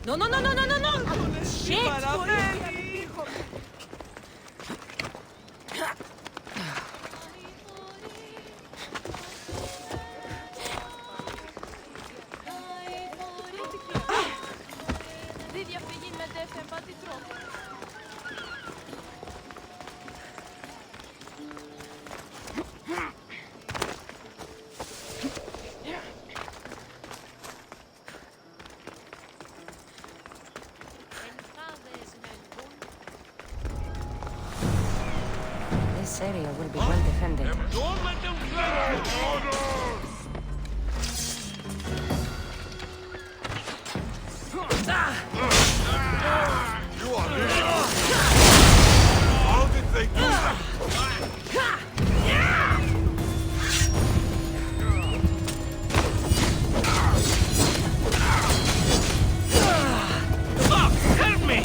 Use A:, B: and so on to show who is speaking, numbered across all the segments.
A: No, no, no, no, no, no, no! Shit!
B: This area will be well defended.
C: Don't let them go! You are leaving. How did they do that?
D: Fuck! Help me!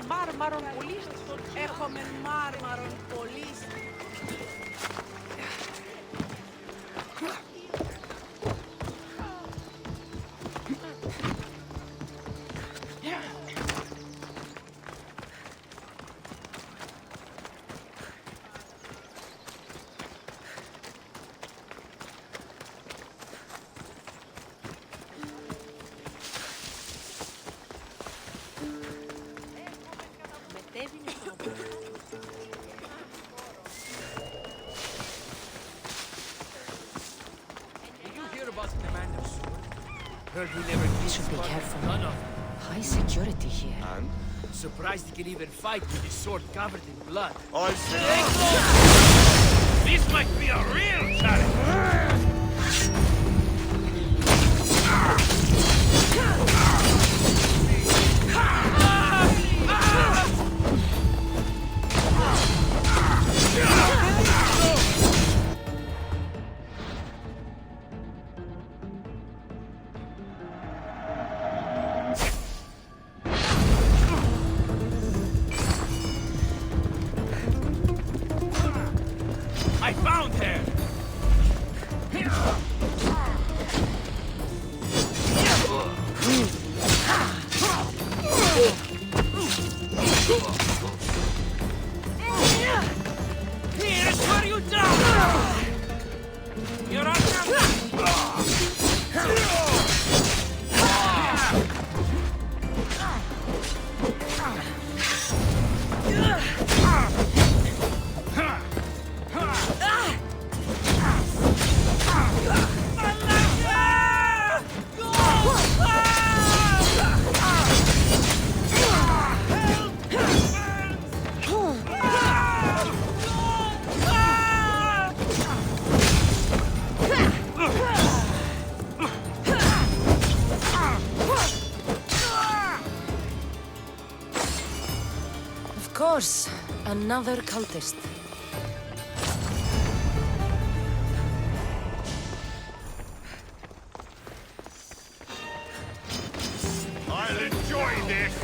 A: Μάρμαρον πολύς. Έχουμε μάρμαρον πολύς.
D: Heard he never gets
B: Should be careful.
D: none of.
B: High security here.
C: And?
D: Surprised he can even fight with his sword covered in blood.
C: I see.
D: This might be a real challenge! I found her! Here's where you die! You're on
B: course, another cultist.
C: I'll enjoy this!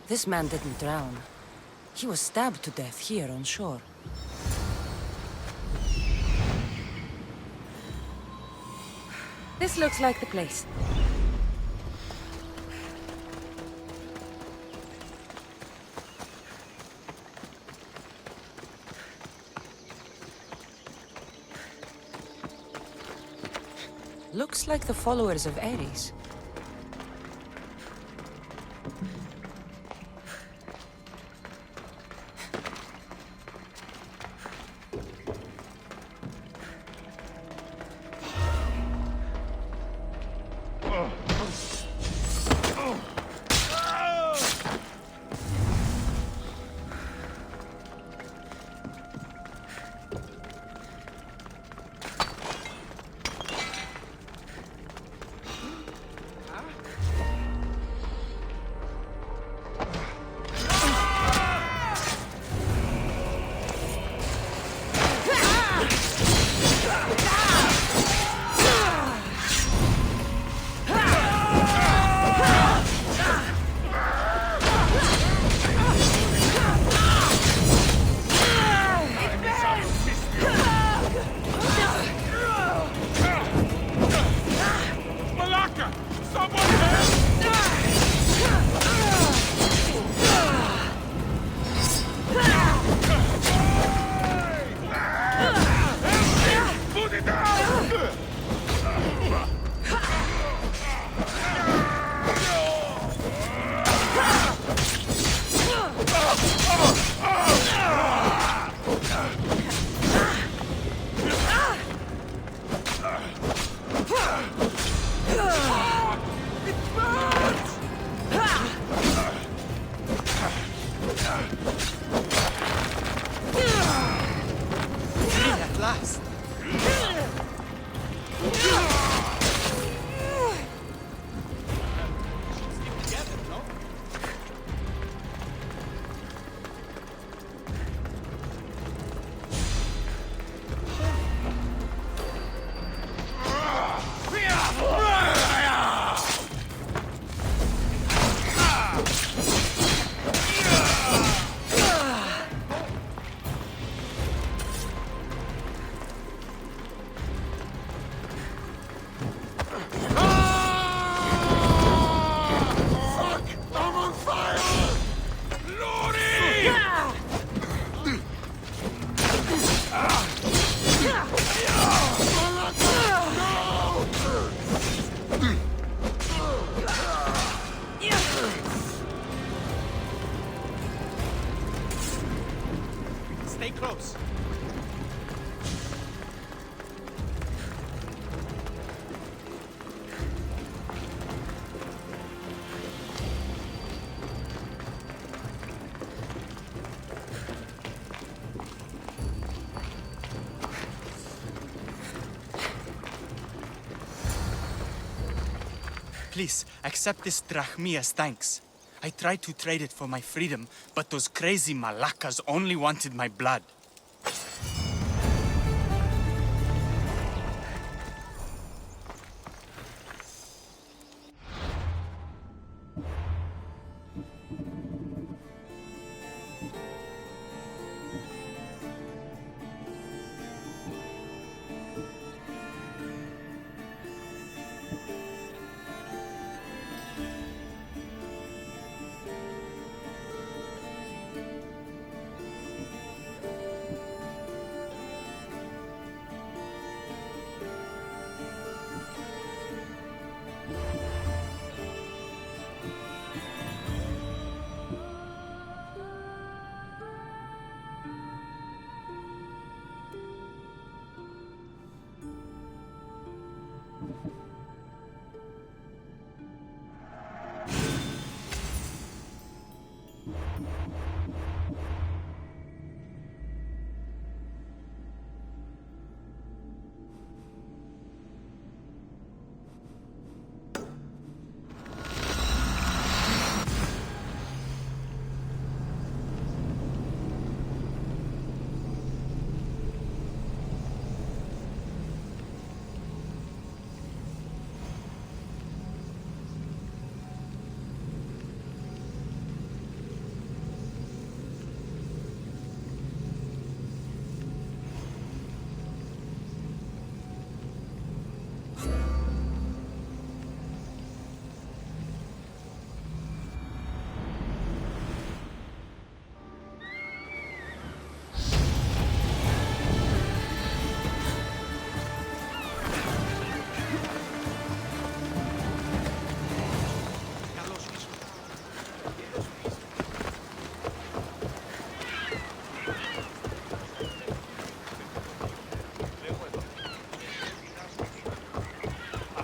B: This man didn't drown. He was stabbed to death here on shore. This looks like the place. Looks like the followers of Ares.
D: Stay close. Please, accept this drachmi as thanks. I tried to trade it for my freedom, but those crazy Malakas only wanted my blood.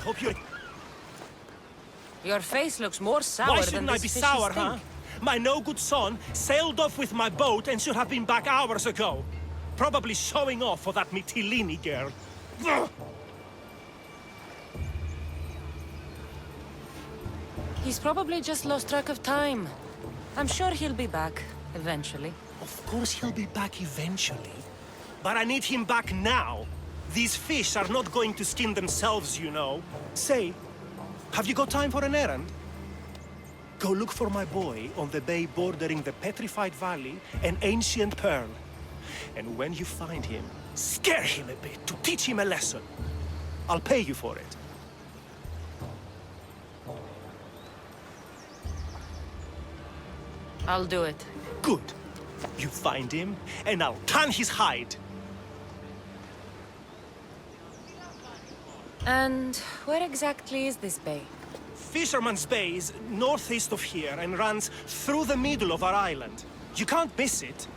E: Hope you're...
B: Your face looks more sour
E: Why
B: than
E: shouldn't I
B: this
E: be
B: fishy
E: sour,
B: stink.
E: huh? My no-good son sailed off with my boat and should have been back hours ago. Probably showing off for that Mytilene girl. Ugh!
B: He's probably just lost track of time. I'm sure he'll be back, eventually.
E: Of course he'll be back eventually. But I need him back now. These fish are not going to skin themselves, you know. Say, have you got time for an errand? Go look for my boy on the bay bordering the Petrified Valley, an ancient pearl. And when you find him, scare him a bit to teach him a lesson. I'll pay you for it.
B: I'll do it.
E: Good. You find him, and I'll tan his hide.
B: And where exactly is this bay?
E: Fisherman's Bay is northeast of here and runs through the middle of our island. You can't miss it.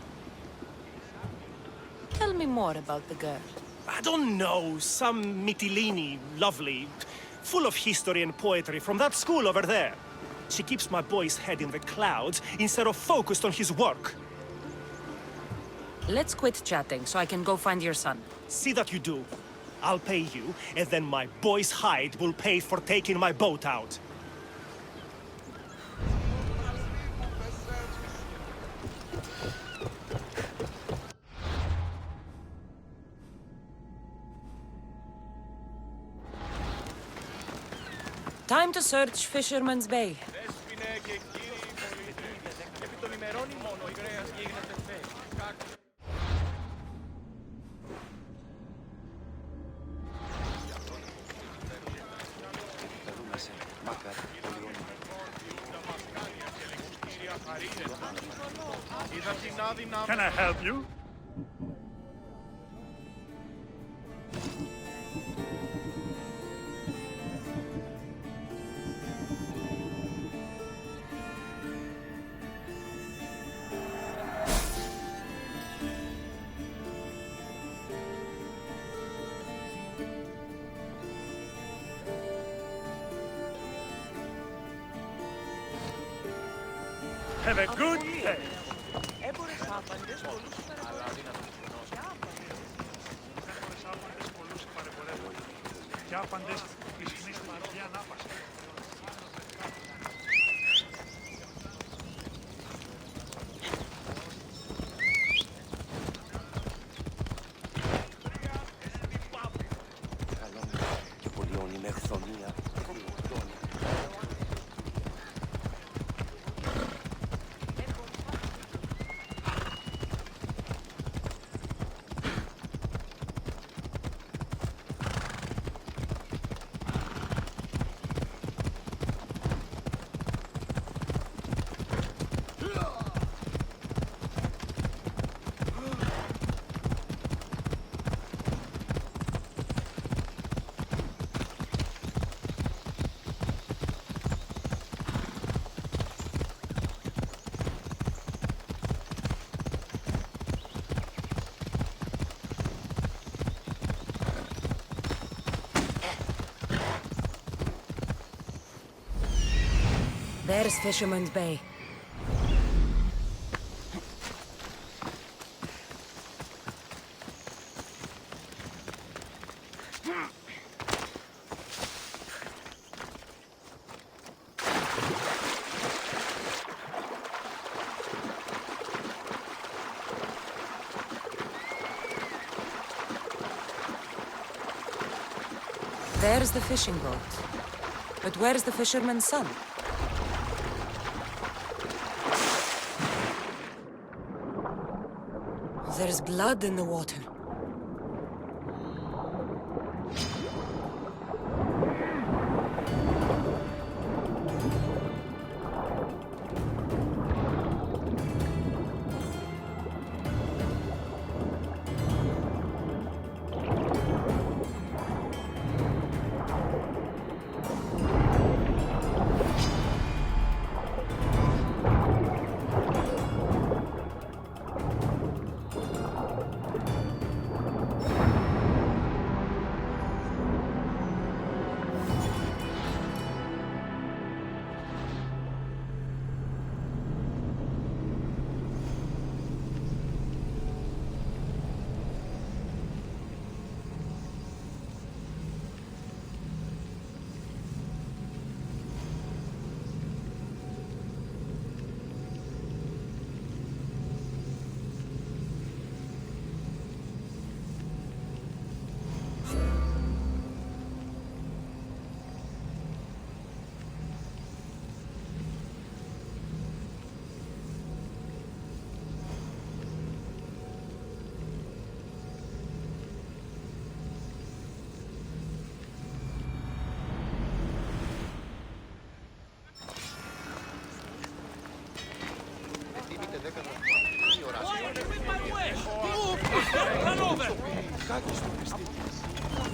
B: Tell me more about the girl.
E: I don't know, some Mytilene, lovely, full of history and poetry from that school over there. She keeps my boy's head in the clouds instead of focused on his work.
B: Let's quit chatting so I can go find your son.
E: See that you do. I'll pay you, and then my boy's hide will pay for taking my boat out.
B: Time to search Fisherman's Bay.
C: Can I help you?
F: Have a good day.
A: Έμπορες άπαντες, πολλούς
F: Και άπαντες ισχνείς μαρδιά ανάπασα.
G: Και πολιώνει με εχθονία.
B: There's Fisherman's Bay. There's the fishing boat. But where's the fisherman's son? There's blood in the water.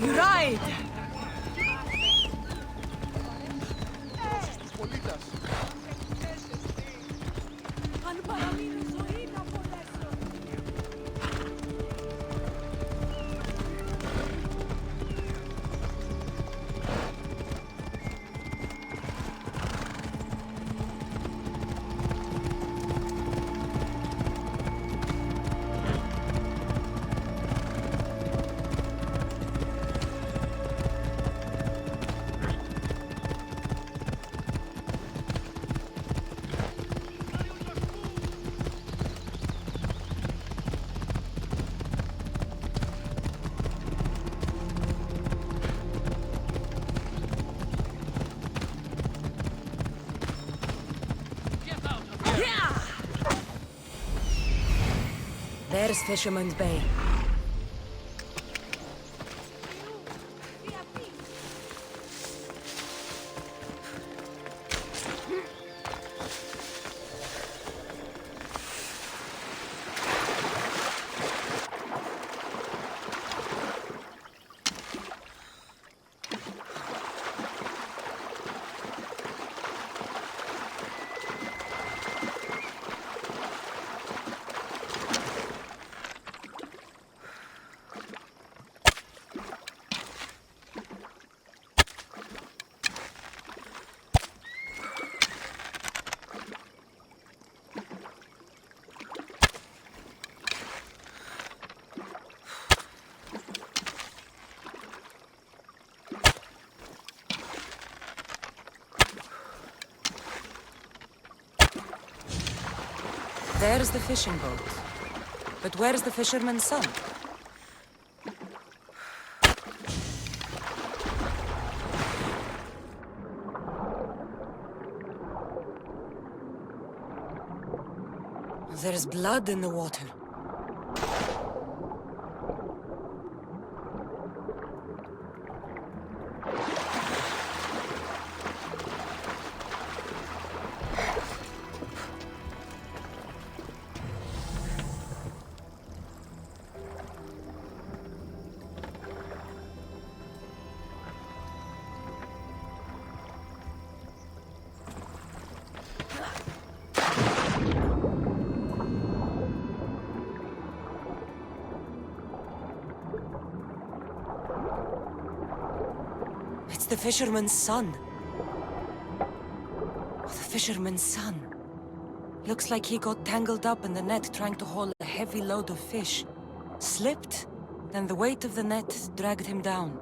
B: You ride!
A: Αν παραμείνει ζωή να πονέσω.
B: There's Fisherman's Bay. There's the fishing boat. But where's the fisherman's son? There's blood in the water. It's the fisherman's son. Oh, the fisherman's son. Looks like he got tangled up in the net trying to haul a heavy load of fish. Slipped, then the weight of the net dragged him down.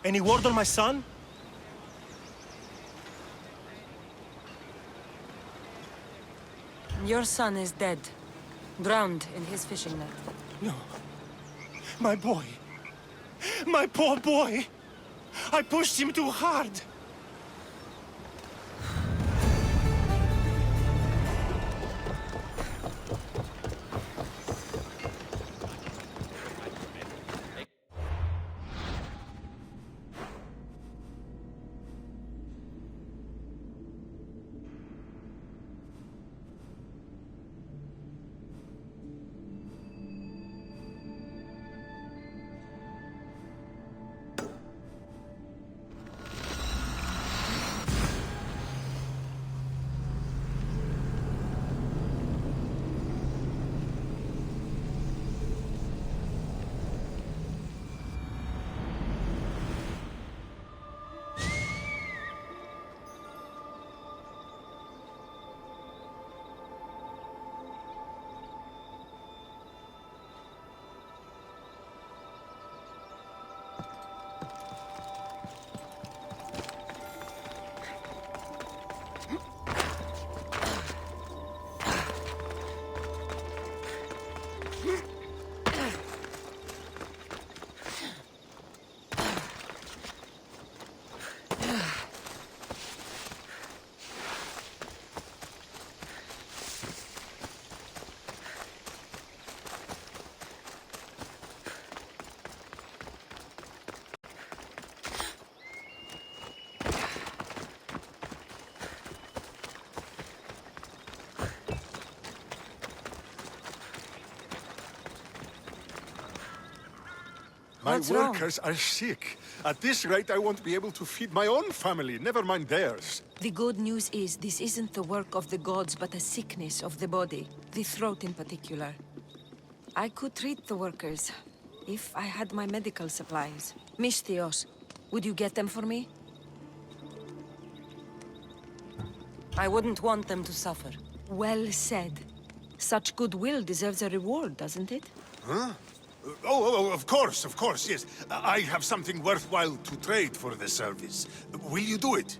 E: Any word on my son?
B: Your son is dead. Drowned in his fishing net.
E: No. My boy. My poor boy. I pushed him too hard.
C: My
B: What's wrong?
C: workers are sick. At this rate, I won't be able to feed my own family, never mind theirs.
H: The good news is this isn't the work of the gods, but a sickness of the body. The throat in particular.
B: I could treat the workers, if I had my medical supplies. Misthios, would you get them for me? I wouldn't want them to suffer. Well said. Such goodwill deserves a reward, doesn't it?
C: Huh? Of course, yes. I have something worthwhile to trade for the service. Will you do it?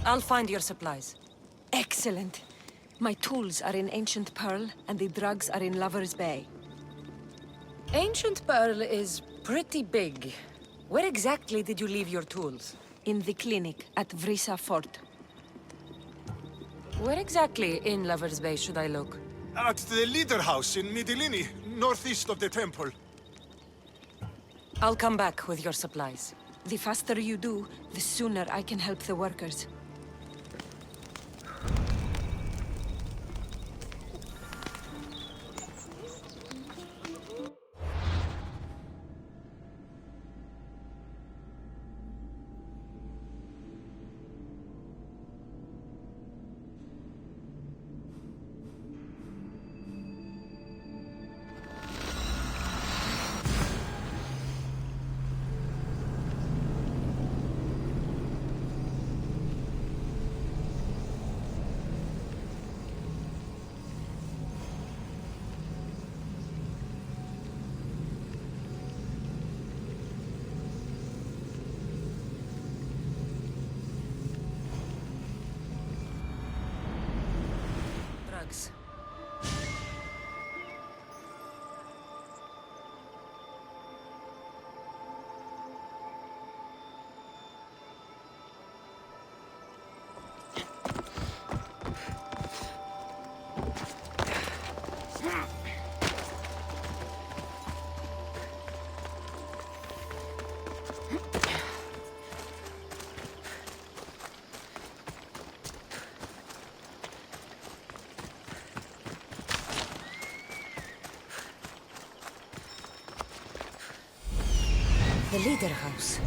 B: I'll find your supplies. Excellent. My tools are in Ancient Pearl, and the drugs are in Lover's Bay. Ancient Pearl is pretty big. Where exactly did you leave your tools? In the clinic at Vrisa Fort. Where exactly in Lover's Bay should I look?
C: At the leader house in Midilini, northeast of the temple.
B: I'll come back with your supplies. The faster you do, the sooner I can help the workers. Drugs. The leader house.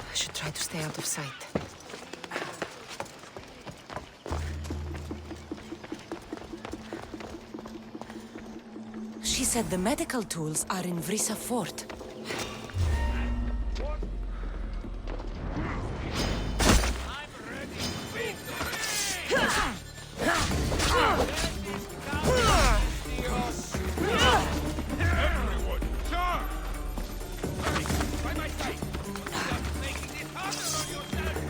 B: I should try to stay out of sight. She said the medical tools are in Vrisa Fort.
C: Everyone, charge!
F: By my side! Stop making it harder on yourself!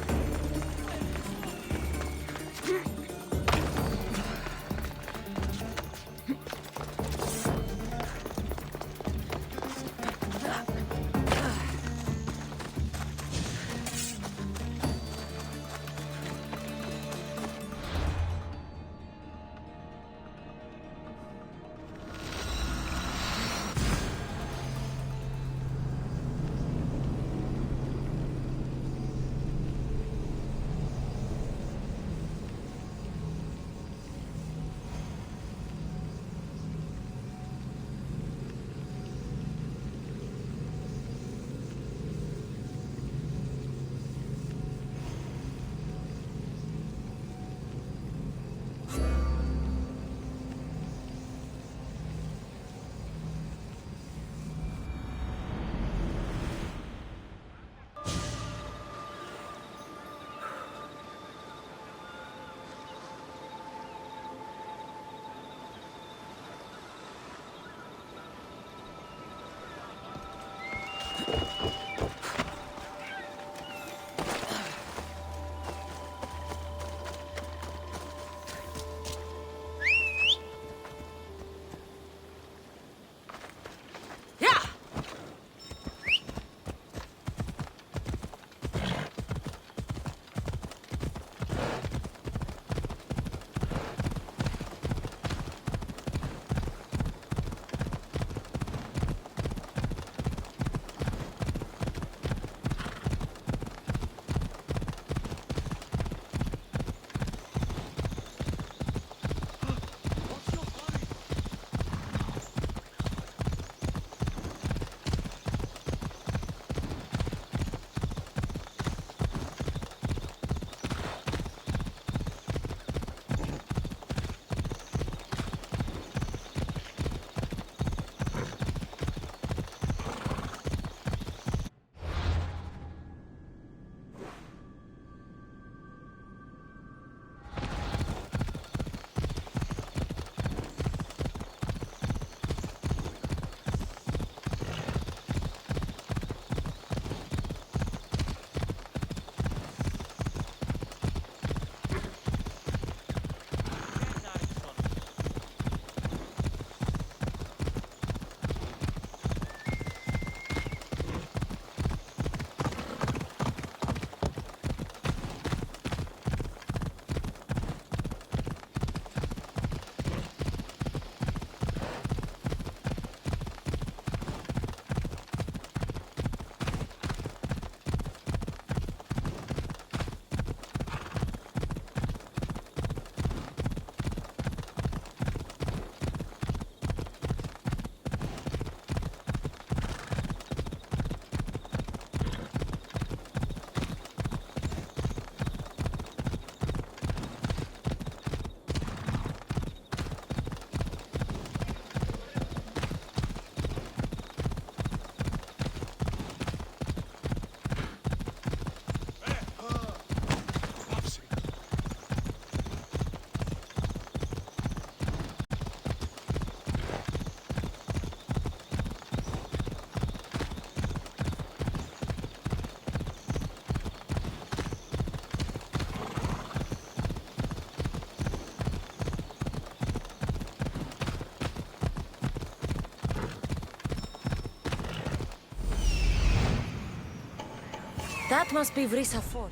B: That must be Vrisa Fort.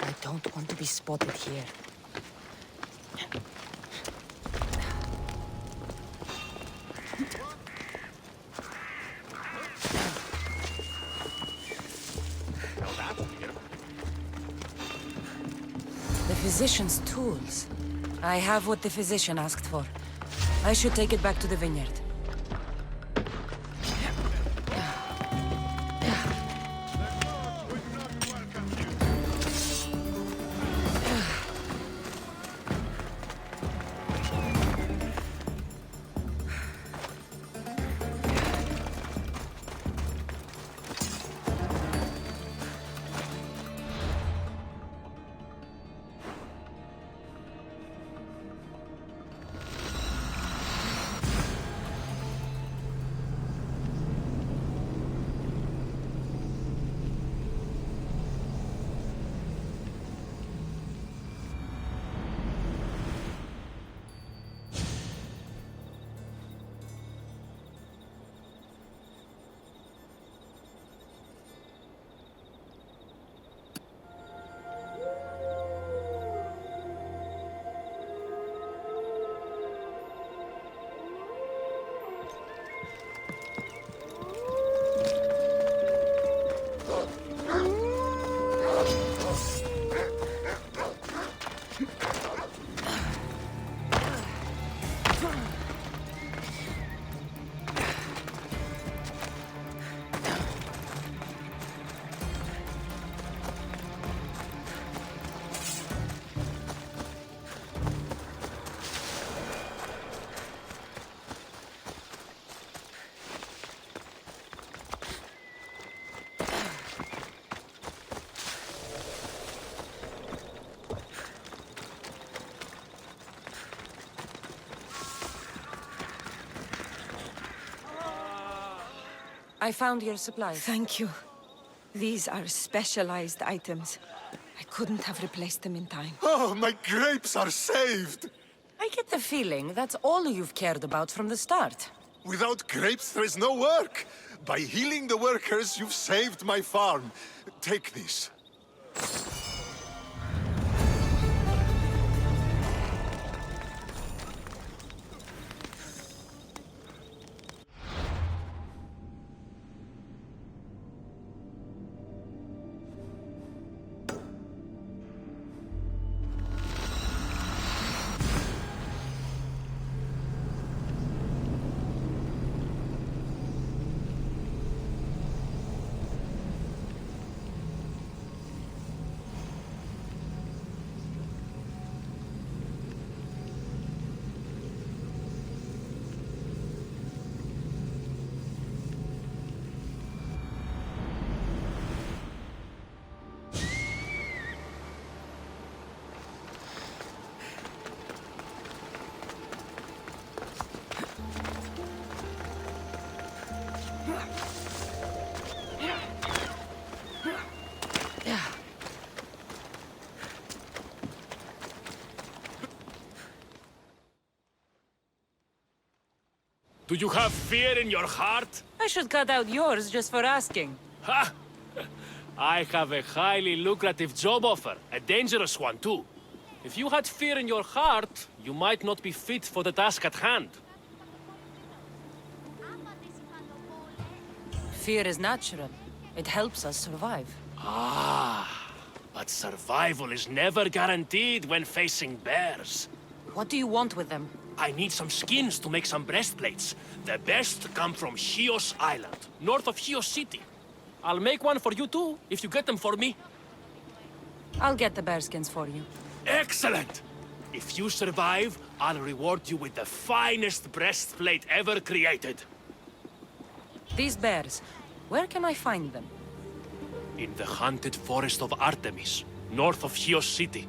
B: I don't want to be spotted here. The physician's tools. I have what the physician asked for. I should take it back to the vineyard. I found your supplies. Thank you. These are specialized items. I couldn't have replaced them in time.
C: Oh, my grapes are saved!
B: I get the feeling that's all you've cared about from the start.
C: Without grapes, there is no work. By healing the workers, you've saved my farm. Take this.
F: Do you have fear in your heart?
B: I should cut out yours just for asking.
F: Ha! I have a highly lucrative job offer, a dangerous one too. If you had fear in your heart, you might not be fit for the task at hand.
B: Fear is natural. It helps us survive.
F: Ah, but survival is never guaranteed when facing bears.
B: What do you want with them?
F: I need some skins to make some breastplates. The best come from Chios Island, north of Chios City. I'll make one for you too, if you get them for me.
B: I'll get the bearskins for you.
F: Excellent! If you survive, I'll reward you with the finest breastplate ever created.
B: These bears, where can I find them?
F: In the haunted forest of Artemis. north of Chios City.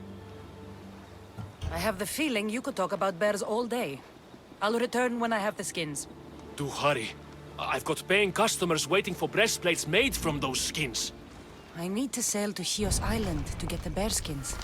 B: I have the feeling you could talk about bears all day. I'll return when I have the skins.
F: Do hurry. I've got paying customers waiting for breastplates made from those skins.
B: I need to sail to Chios Island to get the bear skins.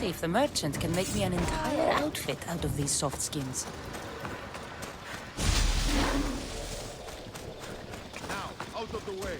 B: see if the merchant can make me an entire outfit out of these soft skins.
H: Now, out of the way.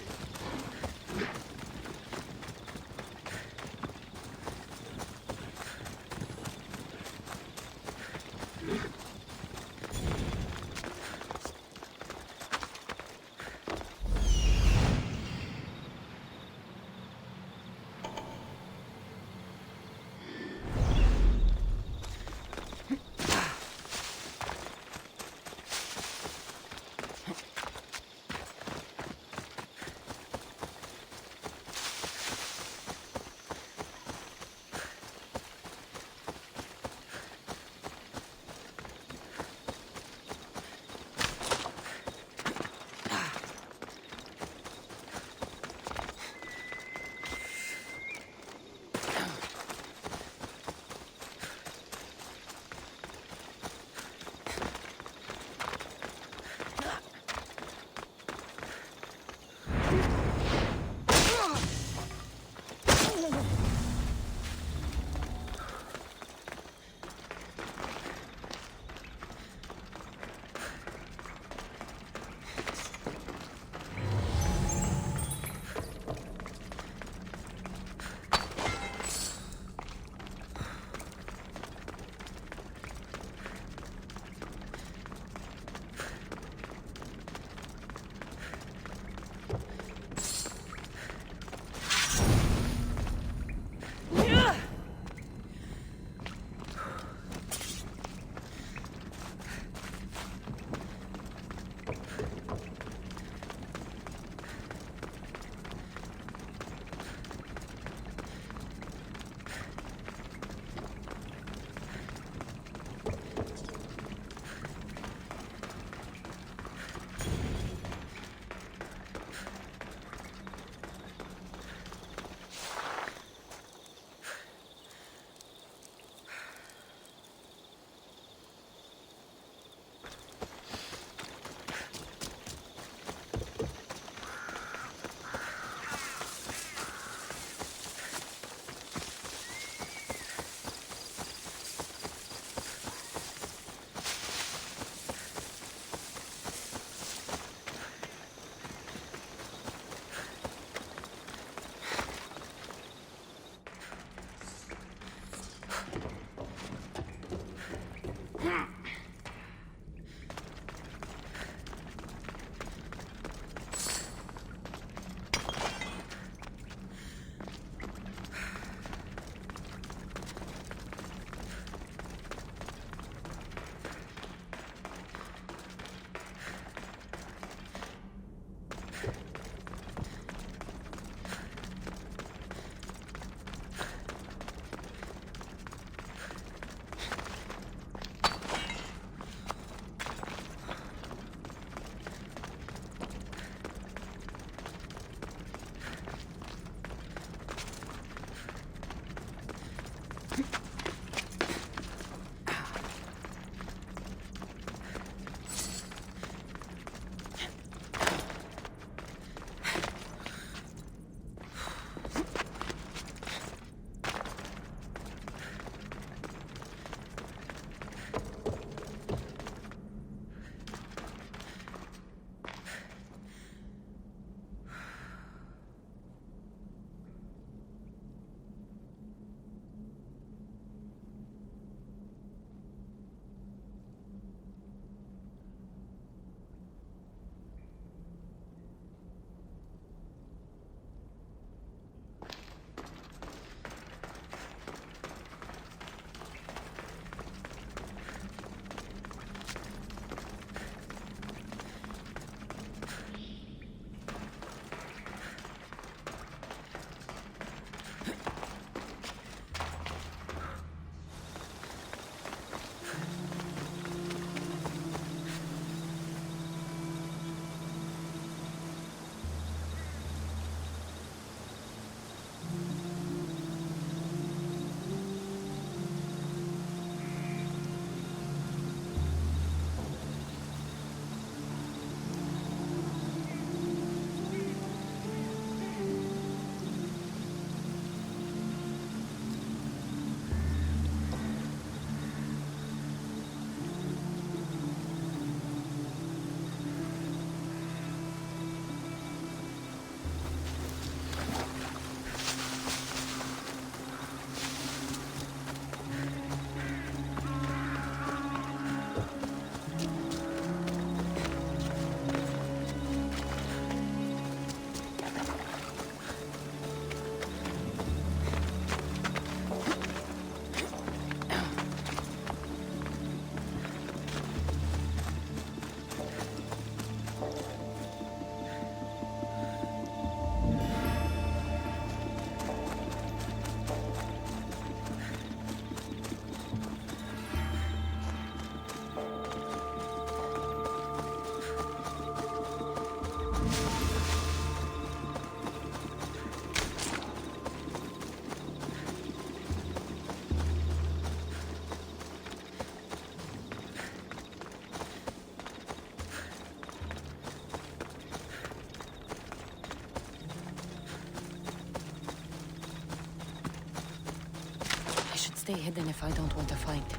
B: stay hidden if I don't want to fight.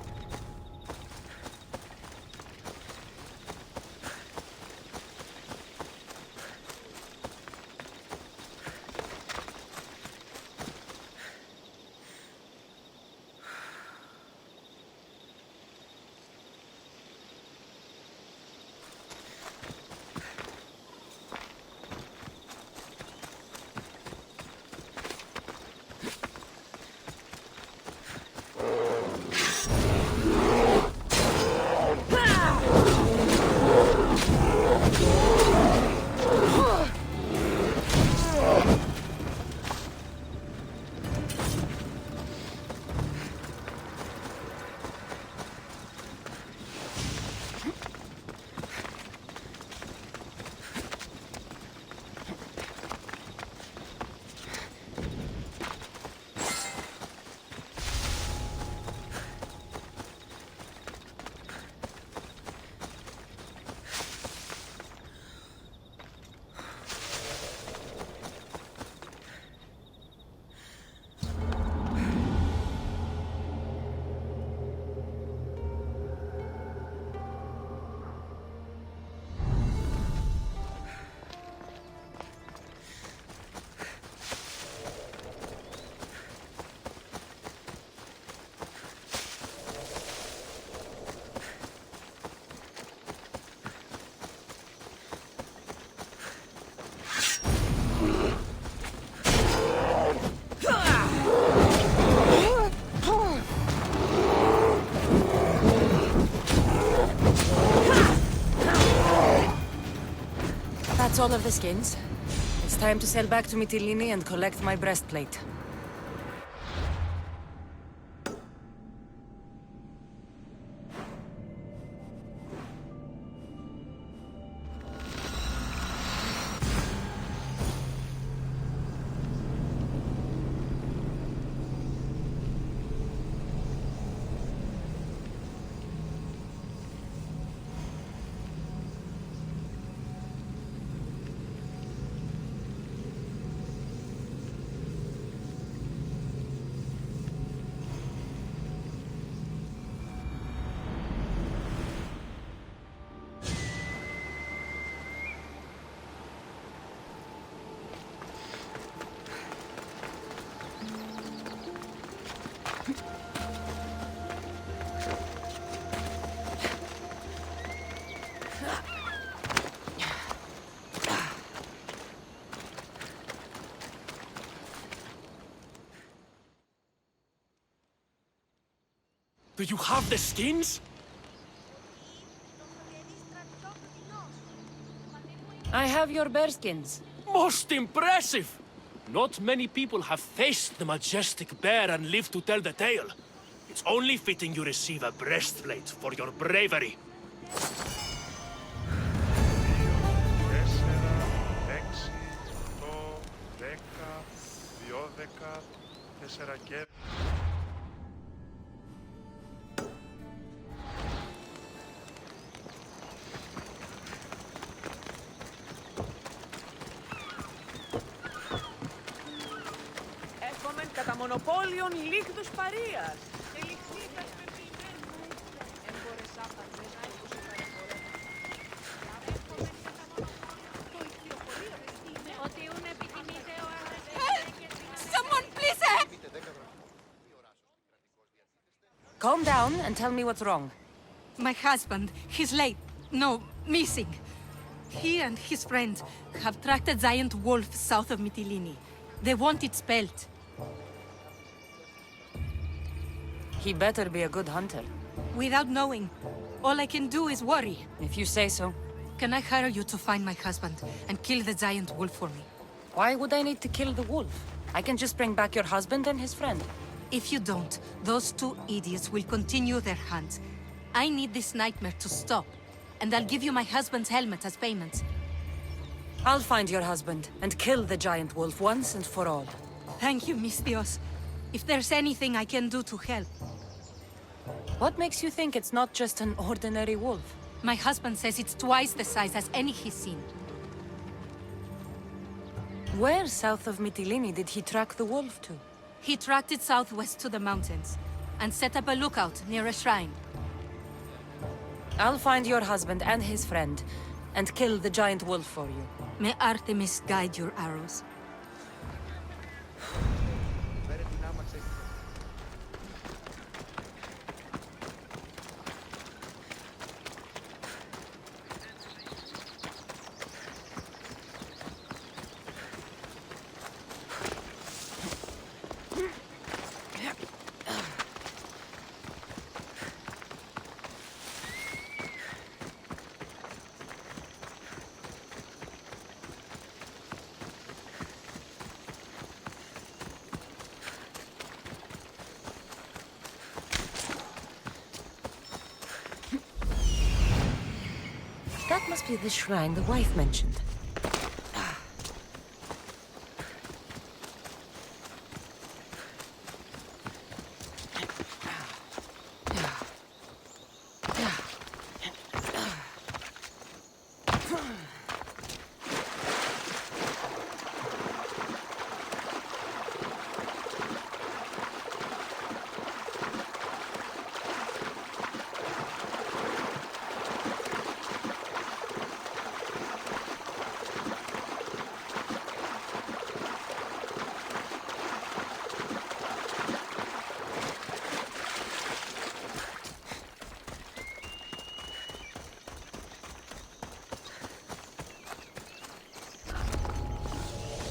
B: That's all of the skins. It's time to sail back to Mytilene and collect my breastplate.
F: Do you have the skins?
B: I have your bearskins.
F: Most impressive! Not many people have faced the majestic bear and lived to tell the tale. It's only fitting you receive a breastplate for your bravery.
H: 4, 6, 8, 10, 12, 4 και...
A: Εύχομεν κατά μονοπόλιον λίγδους παρείας. Και λιχνίδας πεποιημένου. Έμπορες άπαντες όπως ο παρεμπορές. Εύχομεν κατά μονοπόλιον. Το ηχθειοφορείο είναι ότι ούν επιθυμείτε ο αγρές.
B: Someone, please! Calm down and tell me what's wrong.
I: My husband, he's late. No, missing. He and his friend have tracked a giant wolf south of Mytilene. They want its pelt.
B: He better be a good hunter.
I: Without knowing, all I can do is worry.
B: If you say so.
I: Can I hire you to find my husband and kill the giant wolf for me?
B: Why would I need to kill the wolf? I can just bring back your husband and his friend.
I: If you don't, those two idiots will continue their hunt. I need this nightmare to stop, and I'll give you my husband's helmet as payment.
B: I'll find your husband and kill the giant wolf once and for all.
I: Thank you, Mistios. If there's anything I can do to help.
B: What makes you think it's not just an ordinary wolf?
I: My husband says it's twice the size as any he's seen.
B: Where south of Mytilene did he track the wolf to?
I: He tracked it southwest to the mountains. and set up a lookout near a shrine.
B: I'll find your husband and his friend, and kill the giant wolf for you.
I: May Artemis guide your arrows.
B: That must be the shrine the wife mentioned.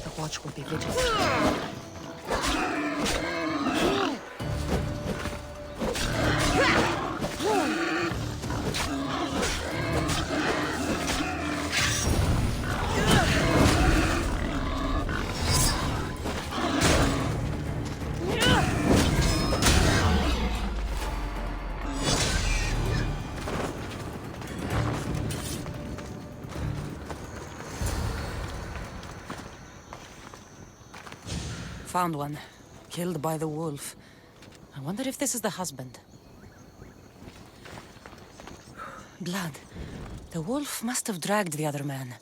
B: The watch will be vigilant. Found one. Killed by the wolf. I wonder if this is the husband. Blood. The wolf must have dragged the other man.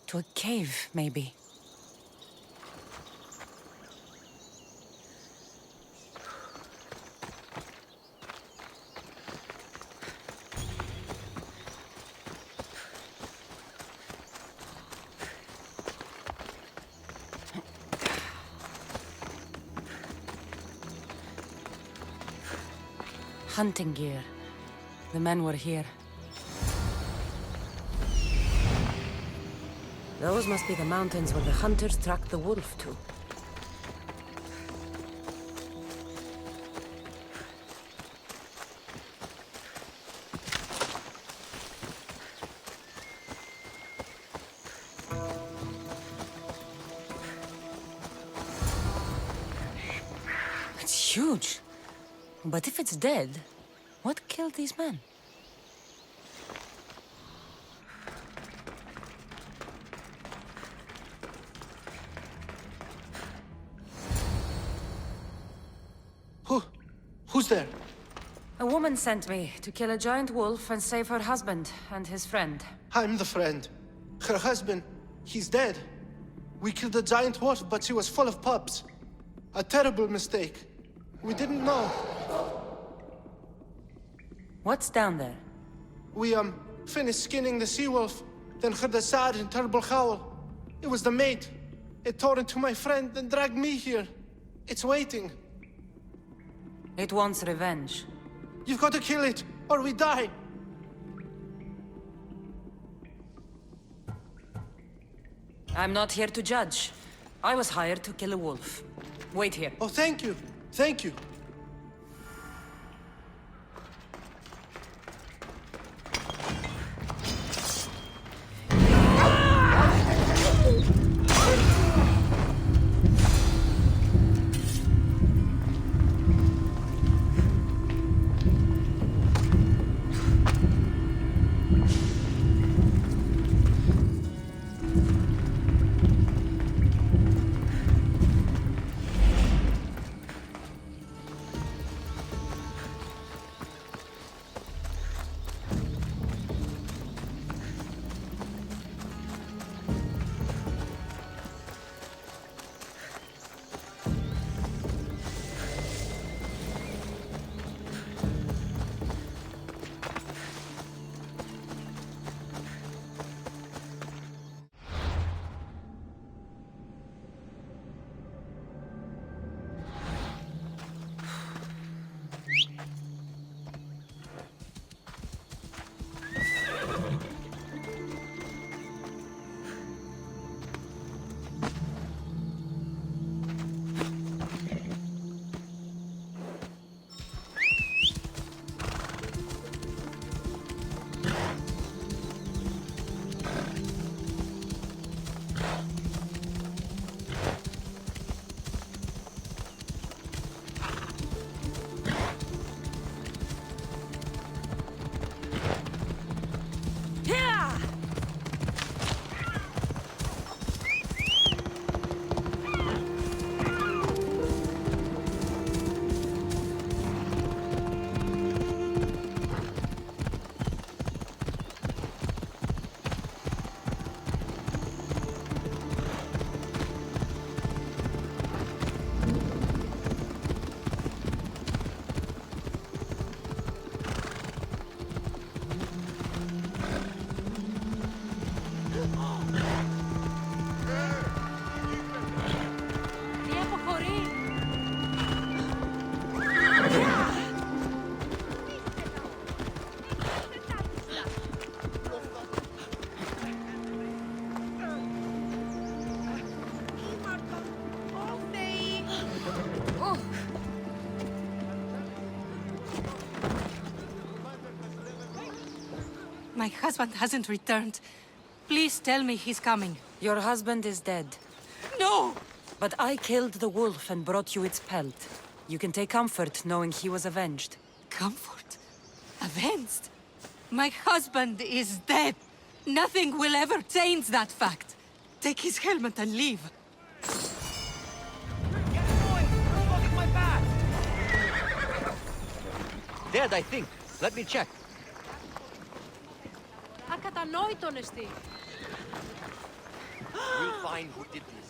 B: To a cave, maybe. Hunting gear. The men were here. Those must be the mountains where the hunters tracked the wolf to. It's huge. But if it's dead, what killed these men?
E: Who's there?
B: A woman sent me to kill a giant wolf and save her husband and his friend.
E: I'm the friend. Her husband, he's dead. We killed the giant wolf, but she was full of pups. A terrible mistake. We didn't know.
B: What's down there?
E: We, finished skinning the sea-wolf, then heard a sad and terrible howl. It was the mate. It tore into my friend and dragged me here. It's waiting.
B: It wants revenge.
E: You've got to kill it, or we die.
B: I'm not here to judge. I was hired to kill a wolf. Wait here.
E: Oh, thank you. Thank you.
I: My husband hasn't returned. Please tell me he's coming.
B: Your husband is dead.
I: No!
B: But I killed the wolf and brought you its pelt. You can take comfort knowing he was avenged.
I: Comfort? Avenged? My husband is dead. Nothing will ever change that fact. Take his helmet and leave.
G: Dead, I think. Let me check.
B: Ακατανόητον εστί.
G: We'll find who did this.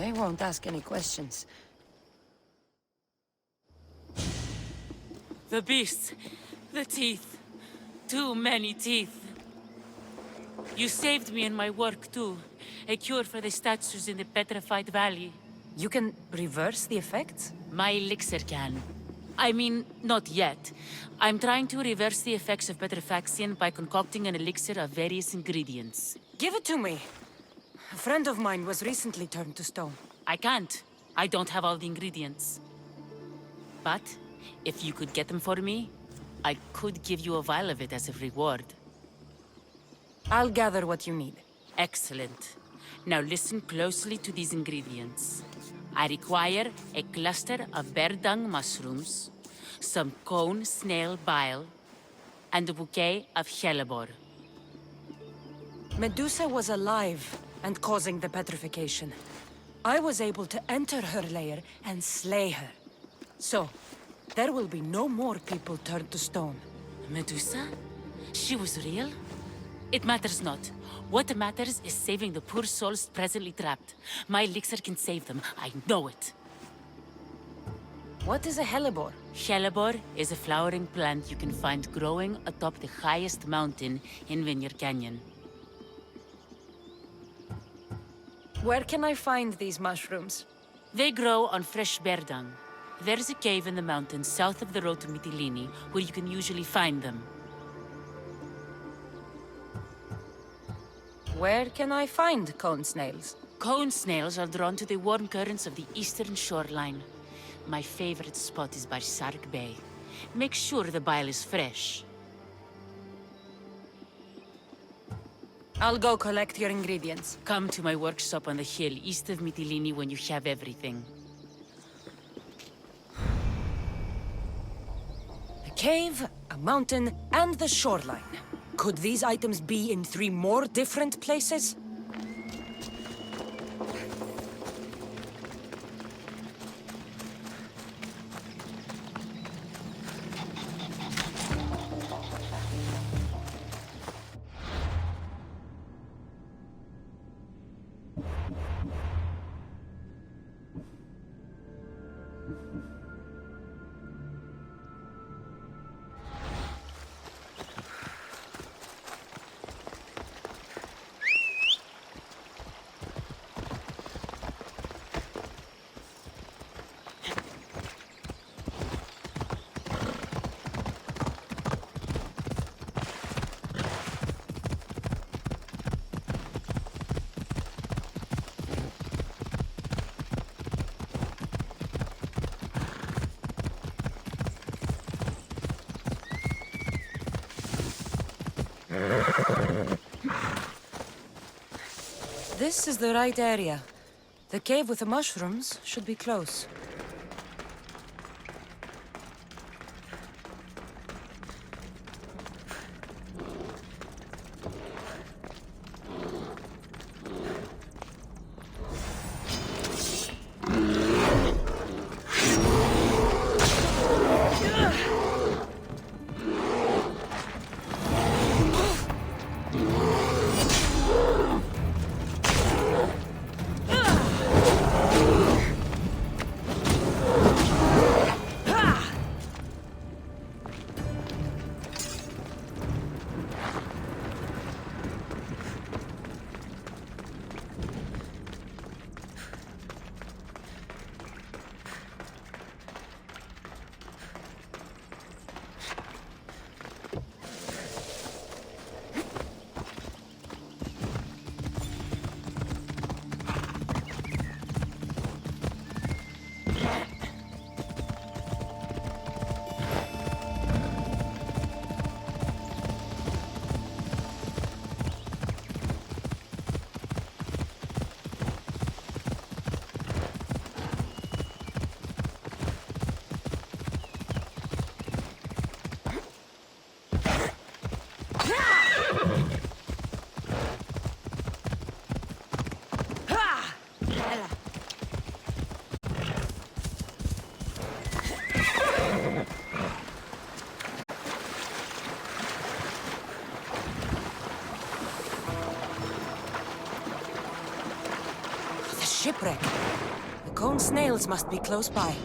B: They won't ask any questions.
J: The beasts. The teeth. Too many teeth. You saved me in my work, too. A cure for the statues in the Petrified Valley.
B: You can reverse the effects?
J: My elixir can. I mean, not yet. I'm trying to reverse the effects of petrifaction by concocting an elixir of various ingredients.
B: Give it to me. A friend of mine was recently turned to stone.
J: I can't. I don't have all the ingredients. But, if you could get them for me, I could give you a vial of it as a reward.
B: I'll gather what you need.
J: Excellent. Now listen closely to these ingredients. I require a cluster of bear dung mushrooms, some cone snail bile, and a bouquet of hellebore.
B: Medusa was alive and causing the petrification. I was able to enter her lair and slay her. So, there will be no more people turned to stone.
J: Medusa? She was real? It matters not. What matters is saving the poor souls presently trapped. My elixir can save them. I know it.
B: What is a hellebore?
J: Hellebore is a flowering plant you can find growing atop the highest mountain in Vineyard Canyon.
B: Where can I find these mushrooms?
J: They grow on fresh bear dung. There's a cave in the mountains south of the road to Mytilene where you can usually find them.
B: Where can I find cone snails?
J: Cone snails are drawn to the warm currents of the eastern shoreline. My favorite spot is by Sark Bay. Make sure the bile is fresh.
B: I'll go collect your ingredients.
J: Come to my workshop on the hill east of Mytilene when you have everything.
B: A cave, a mountain, and the shoreline. Could these items be in 3 more different places? This is the right area. The cave with the mushrooms should be close. Shipwreck. The cone snails must be close by.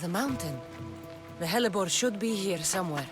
B: The mountain. The hellebore should be here somewhere.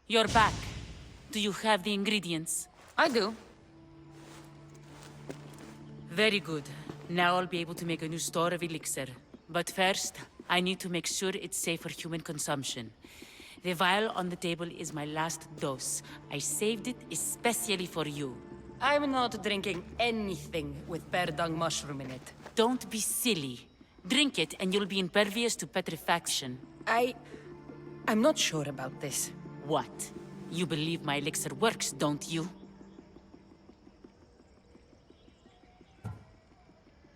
J: You're back. Do you have the ingredients?
B: I do.
J: Very good. Now I'll be able to make a new store of elixir. But first, I need to make sure it's safe for human consumption. The vial on the table is my last dose. I saved it especially for you.
B: I'm not drinking anything with bear dung mushroom in it.
J: Don't be silly. Drink it and you'll be impervious to petrifaction.
B: I'm not sure about this.
J: What? You believe my elixir works, don't you?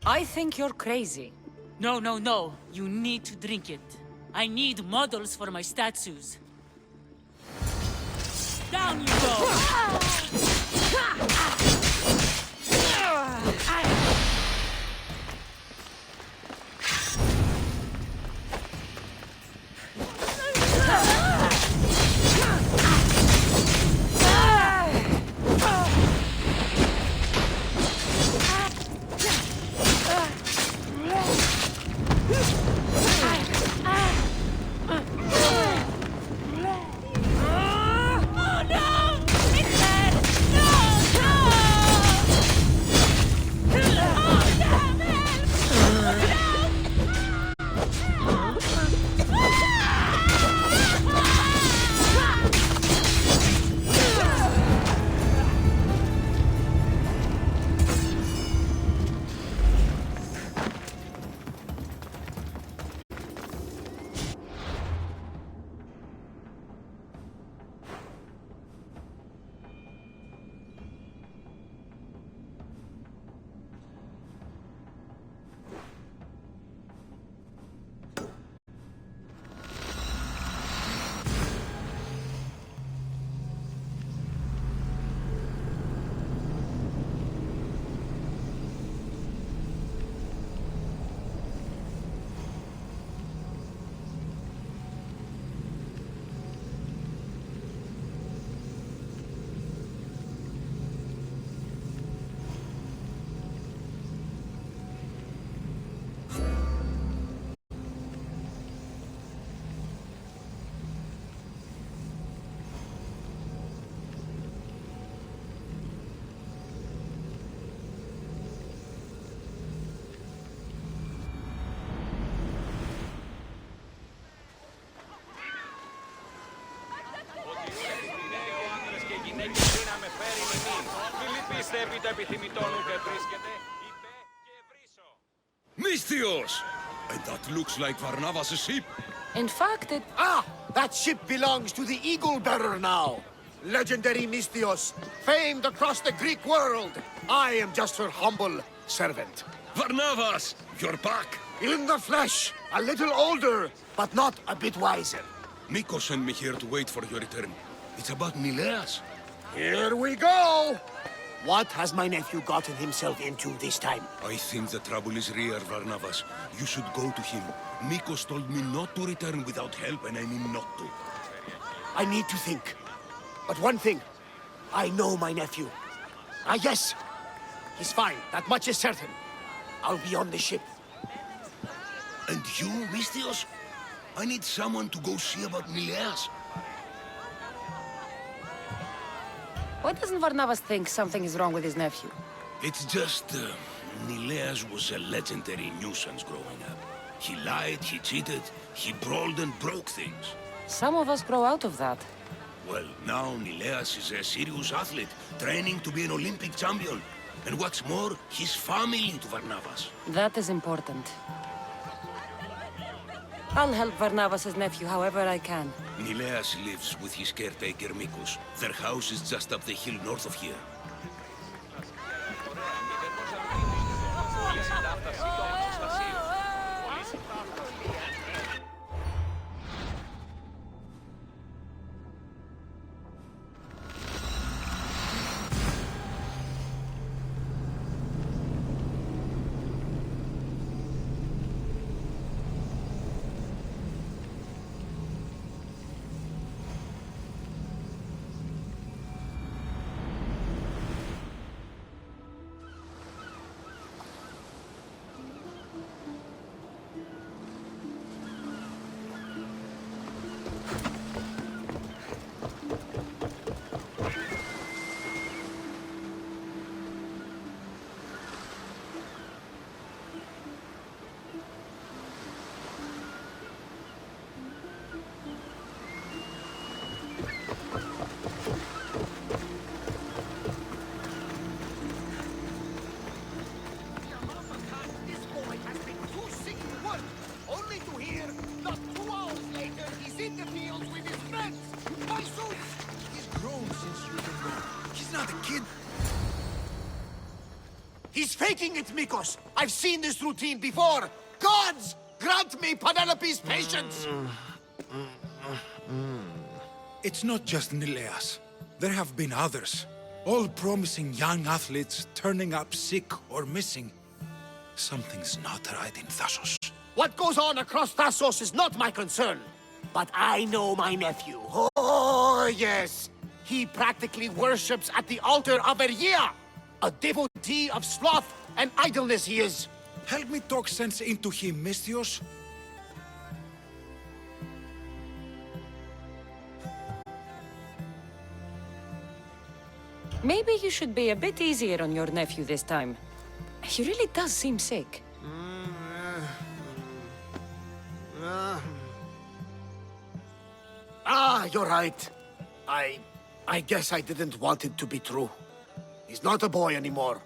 B: I think you're crazy.
J: No, no, no. You need to drink it. I need models for my statues. Down you go!
K: Mystios! And that looks like Varnavas' ship.
B: In fact, it...
L: Ah! That ship belongs to the Eagle Bearer now. Legendary Mystios, famed across the Greek world. I am just her humble servant.
K: Varnavas! You're back!
L: In the flesh, a little older, but not a bit wiser.
K: Miko sent me here to wait for your return. It's about Nileas.
L: Here we go! What has my nephew gotten himself into this time?
K: I think the trouble is real, Varnavas. You should go to him. Mikos told me not to return without help, and I mean not to.
L: I need to think. But one thing, I know my nephew. Ah, yes, he's fine. That much is certain. I'll be on the ship.
K: And you, Mystios? I need someone to go see about Nileas.
B: Why doesn't Varnavas think something is wrong with his nephew?
K: It's just, Nileas was a legendary nuisance growing up. He lied, he cheated, he brawled and broke things.
B: Some of us grow out of that.
K: Well, now Nileas is a serious athlete, training to be an Olympic champion. And what's more, he's family to Varnavas.
B: That is important. I'll help Varnavas' nephew however I can.
K: Nileas lives with his caretaker Mikos. Their house is just up the hill north of here.
L: He's faking it, Mikos! I've seen this routine before! Gods! Grant me Penelope's patience!
M: It's not just Nileas. There have been others. All promising young athletes turning up sick or missing. Something's not right in Thassos.
L: What goes on across Thassos is not my concern. But I know my nephew. Oh, yes. He practically worships at the altar of Ergia. A devotee of sloth and idleness he is.
M: Help me talk sense into him, Misthios.
B: Maybe you should be a bit easier on your nephew this time. He really does seem sick.
L: You're right. I guess I didn't want it to be true. He's not a boy anymore.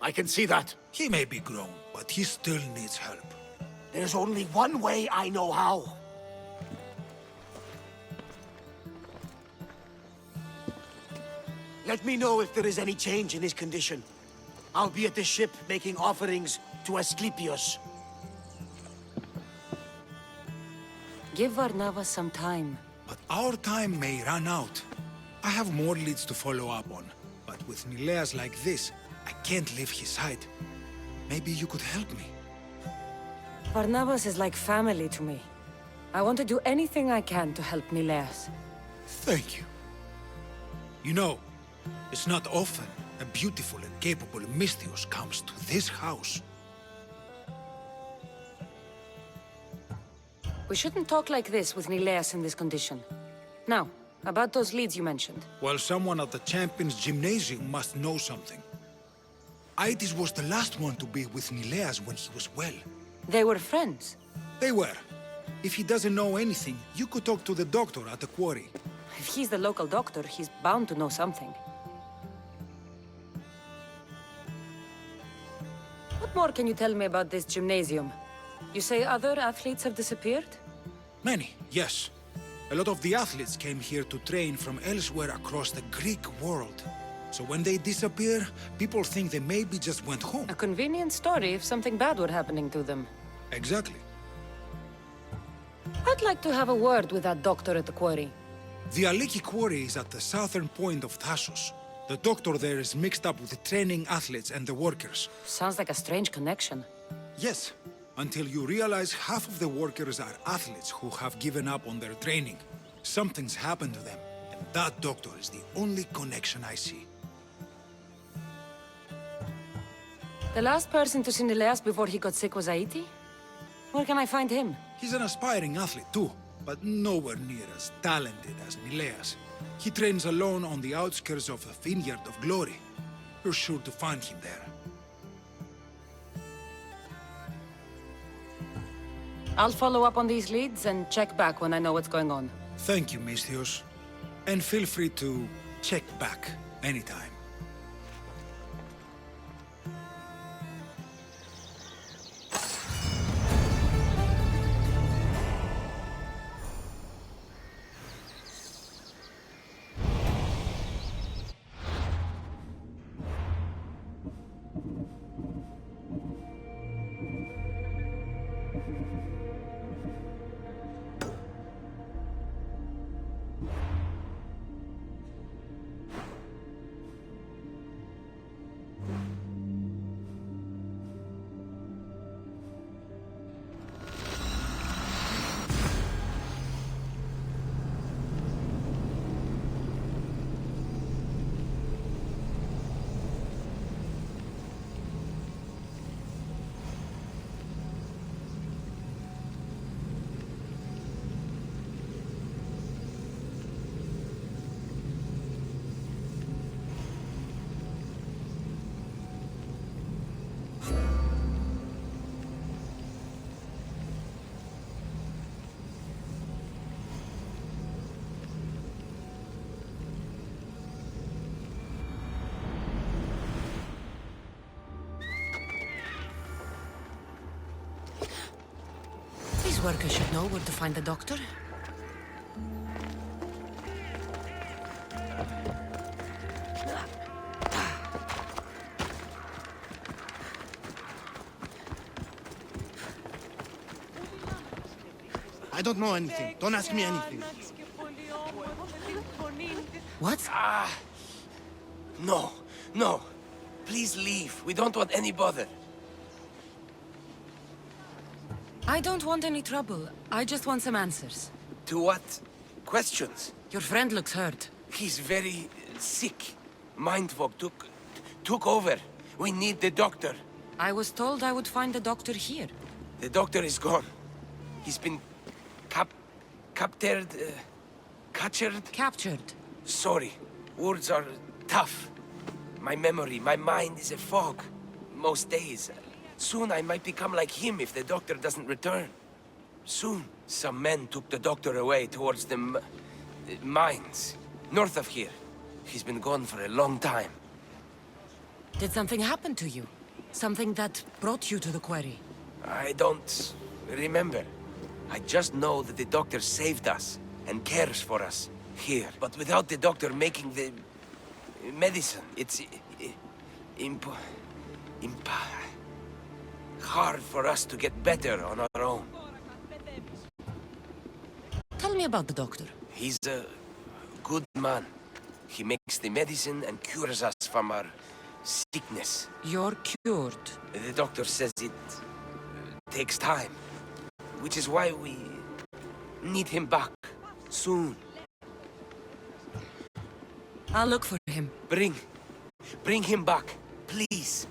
L: I can see that.
M: He may be grown, but he still needs help.
L: There's only one way I know how. Let me know if there is any change in his condition. I'll be at the ship making offerings to Asclepius.
B: Give Varnava some time.
M: But our time may run out. I have more leads to follow up on. But with Nileas like this, I can't leave his side. Maybe you could help me.
B: Varnavas is like family to me. I want to do anything I can to help Nileas.
M: Thank you. You know, it's not often a beautiful and capable Misthios comes to this house.
B: We shouldn't talk like this with Nileas in this condition. Now, about those leads you mentioned.
M: Well, someone at the Champions Gymnasium must know something. Aitis was the last one to be with Nileas when he was well.
B: They were friends?
M: They were. If he doesn't know anything, you could talk to the doctor at the quarry.
B: If he's the local doctor, he's bound to know something. What more can you tell me about this gymnasium? You say other athletes have disappeared?
M: Many, yes. A lot of the athletes came here to train from elsewhere across the Greek world. So when they disappear, people think they maybe just went home.
B: A convenient story if something bad were happening to them.
M: Exactly.
B: I'd like to have a word with that doctor at the quarry.
M: The Aliki quarry is at the southern point of Thassos. The doctor there is mixed up with the training athletes and the workers.
B: Sounds like a strange connection.
M: Yes, until you realize half of the workers are athletes who have given up on their training. Something's happened to them, and that doctor is the only connection I see.
B: The last person to see Nileas before he got sick was Aiti? Where can I find him?
M: He's an aspiring athlete too, but nowhere near as talented as Nileas. He trains alone on the outskirts of the Vineyard of Glory. You're sure to find him there.
B: I'll follow up on these leads and check back when I know what's going on.
M: Thank you, Misthios. And feel free to check back anytime.
B: These workers should know where to find the doctor.
L: I don't know anything. Don't ask me anything.
B: What?
G: No, no. Please leave. We don't want any bother.
B: I don't want any trouble. I just want some answers.
G: To what? Questions?
B: Your friend looks hurt.
G: He's very sick. Mindfolk took over. We need the doctor.
B: I was told I would find the doctor here.
G: The doctor is gone. He's been captured.
B: Captured.
G: Sorry. Words are tough. My memory, my mind is a fog. Most days. Soon I might become like him if the doctor doesn't return. Soon. Some men took the doctor away towards the mines. North of here. He's been gone for a long time.
B: Did something happen to you? Something that brought you to the quarry?
G: I don't remember. I just know that the doctor saved us and cares for us here. But without the doctor making the medicine, it's hard for us to get better on our own.
B: Tell me about the doctor.
G: He's a good man. He makes the medicine and cures us from our sickness.
B: You're cured.
G: The doctor says it takes time, which is why we need him back soon.
B: I'll look for him.
G: Bring him back, please.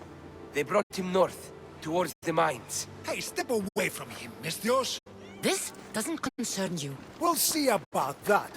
G: They brought him north, towards the mines.
M: Hey, step away from him, Misthios.
B: This doesn't concern you.
M: We'll see about that.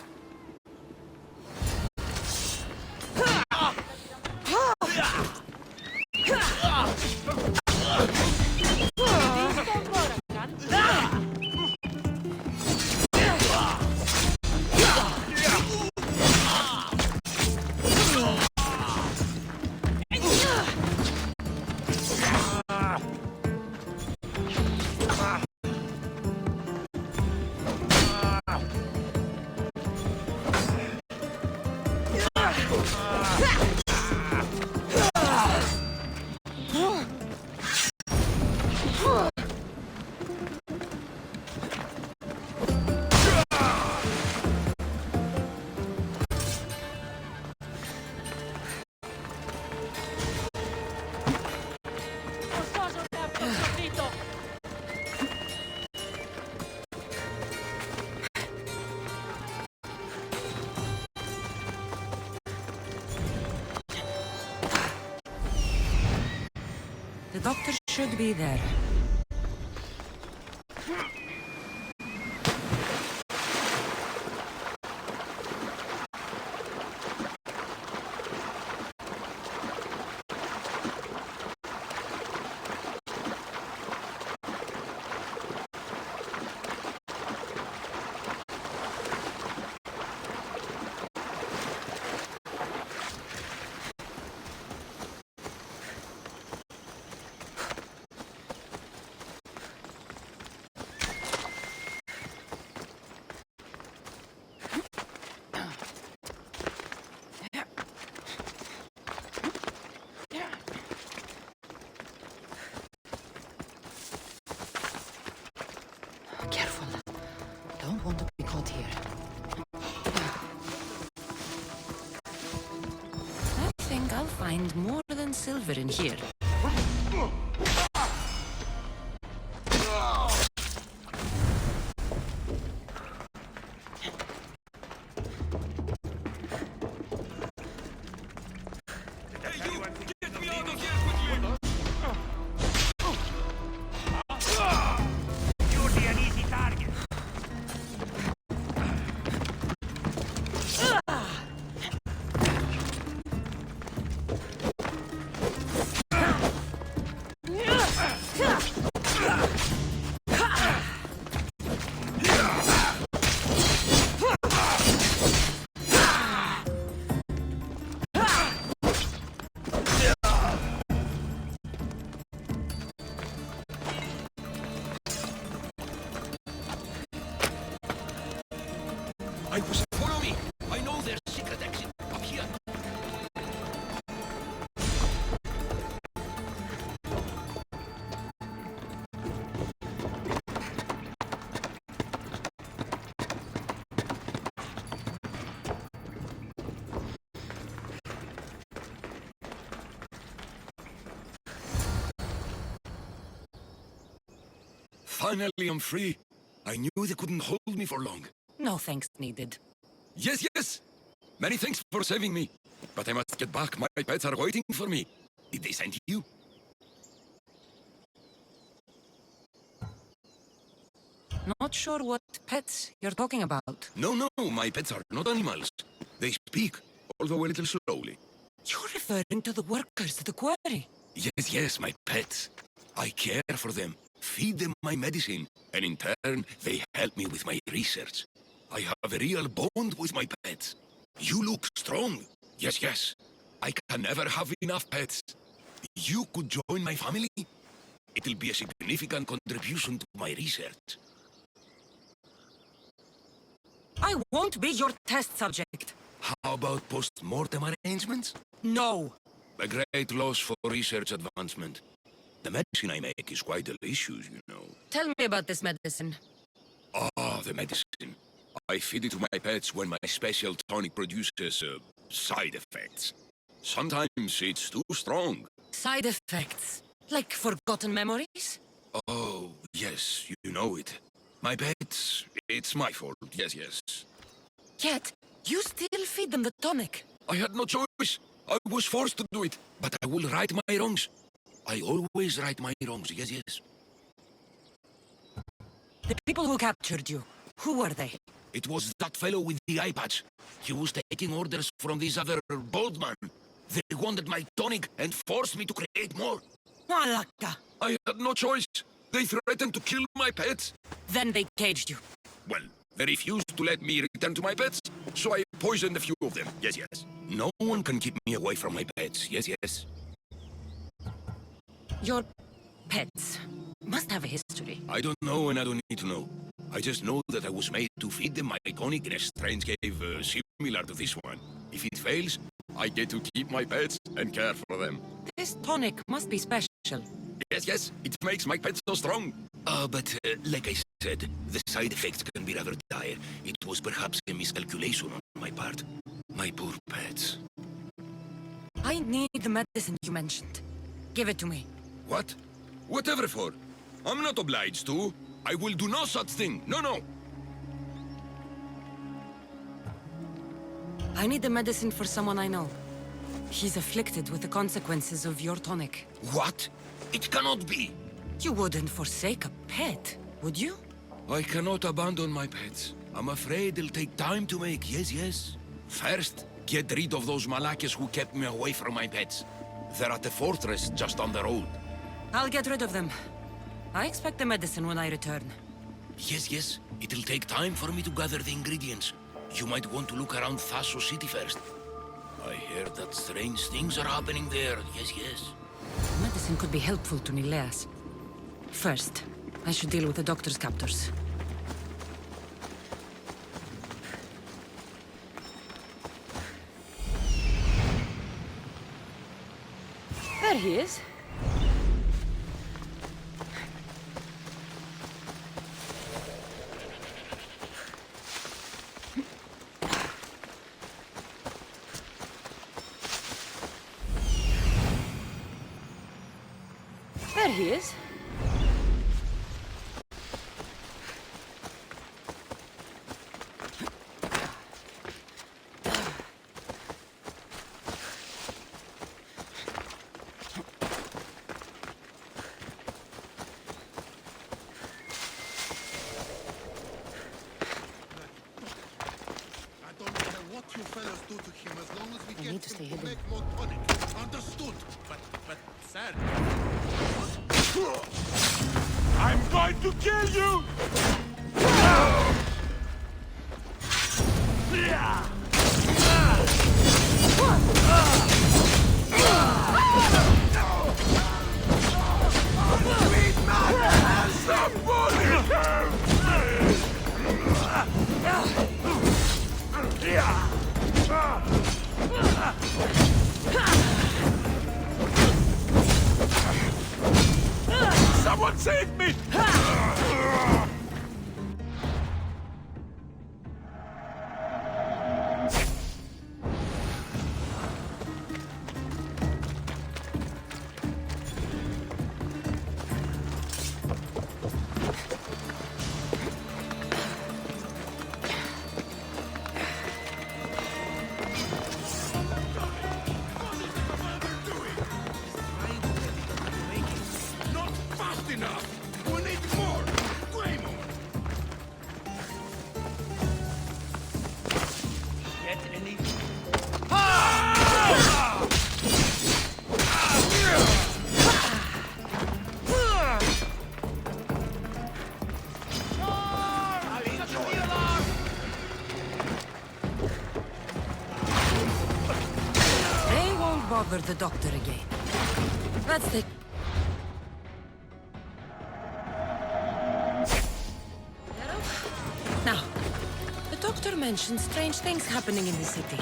B: The doctor should be there. Careful. Don't want to be caught here. I think I'll find more than silver in here.
K: Follow me. I know there's a secret exit up here. Finally, I'm free. I knew they couldn't hold me for long.
B: No thanks needed.
K: Yes, yes! Many thanks for saving me. But I must get back. My pets are waiting for me. Did they send you?
B: Not sure what pets you're talking about.
K: No, my pets are not animals. They speak, although a little slowly.
B: You're referring to the workers at the quarry.
K: Yes, my pets. I care for them, feed them my medicine, and in turn, they help me with my research. I have a real bond with my pets. You look strong. Yes. I can never have enough pets. You could join my family. It'll be a significant contribution to my research.
B: I won't be your test subject.
K: How about post-mortem arrangements?
B: No.
K: A great loss for research advancement. The medicine I make is quite delicious, you know.
B: Tell me about this medicine.
K: Ah, the medicine. I feed it to my pets when my special tonic produces side effects. Sometimes it's too strong.
B: Side effects? Like forgotten memories?
K: Oh, yes, you know it. My pets, it's my fault, yes.
B: Yet, you still feed them the tonic.
K: I had no choice. I was forced to do it. But I will right my wrongs. I always right my wrongs, yes.
B: The people who captured you, who were they?
K: It was that fellow with the eye patch. He was taking orders from this other bald man. They wanted my tonic and forced me to create more.
B: Malaka!
K: I had no choice. They threatened to kill my pets.
B: Then they caged you.
K: Well, they refused to let me return to my pets, so I poisoned a few of them. Yes. No one can keep me away from my pets. Yes.
B: Your pets must have a history.
K: I don't know and I don't need to know. I just know that I was made to feed them my tonic in a strange cave similar to this one. If it fails, I get to keep my pets and care for them.
B: This tonic must be special.
K: Yes, it makes my pets so strong. But like I said, the side effects can be rather dire. It was perhaps a miscalculation on my part. My poor pets.
B: I need the medicine you mentioned. Give it to me.
K: What? Whatever for. I'm not obliged to. I will do no such thing. No.
B: I need the medicine for someone I know. He's afflicted with the consequences of your tonic.
K: What? It cannot be.
B: You wouldn't forsake a pet, would you?
K: I cannot abandon my pets. I'm afraid it'll take time to make, yes. First, get rid of those Malakas who kept me away from my pets. They're at the fortress just on the road.
B: I'll get rid of them. I expect the medicine when I return.
K: Yes. It'll take time for me to gather the ingredients. You might want to look around Thasso City first. I heard that strange things are happening there. Yes.
B: Medicine could be helpful to Nileas. First, I should deal with the doctor's captors. There he is. There he is.
C: You fellas do to him as long as we
B: I need to stay hidden.
C: make more tonic. Understood?
D: But, sir...
H: I'm going to kill you! Someone save me!
B: bother the doctor again. Let's take... Now, the doctor mentioned strange things happening in the city.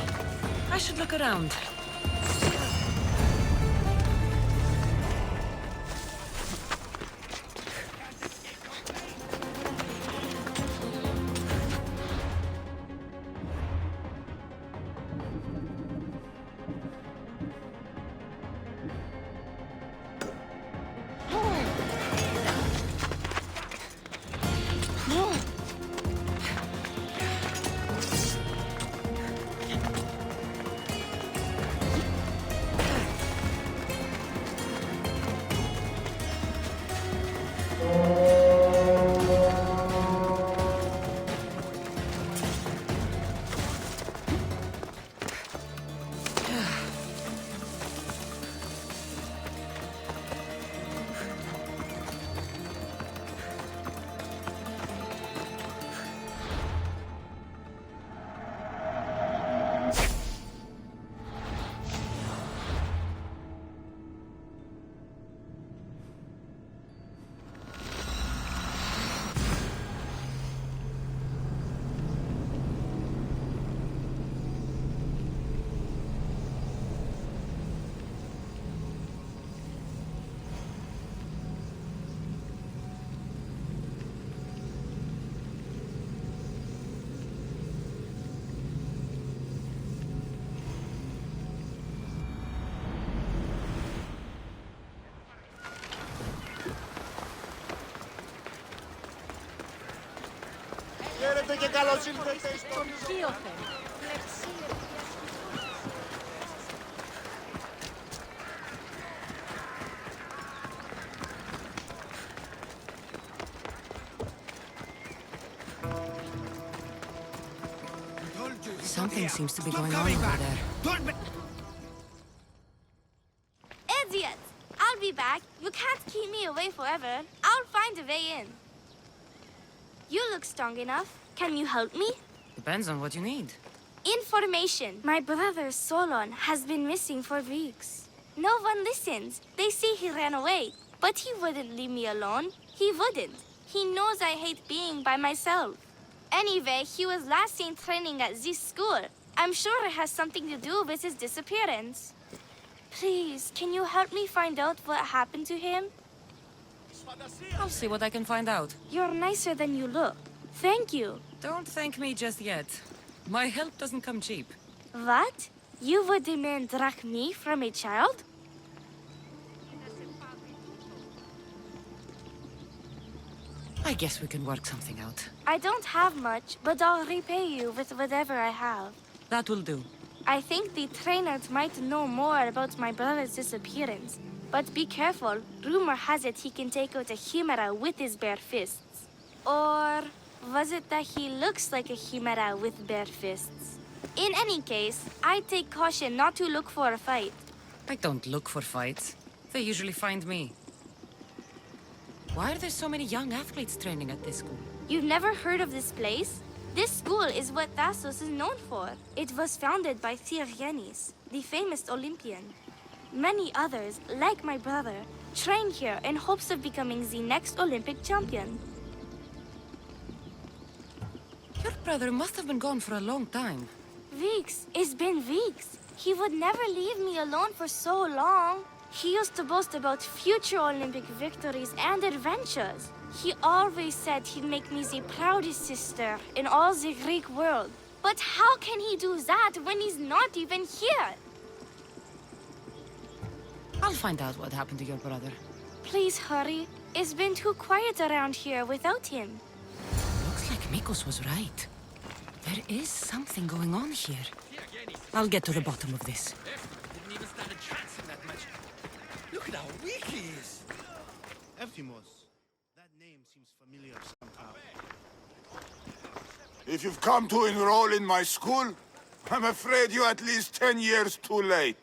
B: I should look around.
L: Χαίρετε και καλώς ήλθατε στον
A: Κίωθεν.
B: Something seems to be going on over there.
N: Idiots! I'll be back. You can't keep me away forever. I'll find a way in. You look strong enough. Can you help me?
B: Depends on what you need.
N: Information. My brother Solon has been missing for weeks. No one listens. They say he ran away. But he wouldn't leave me alone. He wouldn't. He knows I hate being by myself. Anyway, he was last seen training at this school. I'm sure it has something to do with his disappearance. Please, can you help me find out what happened to him?
B: I'll see what I can find out.
N: You're nicer than you look. Thank you.
B: Don't thank me just yet. My help doesn't come cheap.
N: What? You would demand drachmi from a child?
B: I guess we can work something out.
N: I don't have much, but I'll repay you with whatever I have.
B: That will do.
N: I think the trainers might know more about my brother's disappearance. But be careful. Rumor has it he can take out a chimera with his bare fists. Or was it that he looks like a chimera with bare fists? In any case, I take caution not to look for a fight.
B: I don't look for fights. They usually find me. Why are there so many young athletes training at this school?
N: You've never heard of this place? This school is what Thassos is known for. It was founded by Theogenes, the famous Olympian. Many others, like my brother, train here in hopes of becoming the next Olympic champion.
B: Your brother must have been gone for a long time.
N: Weeks. It's been weeks. He would never leave me alone for so long. He used to boast about future Olympic victories and adventures. He always said he'd make me the proudest sister in all the Greek world. But how can he do that when he's not even here?
B: I'll find out what happened to your brother.
N: Please hurry. It's been too quiet around here without him.
B: Looks like Mikos was right. There is something going on here. I'll get to the bottom of this.
F: Didn't even stand a chance in that match. Look at how weak he is.
L: Εύθυμος. That name seems familiar somehow.
H: If you've come to enroll in my school, I'm afraid you're at least 10 years too late.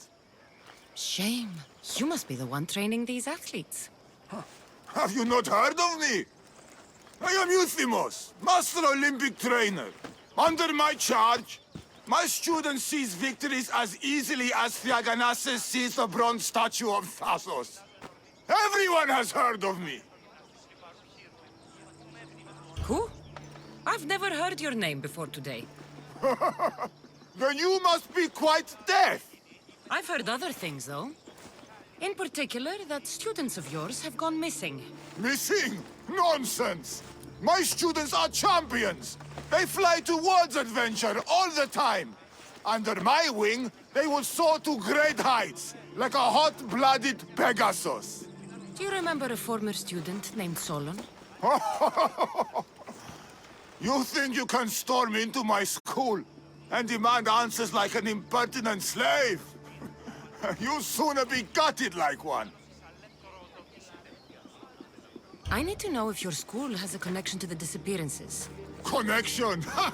B: Shame. You must be the one training these athletes.
H: Have you not heard of me? I am Euthymos, Master Olympic Trainer. Under my charge, My student sees victories as easily as Thiaganasses sees the bronze statue of Thasos. Everyone has heard of me.
B: Who? I've never heard your name before today.
H: Then you must be quite deaf.
B: I've heard other things, though. In particular, that students of yours have gone missing.
H: Missing? Nonsense! My students are champions! They fly towards adventure all the time! Under my wing, they will soar to great heights, like a hot-blooded Pegasus.
B: Do you remember a former student named Solon?
H: You think you can storm into my school and demand answers like an impertinent slave? You'll sooner be gutted like one.
B: I need to know if your school has a connection to the disappearances.
H: Connection? Ha!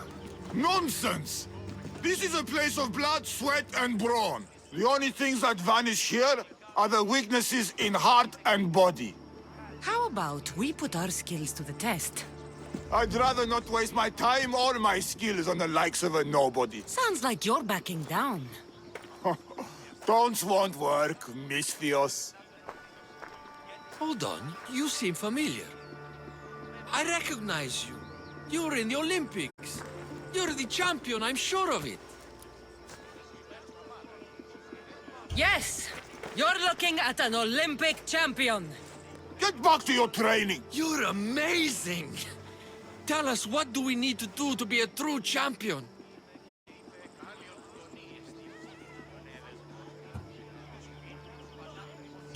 H: Nonsense! This is a place of blood, sweat, and brawn. The only things that vanish here are the weaknesses in heart and body.
B: How about we put our skills to the test?
H: I'd rather not waste my time or my skills on the likes of a nobody.
B: Sounds like you're backing down.
H: Don't want work, Misthios.
O: Hold on, you seem familiar. I recognize you. You're in the Olympics. You're the champion, I'm sure of it.
B: Yes! You're looking at an Olympic champion!
H: Get back to your training!
O: You're amazing! Tell us, what do we need to do to be a true champion?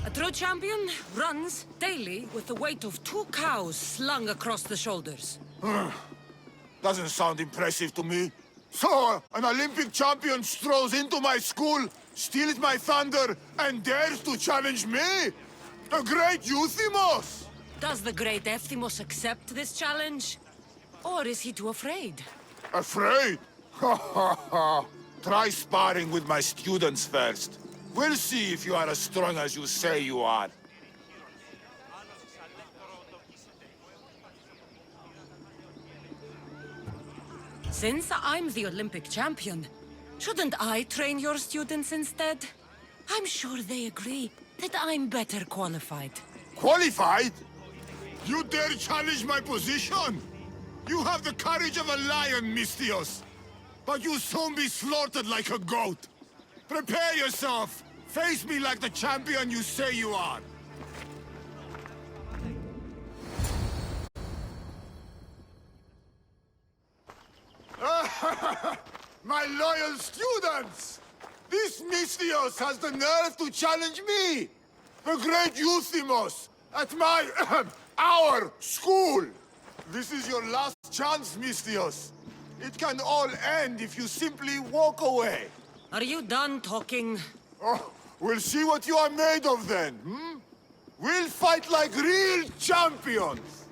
B: A true champion runs daily with the weight of 2 cows slung across the shoulders.
H: Doesn't sound impressive to me. So, an Olympic champion strolls into my school, steals my thunder, and dares to challenge me? The great Euthymos!
B: Does the great Euthymos accept this challenge? Or is he too afraid?
H: Afraid? Ha ha ha! Try sparring with my students first. We'll see if you are as strong as you say you are.
B: Since I'm the Olympic champion, shouldn't I train your students instead? I'm sure they agree that I'm better qualified.
H: Qualified? You dare challenge my position? You have the courage of a lion, Misthios. But you'll soon be slaughtered like a goat. Prepare yourself! Face me like the champion you say you are! My loyal students! This Misthios has the nerve to challenge me! The great Euthymos! At my... our school! This is your last chance, Misthios. It can all end if you simply walk away.
B: Are you done talking?
H: Oh, we'll see what you are made of then, hmm? We'll fight like real champions!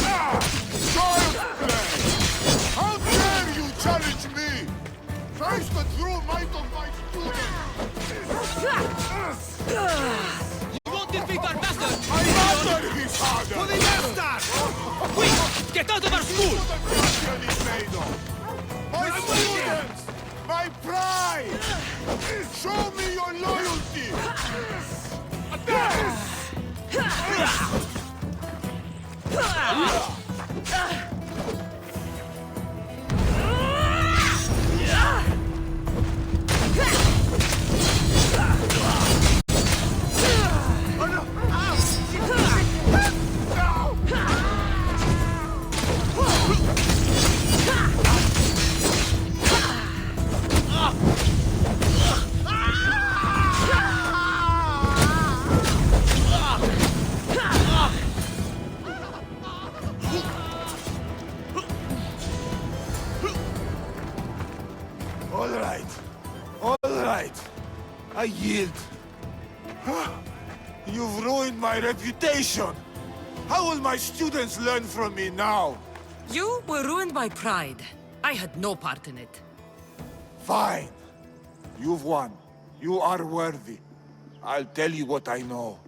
H: Child's play! How dare you challenge me? Face the true might of my students!
O: You won't defeat our master!
H: My master is harder!
O: For the master! Quick! Get out of our school!
H: The champion is made of! My students! My pride! Show me your loyalty! All right. I yield. You've ruined my reputation. How will my students learn from me now?
B: You were ruined by pride. I had no part in it.
H: Fine. You've won. You are worthy. I'll tell you what I know.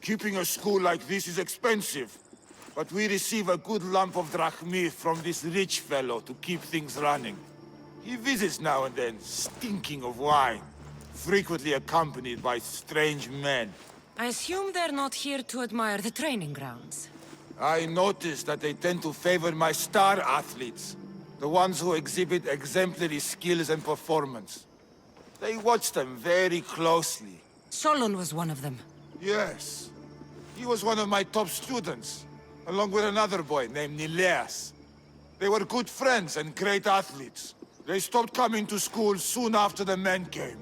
H: Keeping a school like this is expensive, but we receive a good lump of drachmi from this rich fellow to keep things running. He visits now and then, stinking of wine, frequently accompanied by strange men.
B: I assume they're not here to admire the training grounds.
H: I noticed that they tend to favor my star athletes, the ones who exhibit exemplary skills and performance. They watch them very closely.
B: Solon was one of them.
H: Yes. He was one of my top students, along with another boy named Nileas. They were good friends and great athletes. They stopped coming to school soon after the men came.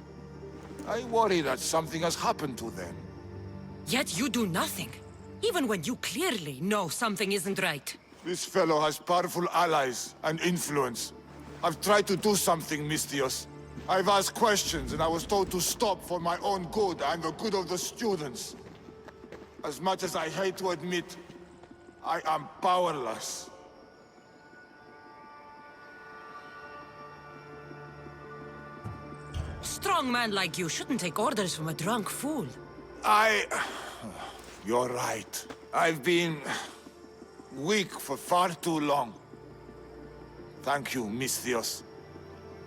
H: I worry that something has happened to them.
B: Yet you do nothing, even when you clearly know something isn't right.
H: This fellow has powerful allies and influence. I've tried to do something, Misthios. I've asked questions and I was told to stop for my own good and the good of the students. As much as I hate to admit, I am powerless.
B: A strong man like you shouldn't take orders from a drunk fool.
H: You're right. I've been weak for far too long. Thank you, Misthios.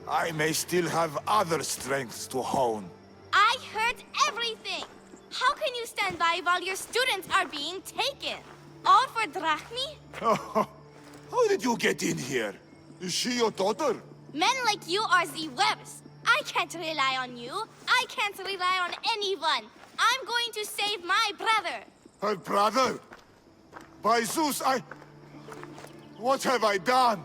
H: I may still have other strengths to hone.
N: I heard everything! How can you stand by while your students are being taken? All for drachmi?
H: How did you get in here? Is she your daughter?
N: Men like you are the webs. I can't rely on you. I can't rely on anyone. I'm going to save my brother.
H: Her brother? By Zeus, what have I done?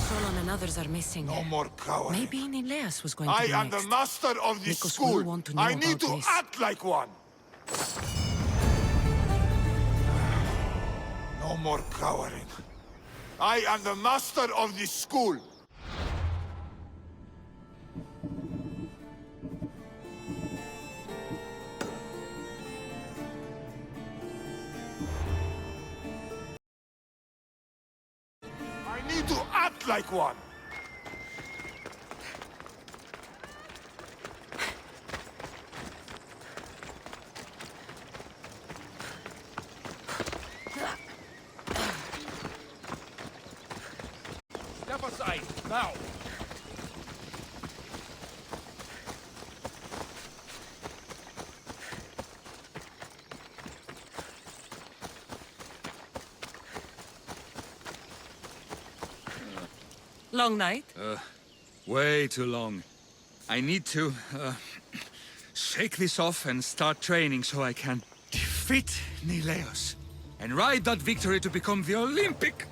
B: Solon and others are missing.
H: No more cowards.
B: Maybe Nileas was going to
H: I
B: be
H: am
B: next.
H: the master of this
B: Nikos
H: school.
B: will want to know
H: I need
B: about
H: to
B: this.
H: act like one. No more cowering. I am the master of this school. I need to act like one.
F: Step aside, now!
B: Long night?
M: Way too long. I need to, shake this off and start training so I can defeat Nileos and ride that victory to become the Olympic...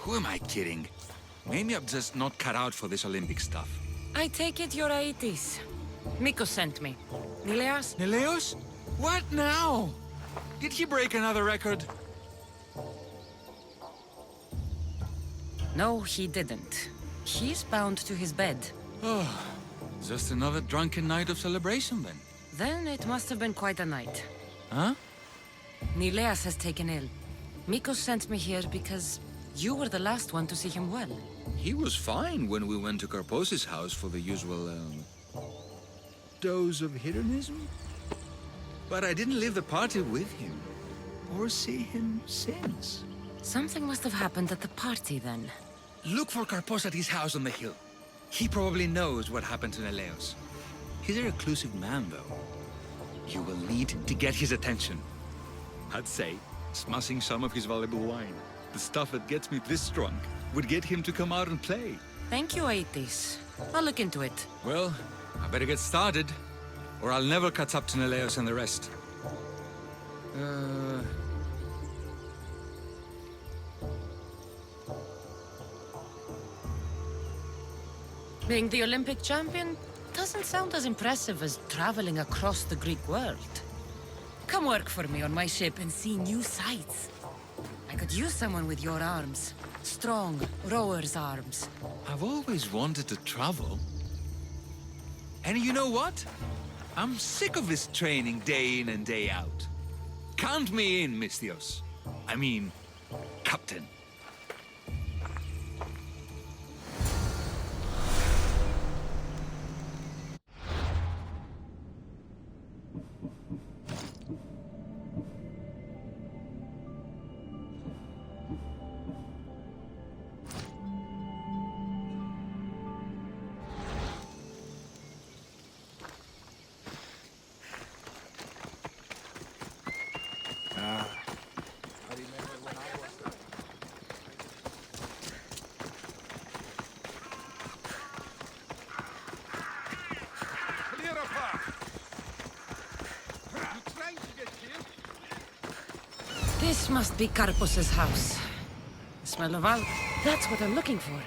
M: who am I kidding? Maybe I'm just not cut out for this Olympic stuff.
B: I take it you're Aetis. Nikos sent me. Nileas?
M: Nileos? What now? Did he break another record?
B: No, he didn't. He's bound to his bed.
M: Oh, just another drunken night of celebration then.
B: Then it must have been quite a night.
M: Huh?
B: Nileas has taken ill. Mikos sent me here because you were the last one to see him well.
M: He was fine when we went to Karpos's house for the usual, dose of hedonism. But I didn't leave the party with him, or see him since.
B: Something must have happened at the party then.
M: Look for Karpos at his house on the hill. He probably knows what happened to Neleos. He's a reclusive man, though. You will need to get his attention. I'd say, smashing some of his valuable wine. The stuff that gets me this drunk would get him to come out and play.
B: Thank you, Aetis. I'll look into it.
M: Well, I better get started, or I'll never catch up to Neleos and the rest.
B: Being the Olympic champion doesn't sound as impressive as traveling across the Greek world. Come work for me on my ship and see new sights. I could use someone with your arms. Strong, rower's arms.
M: I've always wanted to travel. And you know what? I'm sick of this training day in and day out. Count me in, Misthios. I mean, Captain.
B: This must be Karpos's house. The smell of alcohol. That's what I'm looking for.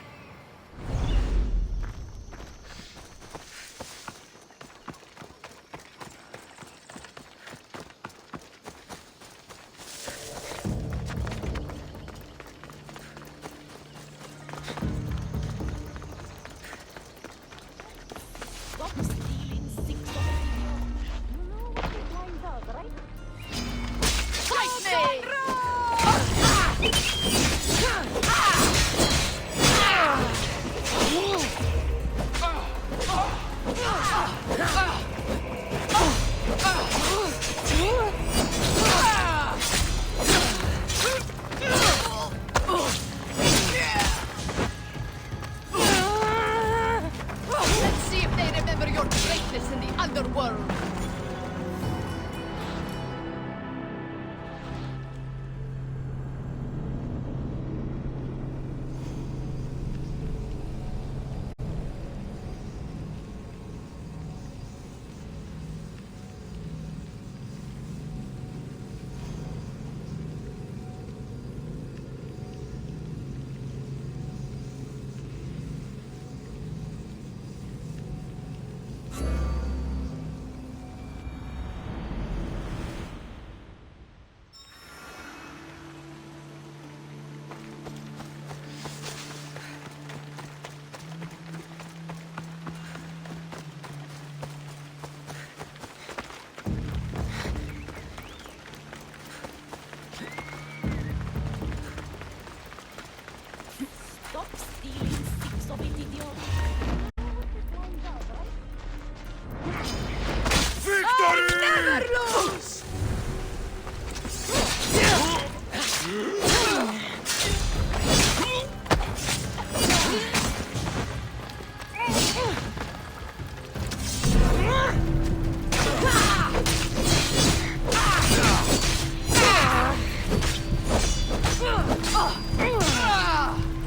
P: Let's see if they remember your greatness in the underworld.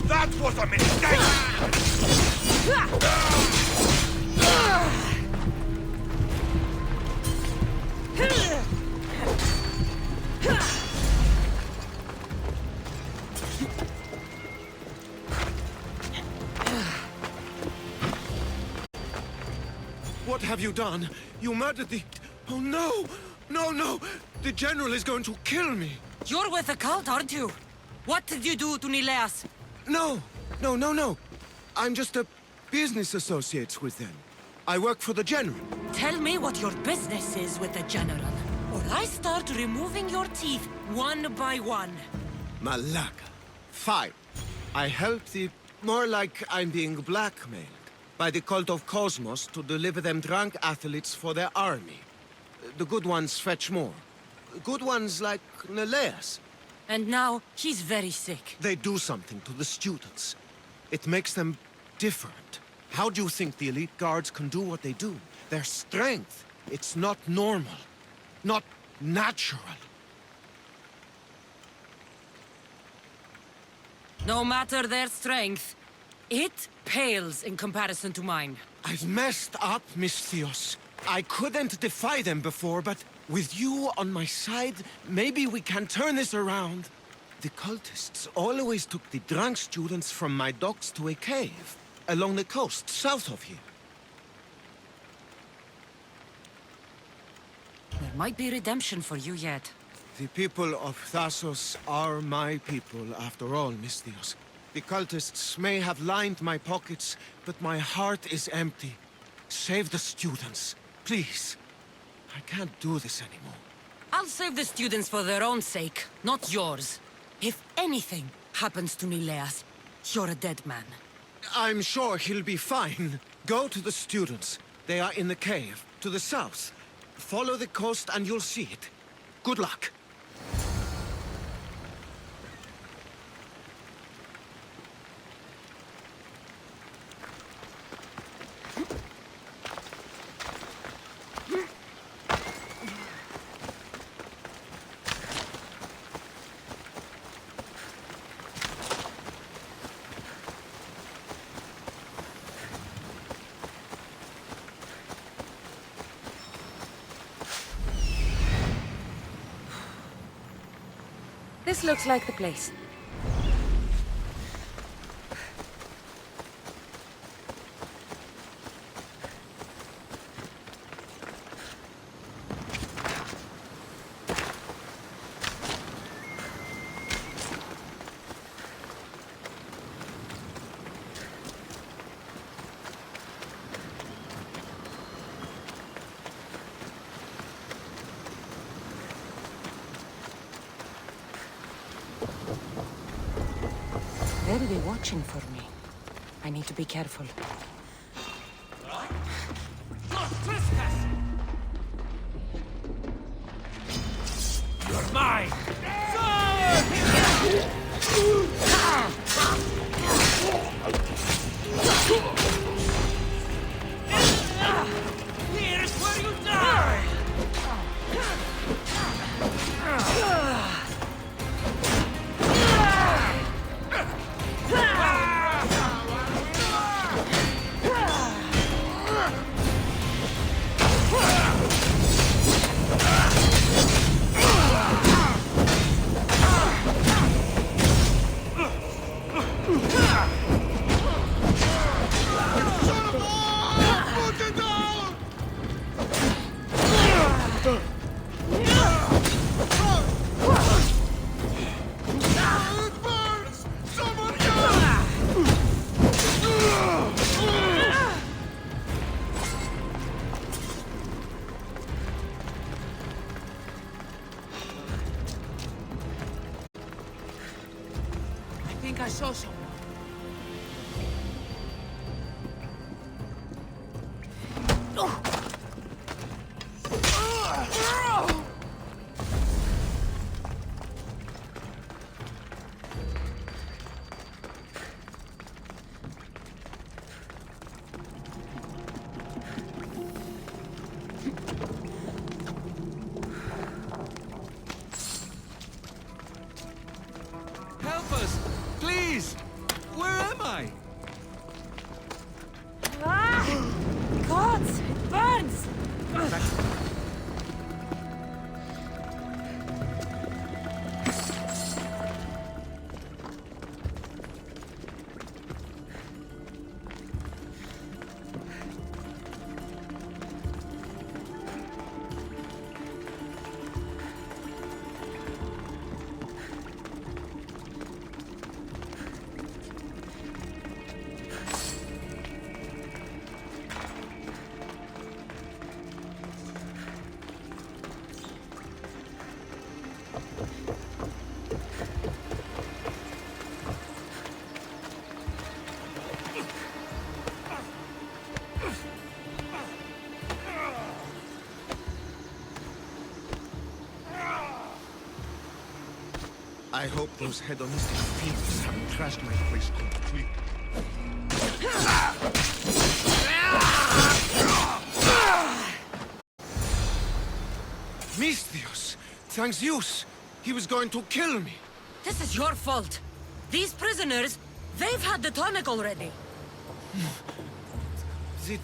C: That was a mistake!
E: What have you done? You murdered the... Oh, no! No, no! The General is going to kill me!
B: You're with the cult, aren't you? What did you do to Nileas?
E: No! No, no, no! I'm just a business associate with them. I work for the General.
B: Tell me what your business is with the General, or I start removing your teeth one by one.
E: Malaka. Fine. I help the... More like I'm being blackmailed by the cult of Cosmos to deliver them drunk athletes for their army. The good ones fetch more. Good ones like Neleas.
B: And now, he's very sick.
E: They do something to the students. It makes them different. How do you think the elite guards can do what they do? Their strength, it's not normal. Not natural.
B: No matter their strength, it pales in comparison to mine.
E: I've messed up, Misthios. I couldn't defy them before, but with you on my side, maybe we can turn this around. The cultists always took the drunk students from my docks to a cave along the coast, south of here.
B: There might be redemption for you yet.
E: The people of Thassos are my people, after all, Misthios. The cultists may have lined my pockets, but my heart is empty. Save the students, please. I can't do this anymore.
B: I'll save the students for their own sake, not yours. If anything happens to Nileas, you're a dead man.
E: I'm sure he'll be fine. Go to the students. They are in the cave, to the south. Follow the coast and you'll see it. Good luck.
B: This looks like the place. They'll be watching for me. I need to be careful.
F: You're mine!
A: Here's where you die! I think I saw someone.
M: Help us! Please! Where am I?
B: Ah! God! It burns!
L: I hope those hedonistic fiends haven't trashed my place completely. Misthios! Thanks Zeus! He was going to kill me!
B: This is your fault. These prisoners, they've had the tonic already.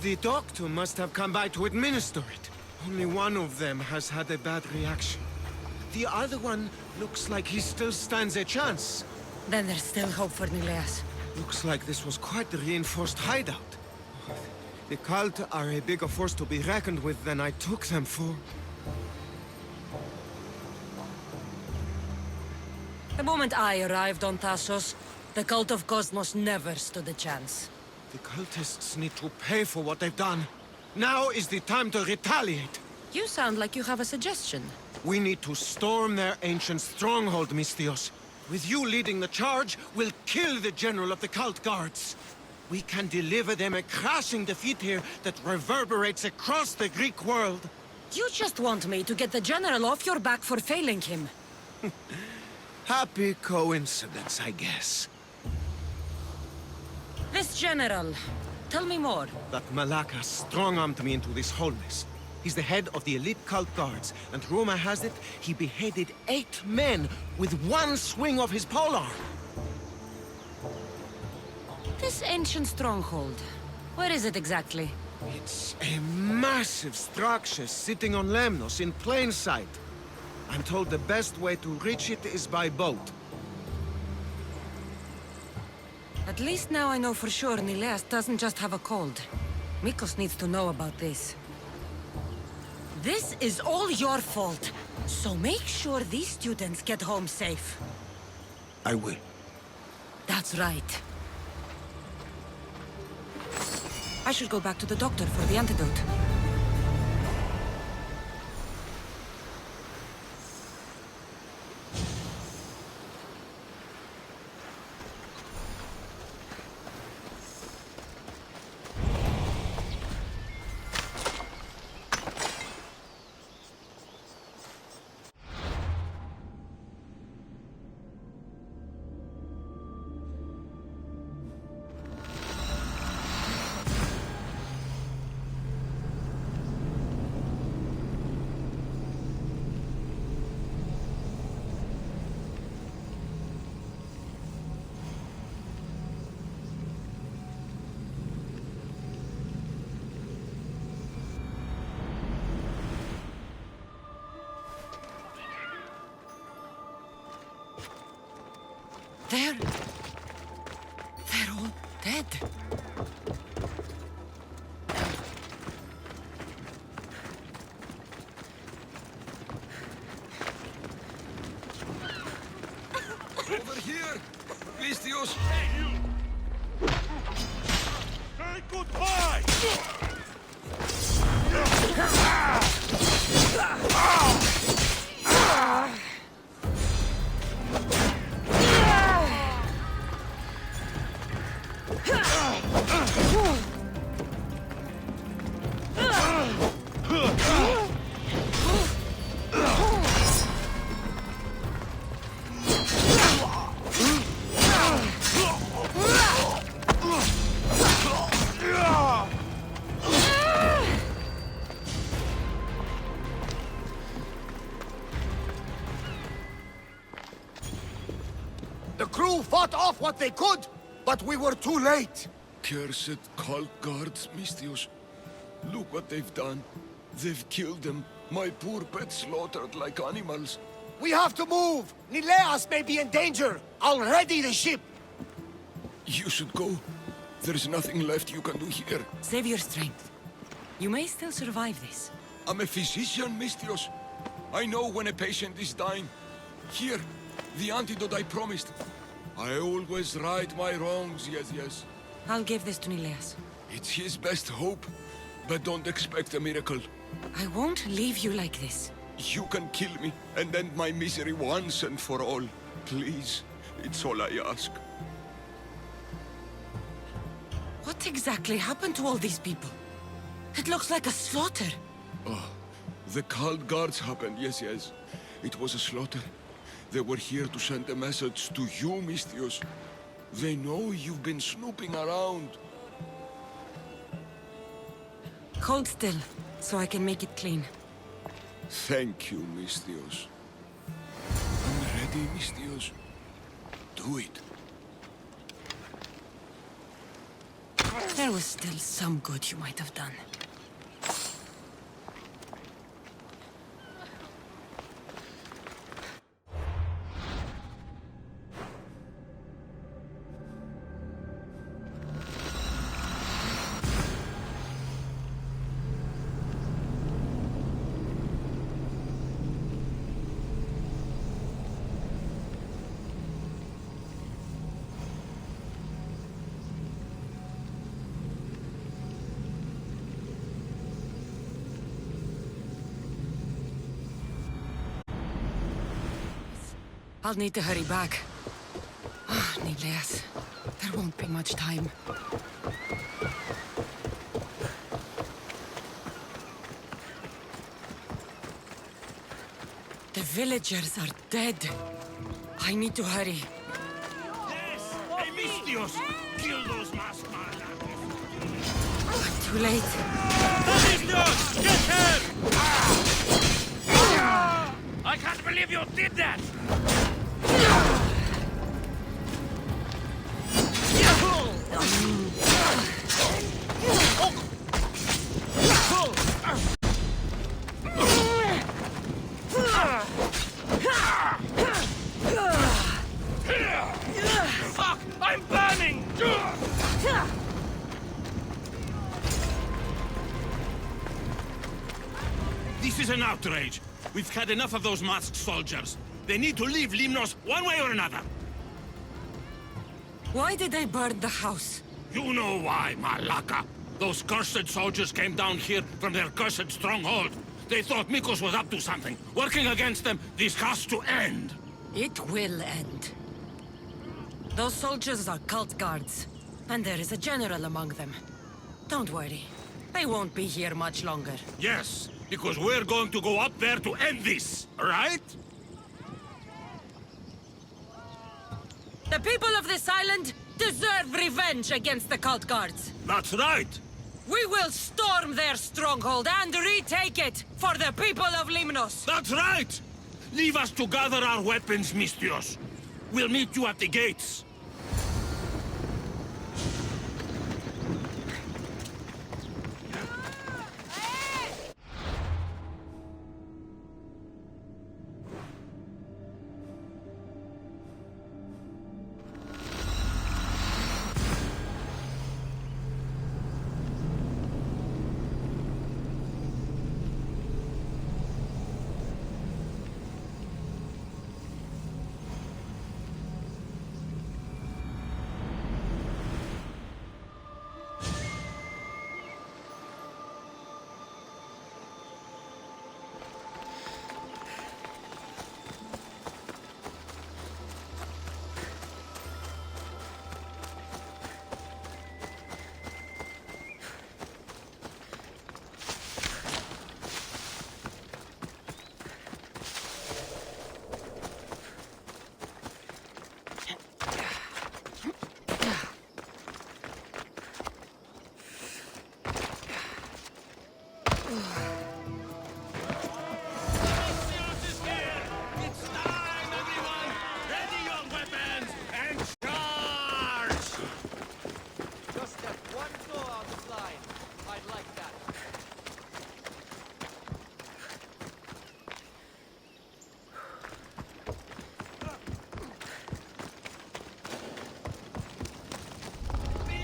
L: The doctor must have come by to administer it. Only one of them has had a bad reaction. The other one looks like he still stands a chance.
B: Then there's still hope for Nileas.
L: Looks like this was quite a reinforced hideout. The cult are a bigger force to be reckoned with than I took them for.
B: The moment I arrived on Tassos, the cult of Cosmos never stood a chance.
L: The cultists need to pay for what they've done. Now is the time to retaliate.
B: You sound like you have a suggestion.
L: We need to storm their ancient stronghold, Misthios. With you leading the charge, we'll kill the general of the cult guards. We can deliver them a crashing defeat here that reverberates across the Greek world.
B: You just want me to get the general off your back for failing him.
L: Happy coincidence, I guess.
B: This general, tell me more.
L: That Malaka strong-armed me into this whole mess. He's the head of the elite cult guards, and rumor has it, he beheaded 8 men with one swing of his polearm.
B: This ancient stronghold, where is it exactly?
L: It's a massive structure sitting on Lemnos in plain sight. I'm told the best way to reach it is by boat.
B: At least now I know for sure Nileas doesn't just have a cold. Mikos needs to know about this. This is all your fault. So make sure these students get home safe.
C: I will.
B: That's right. I should go back to the doctor for the antidote. They're all dead.
K: Over here! Mistios!
F: Hey, you! Say goodbye!
L: The crew fought off what they could, but we were too late.
K: Cursed cult guards, Mistios. Look what they've done. They've killed them. My poor pets slaughtered like animals.
L: We have to move! Nileas may be in danger! I'll ready the ship!
K: You should go. There's nothing left you can do here.
B: Save your strength. You may still survive this.
K: I'm a physician, Mistios. I know when a patient is dying. Here, the antidote I promised. I always right my wrongs, yes.
B: I'll give this to Nileas.
K: It's his best hope, but don't expect a miracle.
B: I won't leave you like this.
K: You can kill me and end my misery once and for all. Please, it's all I ask.
B: What exactly happened to all these people? It looks like a slaughter.
K: Oh, the cult guards happened, yes. It was a slaughter. They were here to send a message to you, Mistios. They know you've been snooping around.
B: Hold still, so I can make it clean.
K: Thank you, Mistios. I'm ready, Mistios. Do it.
B: There was still some good you might have done. I'll need to hurry back. Nileas, there won't be much time. The villagers are dead. I need to hurry.
F: Yes! Hey, Mistios! Kill those masked man!
B: Too late.
F: Mistios! Get him! I can't believe you did that!
K: This is an outrage. We've had enough of those masked soldiers. They need to leave Limnos one way or another.
B: Why did they burn the house?
K: You know why, Malaka. Those cursed soldiers came down here from their cursed stronghold. They thought Mikos was up to something. Working against them, this has to end.
B: It will end. Those soldiers are cult guards, and there is a general among them. Don't worry. They won't be here much longer.
K: Yes, because we're going to go up there to end this, right?
B: The people of this island deserve revenge against the cult guards.
K: That's right.
B: We will storm their stronghold and retake it for the people of Limnos.
K: That's right. Leave us to gather our weapons, Mistios. We'll meet you at the gates.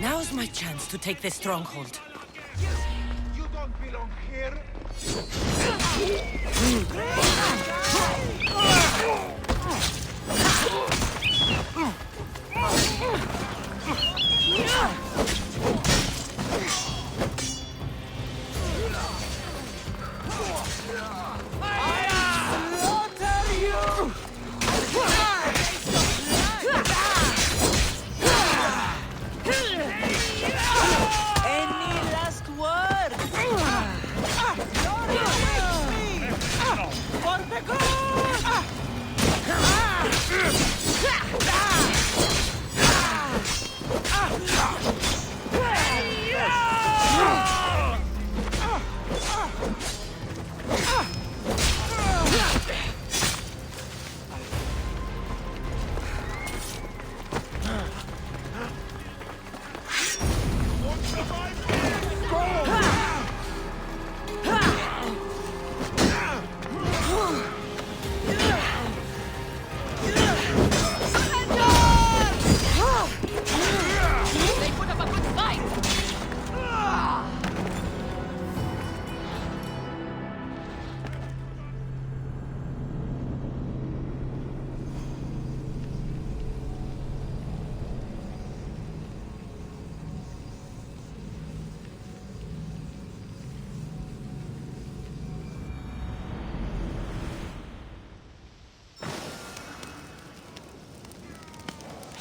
B: Now's my chance to take this stronghold.
H: You don't belong here.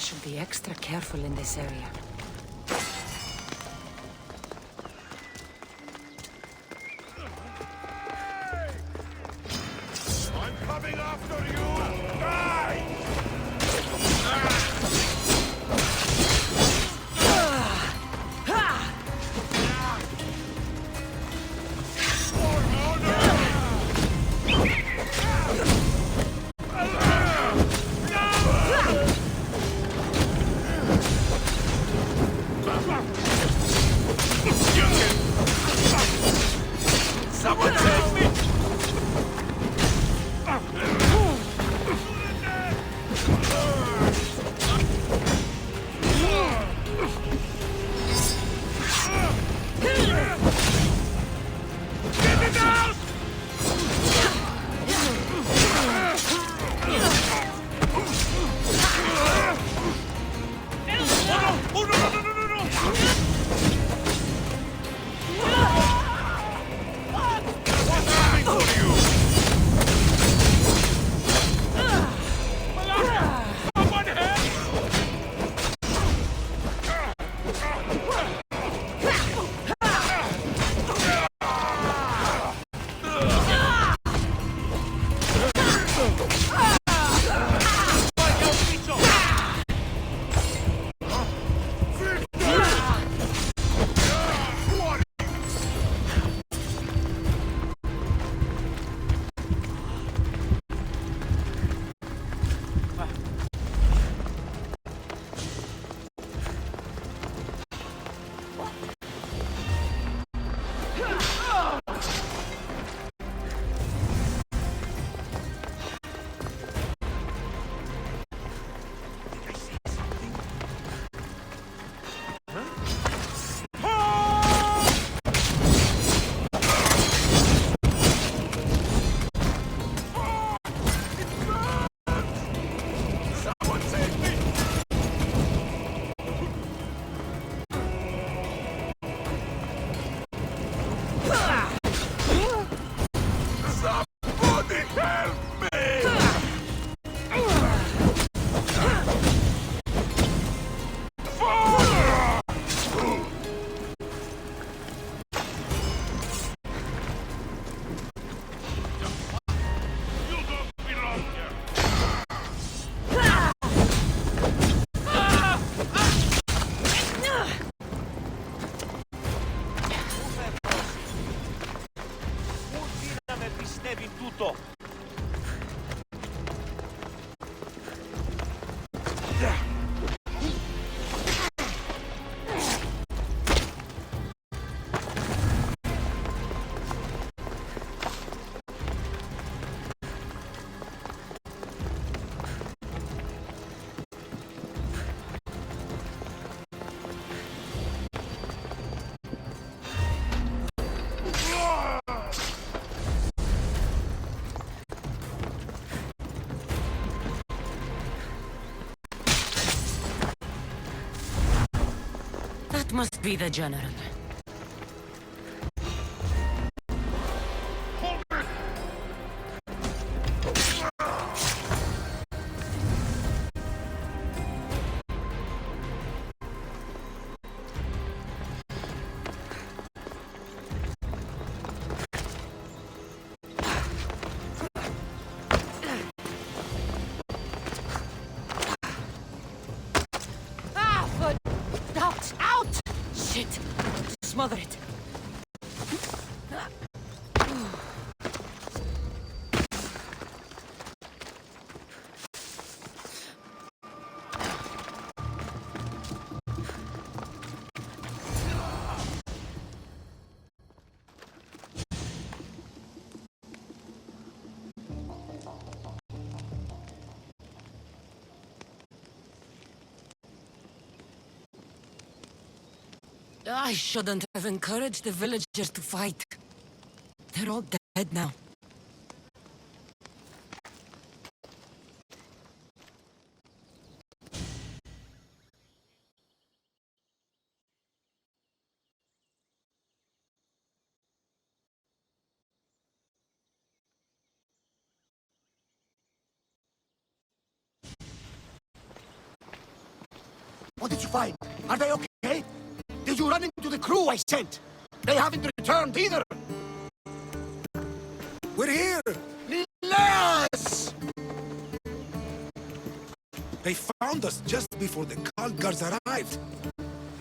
B: Should be extra careful in this area.
H: I'm coming after you! Die!
K: Someone take me!
B: That must be the general. Out! Shit! Smother it. I shouldn't have encouraged the villagers to fight. They're all dead now.
L: What did you find? Are they okay? Did you run into the crew I sent? They haven't returned either.
C: We're here!
L: Nileas!
C: They found us just before the Cult Guards arrived.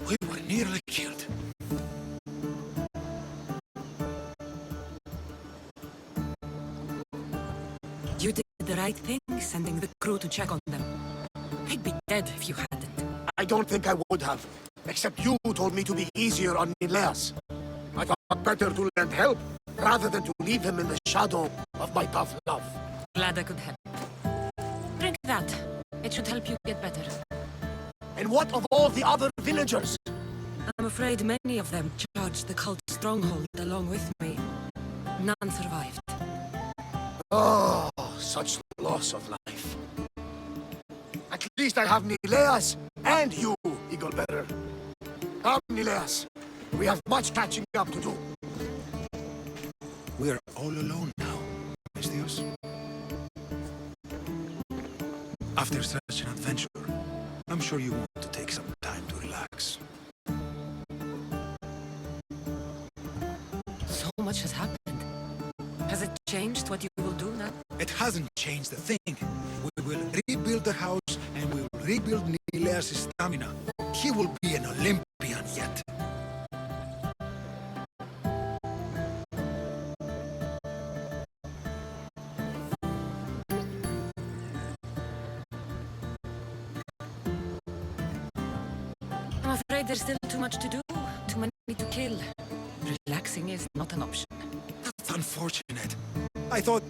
C: We were nearly killed.
B: You did the right thing, sending the crew to check on them. I'd be dead if you hadn't.
L: I don't think I would have. Except you told me to be easier on Nileas. I thought better to lend help, rather than to leave him in the shadow of my tough love.
B: Glad I could help. Drink that. It should help you get better.
L: And what of all the other villagers?
B: I'm afraid many of them charged the cult stronghold along with me. None survived.
L: Oh, such loss of life. At least I have Nileas and you, Eaglebearer. Come, Nileas. We have much catching up to do.
C: We're all alone now, Misthios. After such an adventure, I'm sure you want to take some time to relax.
B: So much has happened. Has it changed what you will do now?
C: It hasn't changed a thing. We will rebuild the house and we will rebuild Nileas' stamina. He will be an Olympian yet.
B: I'm afraid there's still too much to do, too many to kill. Relaxing is not an option.
C: That's unfortunate. I thought...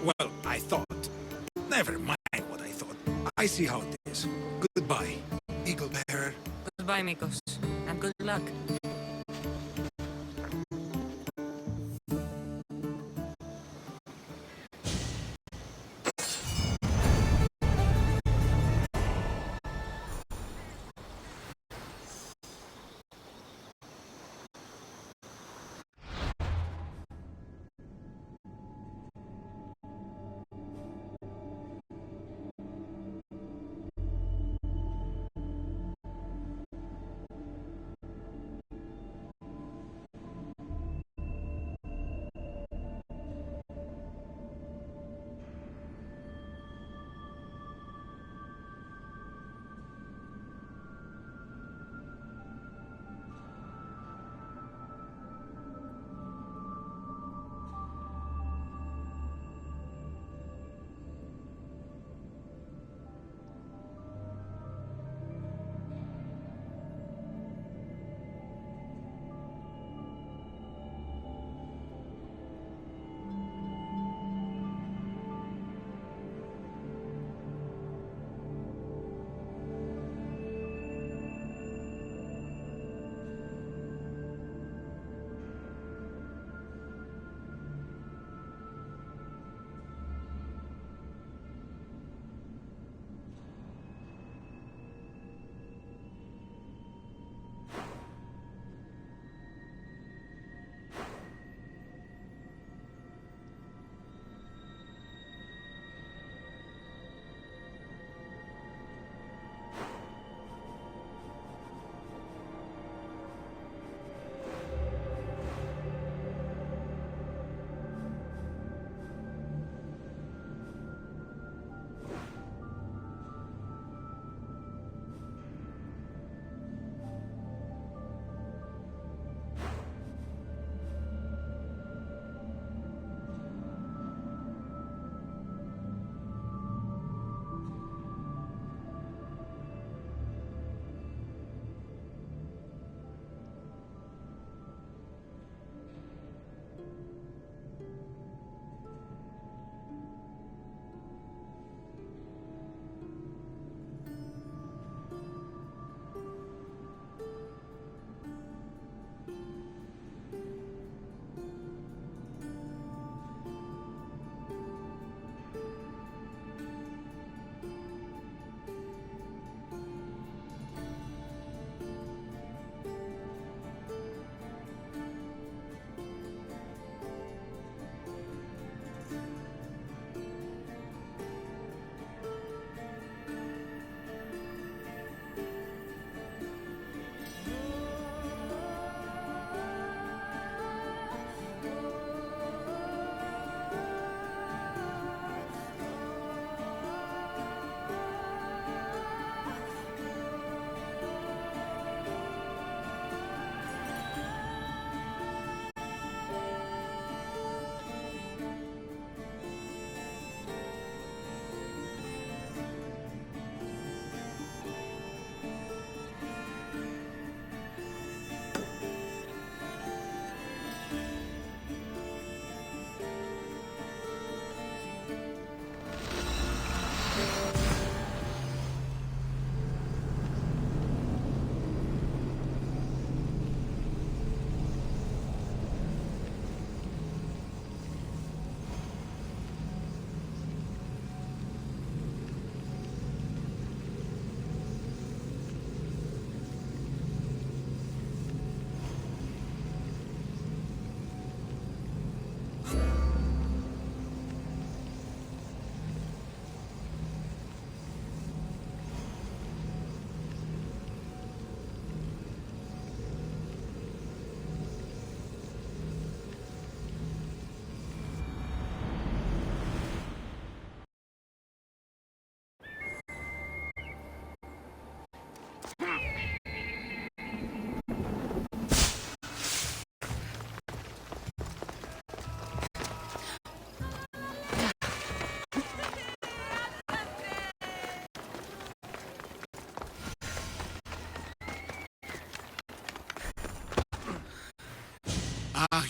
C: Well, I thought. Never mind what I thought. I see how it is. Goodbye, Eagle Bearer.
B: Goodbye, Mikos. And good luck.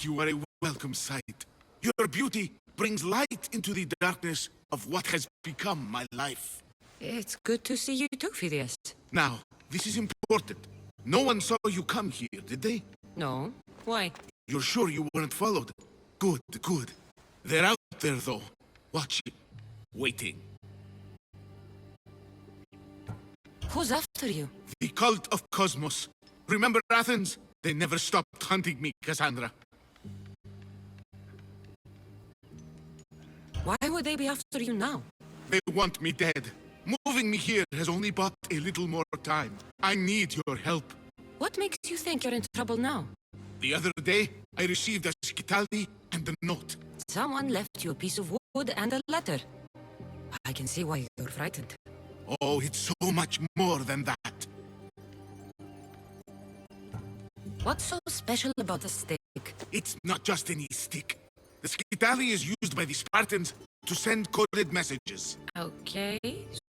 H: you are a welcome sight. Your beauty brings light into the darkness of what has become my life.
B: It's good to see you too, Phidias.
H: Now, this is important. No one saw you come here, did they?
B: No. Why?
H: You're sure you weren't followed? Good, good. They're out there, though. Watching. Waiting.
B: Who's after you?
H: The cult of Cosmos. Remember Athens? They never stopped hunting me, Cassandra.
B: Why would they be after you now?
H: They want me dead. Moving me here has only bought a little more time. I need your help.
B: What makes you think you're in trouble now?
H: The other day, I received a skitali and a note.
B: Someone left you a piece of wood and a letter. I can see why you're frightened.
H: Oh, it's so much more than that.
B: What's so special about the stick?
H: It's not just any stick. The skitali is used by the Spartans to send coded messages.
B: Okay,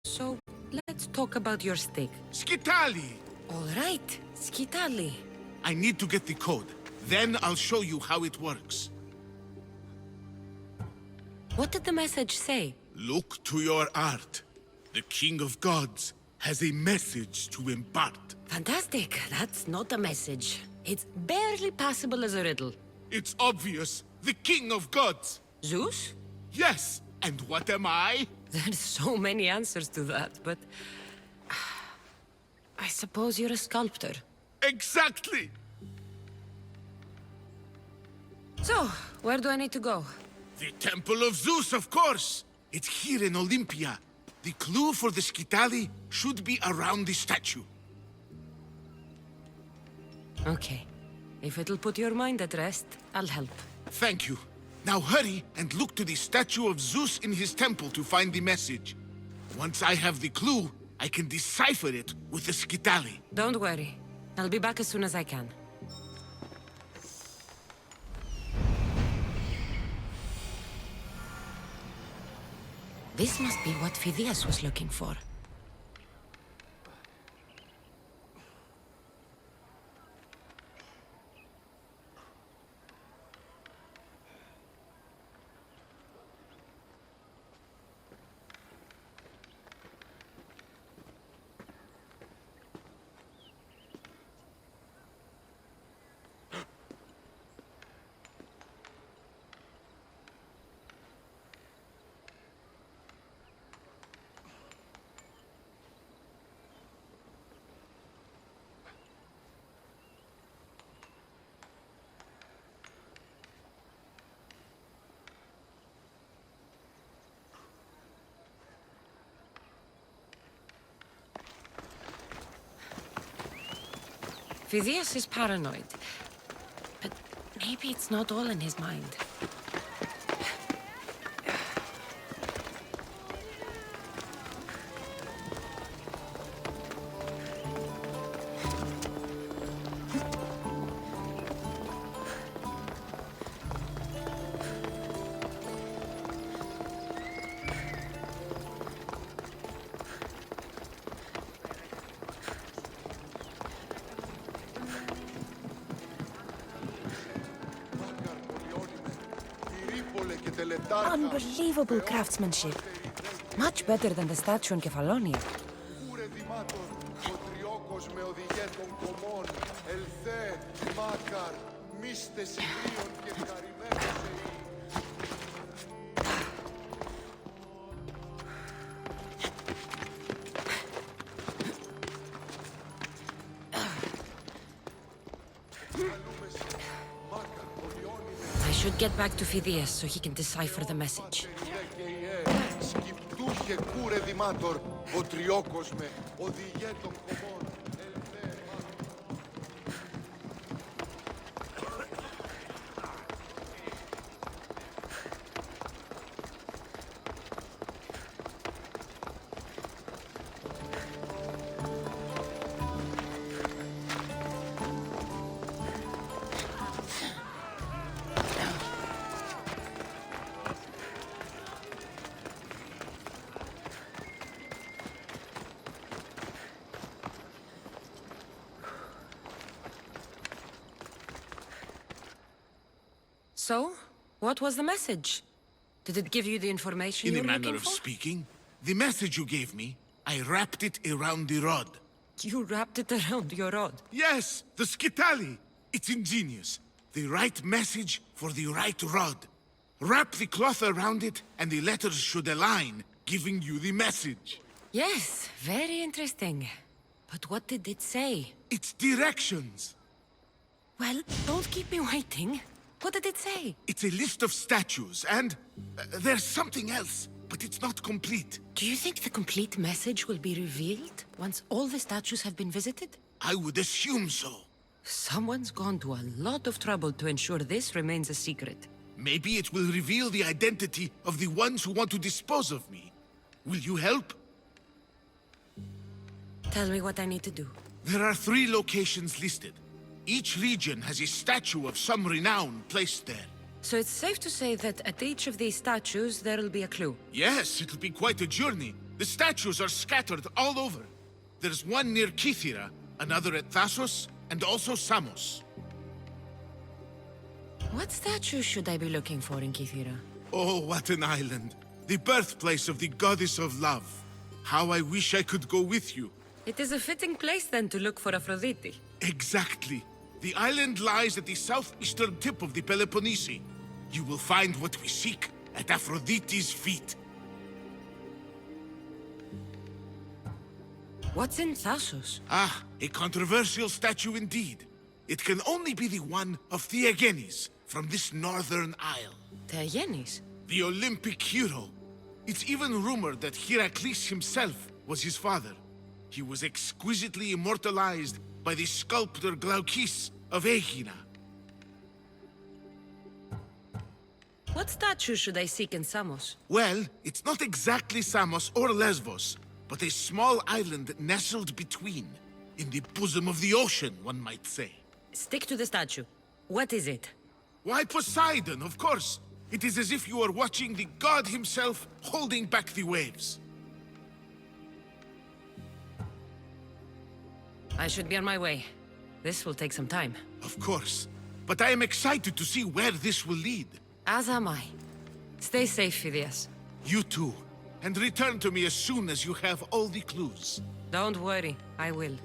B: so let's talk about your stick.
H: Skitali!
B: All right, skitali.
H: I need to get the code. Then I'll show you how it works.
B: What did the message say?
H: Look to your art. The King of Gods has a message to impart.
B: Fantastic. That's not a message. It's barely passable as a riddle.
H: It's obvious. The King of Gods.
B: Zeus?
H: Yes. And what am I?
B: There's so many answers to that, but... I suppose you're a sculptor.
H: Exactly!
B: So, where do I need to go?
H: The Temple of Zeus, of course! It's here in Olympia. The clue for the skitali should be around the statue.
B: Okay. If it'll put your mind at rest, I'll help.
H: Thank you. Now hurry and look to the statue of Zeus in his temple to find the message. Once I have the clue, I can decipher it with the skitali.
B: Don't worry. I'll be back as soon as I can. This must be what Phidias was looking for. Phidias is paranoid, but maybe it's not all in his mind. Unbelievable craftsmanship. Much better than the statue in Kefalonia. I should get back to Phidias so he can decipher the message. So, what was the message? Did it give you the information
C: In
B: you
C: a
B: were
C: manner
B: looking
C: of
B: for?
C: speaking, the message you gave me, I wrapped it around the rod.
B: You wrapped it around your rod?
C: Yes, the skitali. It's ingenious. The right message for the right rod. Wrap the cloth around it, and the letters should align, giving you the message.
B: Yes, very interesting. But what did it say?
C: It's directions.
B: Well, don't keep me waiting. What did it say?
C: It's a list of statues, and there's something else, but it's not complete.
B: Do you think the complete message will be revealed once all the statues have been visited?
C: I would assume so.
B: Someone's gone to a lot of trouble to ensure this remains a secret.
C: Maybe it will reveal the identity of the ones who want to dispose of me. Will you help?
B: Tell me what I need to do.
C: There are 3 locations listed. Each region has a statue of some renown placed there.
B: So it's safe to say that at each of these statues there'll be a clue.
C: Yes, it'll be quite a journey. The statues are scattered all over. There's one near Kythera, another at Thasos, and also Samos.
B: What statue should I be looking for in Kythera?
C: Oh, what an island. The birthplace of the goddess of love. How I wish I could go with you.
B: It is a fitting place then to look for Aphrodite.
C: Exactly. The island lies at the southeastern tip of the Peloponnese. You will find what we seek at Aphrodite's feet.
B: What's in Thasos?
C: Ah, a controversial statue indeed. It can only be the one of Theagenes from this northern isle.
B: Theagenes?
C: The Olympic hero. It's even rumored that Heracles himself was his father. He was exquisitely immortalized by the sculptor Glaukis of Aegina.
B: What statue should I seek in Samos?
C: Well, it's not exactly Samos or Lesbos, but a small island nestled between. In the bosom of the ocean, one might say.
B: Stick to the statue. What is it?
C: Why, Poseidon, of course. It is as if you were watching the god himself holding back the waves.
B: I should be on my way. This will take some time.
C: Of course. But I am excited to see where this will lead.
B: As am I. Stay safe, Phidias.
C: You too. And return to me as soon as you have all the clues.
B: Don't worry, I will.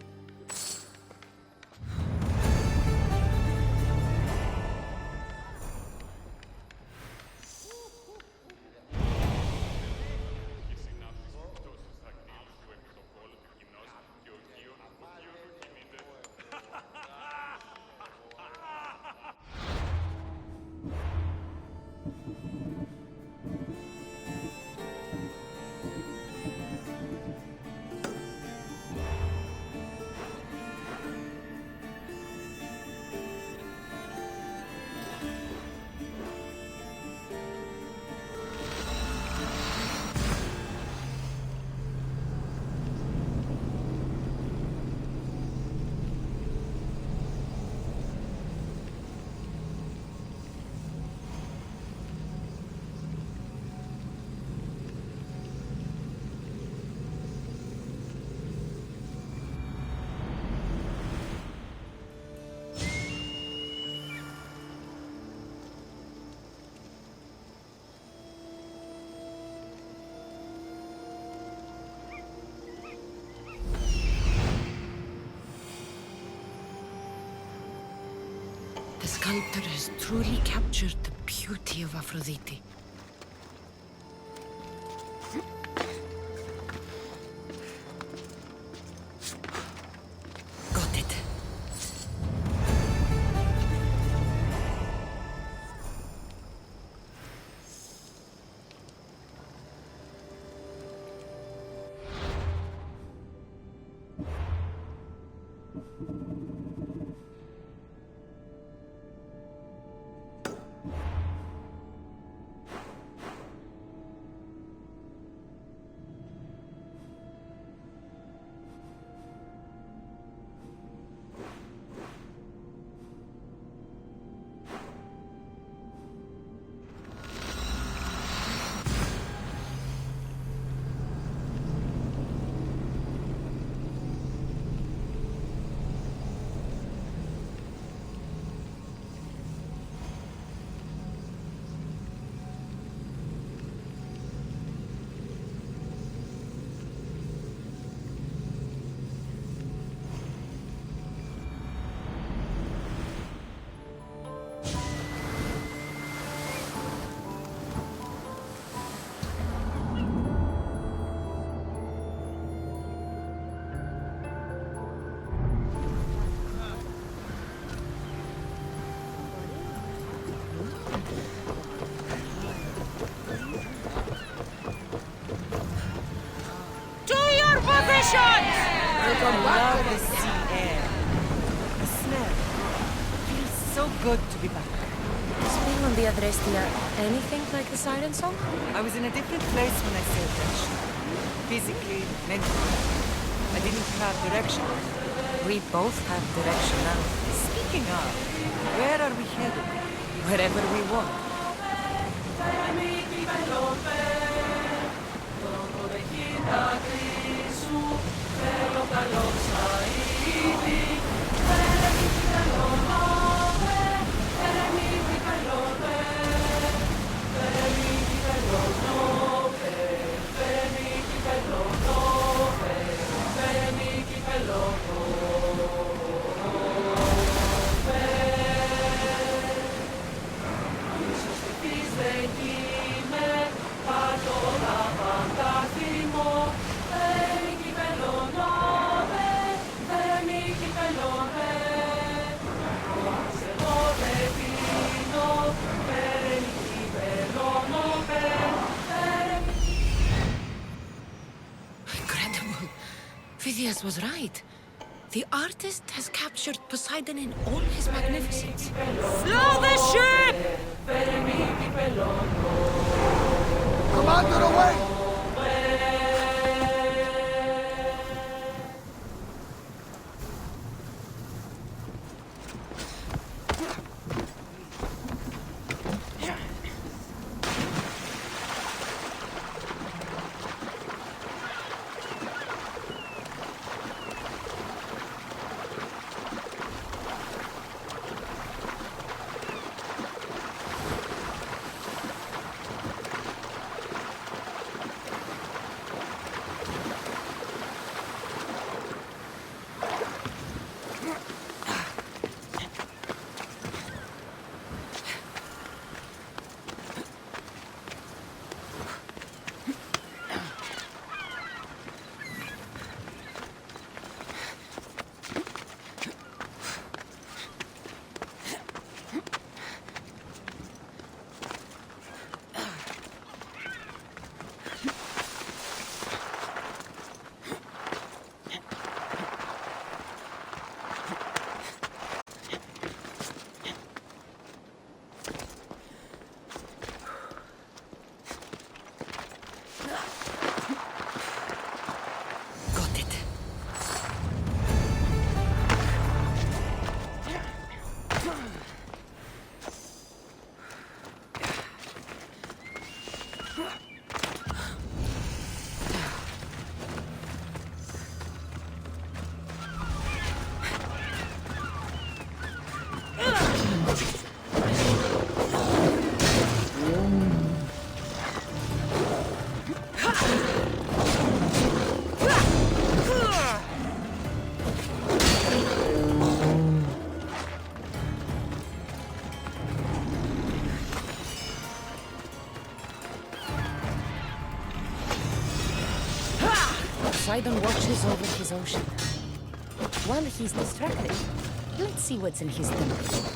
B: The sculptor has truly captured the beauty of Aphrodite. Got it.
P: welcome
B: I
P: back.
B: love the sea air. The smell. Feels so good to be back.
Q: Is being on the Adrestia anything like the siren song?
B: I was in a different place when I sailed that ship. Physically, mentally. I didn't have direction.
Q: We both have direction now.
B: Speaking of, where are we headed?
Q: Wherever we want. Incredible. Phidias was right. The artist has captured Poseidon in all his magnificence.
B: Slow the ship!
H: Commander, away!
Q: Poseidon watches over his ocean. While he's distracted, let's see what's in his temple.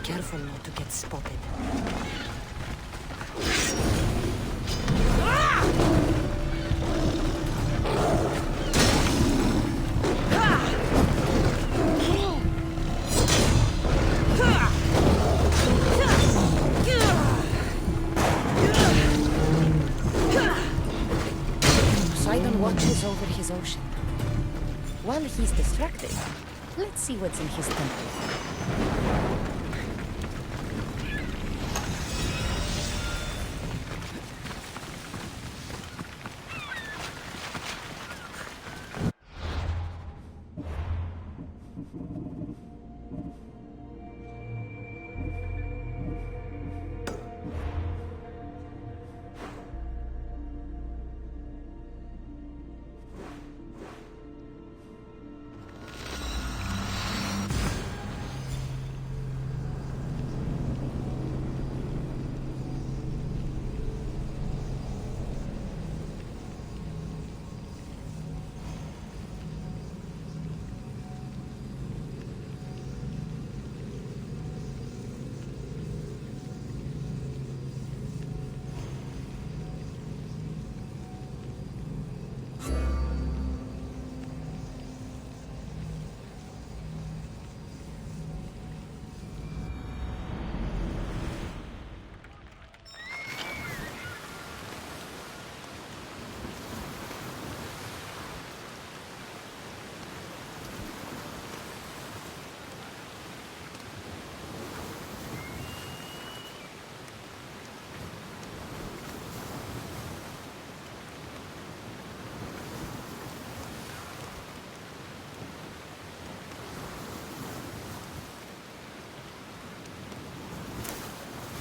Q: Careful not to get spotted. Let's see what's in his temple.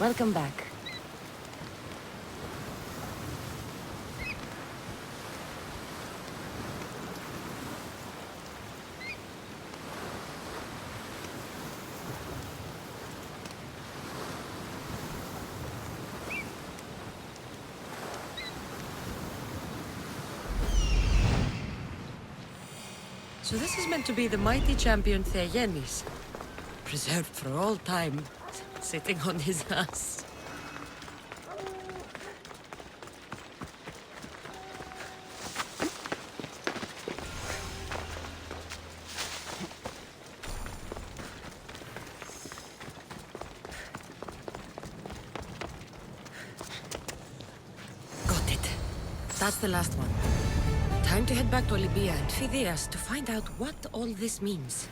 Q: Welcome back.
B: So this is meant to be the mighty champion Theogenes, preserved for all time, sitting on his ass.
Q: Got it. That's the last one. Time to head back to Libya and Phidias to find out what all this means.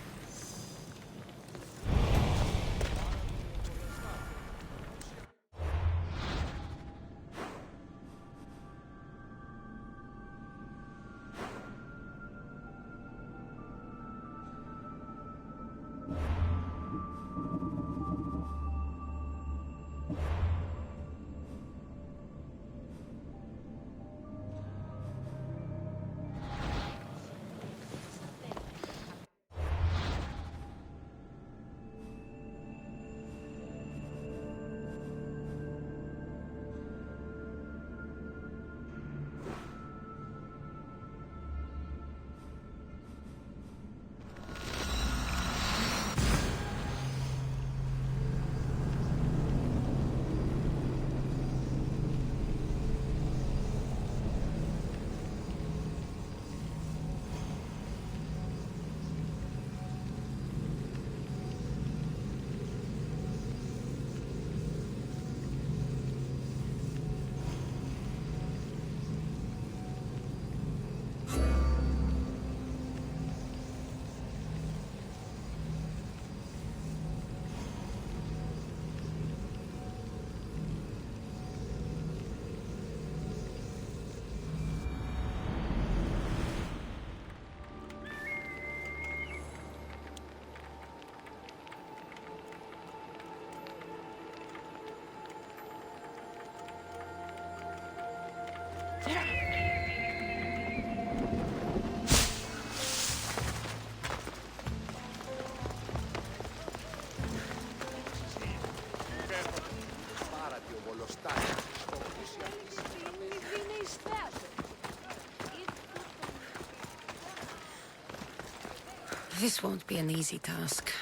Q: This won't be an easy task.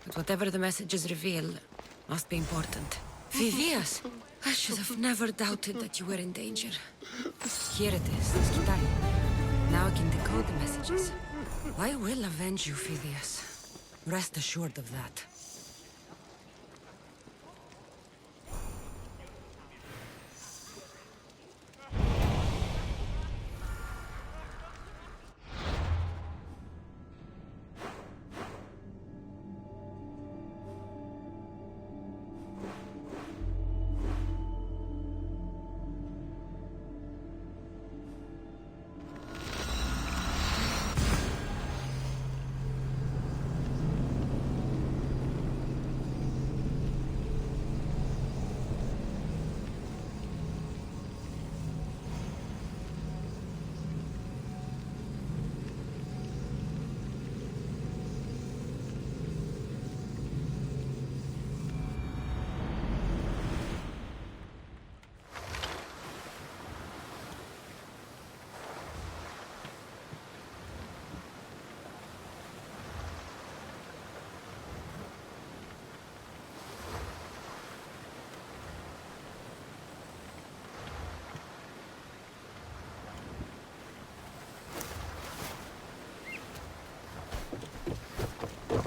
Q: But whatever the messages reveal, must be important. Phidias! I should have never doubted that you were in danger. Here it is, the Skitari. Now I can decode the messages. I will avenge you, Phidias. Rest assured of that.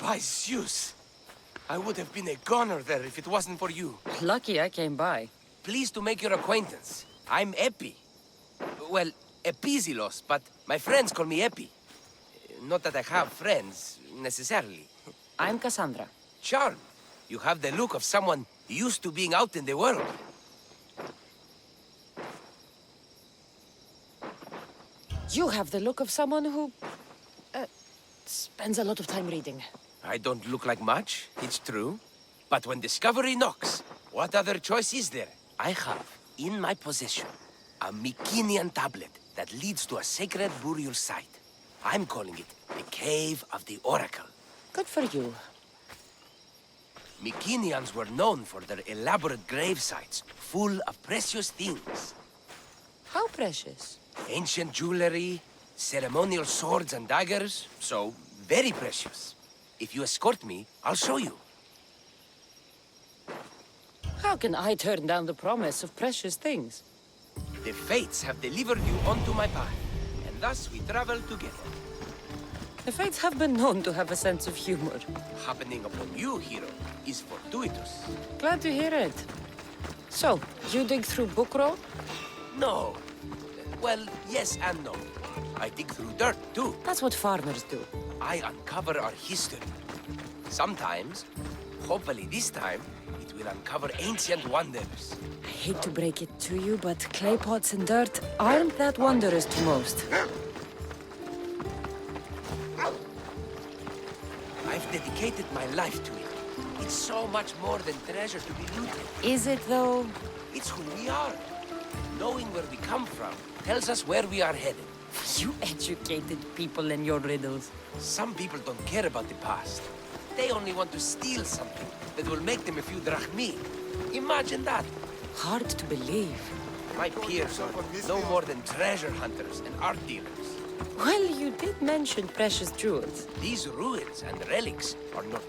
G: By Zeus! I would have been a goner there if it wasn't for you.
B: Lucky I came by.
G: Pleased to make your acquaintance. I'm Epi. Well, Epizilos, but my friends call me Epi. Not that I have friends, necessarily.
B: I'm Cassandra.
G: Charmed. You have the look of someone used to being out in the world.
B: You have the look of someone who... spends a lot of time reading.
G: I don't look like much, it's true. But when discovery knocks, what other choice is there? I have, in my possession, a Mycenaean tablet that leads to a sacred burial site. I'm calling it the Cave of the Oracle.
B: Good for you.
G: Mycenaeans were known for their elaborate grave sites, full of precious things.
B: How precious?
G: Ancient jewelry, ceremonial swords and daggers, so very precious. If you escort me, I'll show you.
B: How can I turn down the promise of precious things?
G: The fates have delivered you onto my path, and thus we travel together.
B: The fates have been known to have a sense of humor.
G: Happening upon you, hero, is fortuitous.
B: Glad to hear it. So, you dig through book row?
G: No. Well, yes and no. I dig through dirt, too.
B: That's what farmers do.
G: I uncover our history. Sometimes, hopefully this time, it will uncover ancient wonders.
B: I hate to break it to you, but clay pots and dirt aren't that wondrous to most.
G: I've dedicated my life to it. It's so much more than treasure to be looted.
B: Is it, though?
G: It's who we are. Knowing where we come from tells us where we are headed.
B: You educated people and your riddles.
G: Some people don't care about the past. They only want to steal something that will make them a few drachmi. Imagine that.
B: Hard to believe.
G: My peers are no more than treasure hunters and art dealers.
Q: Well, you did mention precious jewels.
G: These ruins and relics are not...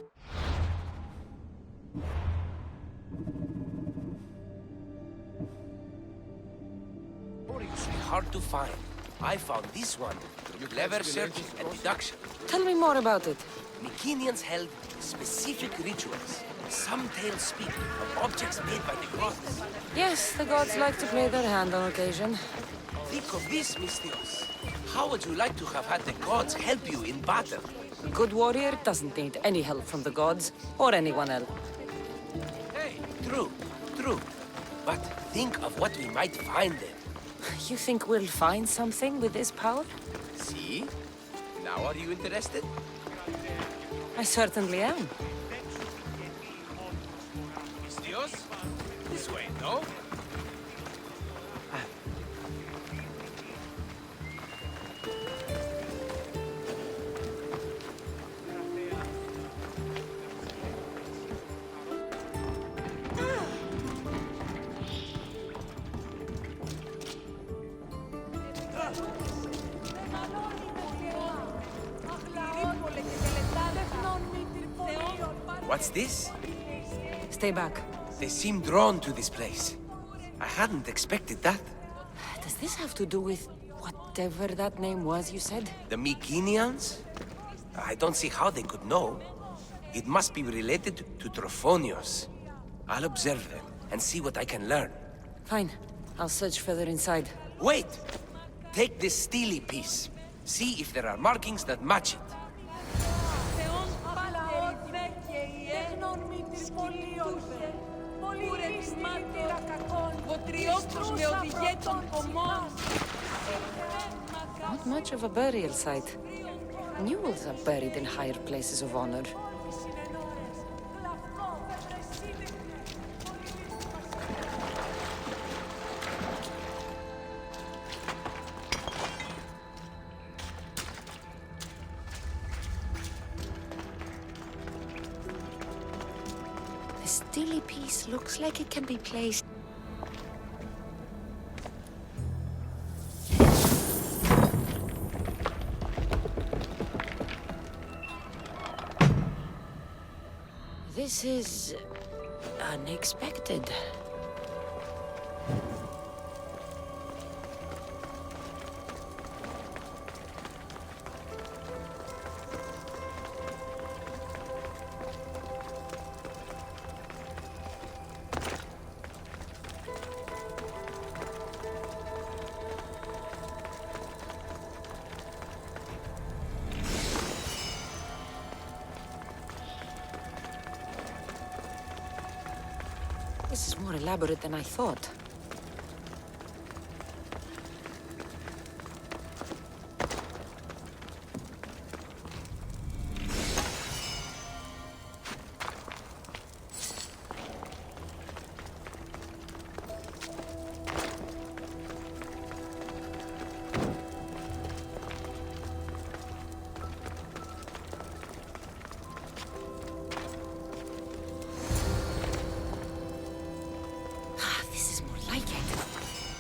G: notoriously hard to find. I found this one through clever searching and deduction.
Q: Tell me more about it.
G: Mycenaeans held specific rituals. Some tales speak of objects made by the gods.
Q: Yes, the gods like to play their hand on occasion.
G: Think of this, Mystios. How would you like to have had the gods help you in battle?
Q: A good warrior doesn't need any help from the gods, or anyone else.
G: Hey, true. But think of what we might find there.
Q: You think we'll find something with this power?
G: See? Now are you interested?
Q: I certainly am.
G: Mystios? This way, no? What's this?
Q: Stay back.
G: They seem drawn to this place. I hadn't expected that.
Q: Does this have to do with whatever that name was you said?
G: The Mycenaeans? I don't see how they could know. It must be related to Trophonios. I'll observe them and see what I can learn.
Q: Fine. I'll search further inside.
G: Wait! Take this steely piece. See if there are markings that match it.
Q: Not much of a burial site. Mules are buried in higher places of honor. The steely piece looks like it can be placed. This is unexpected. This is more elaborate than I thought.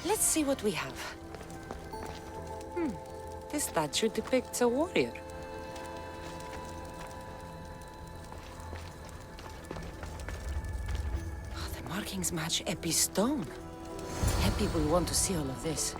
Q: Let's see what we have. This statue depicts a warrior. The markings match Epi's stone. Epi will want to see all of this.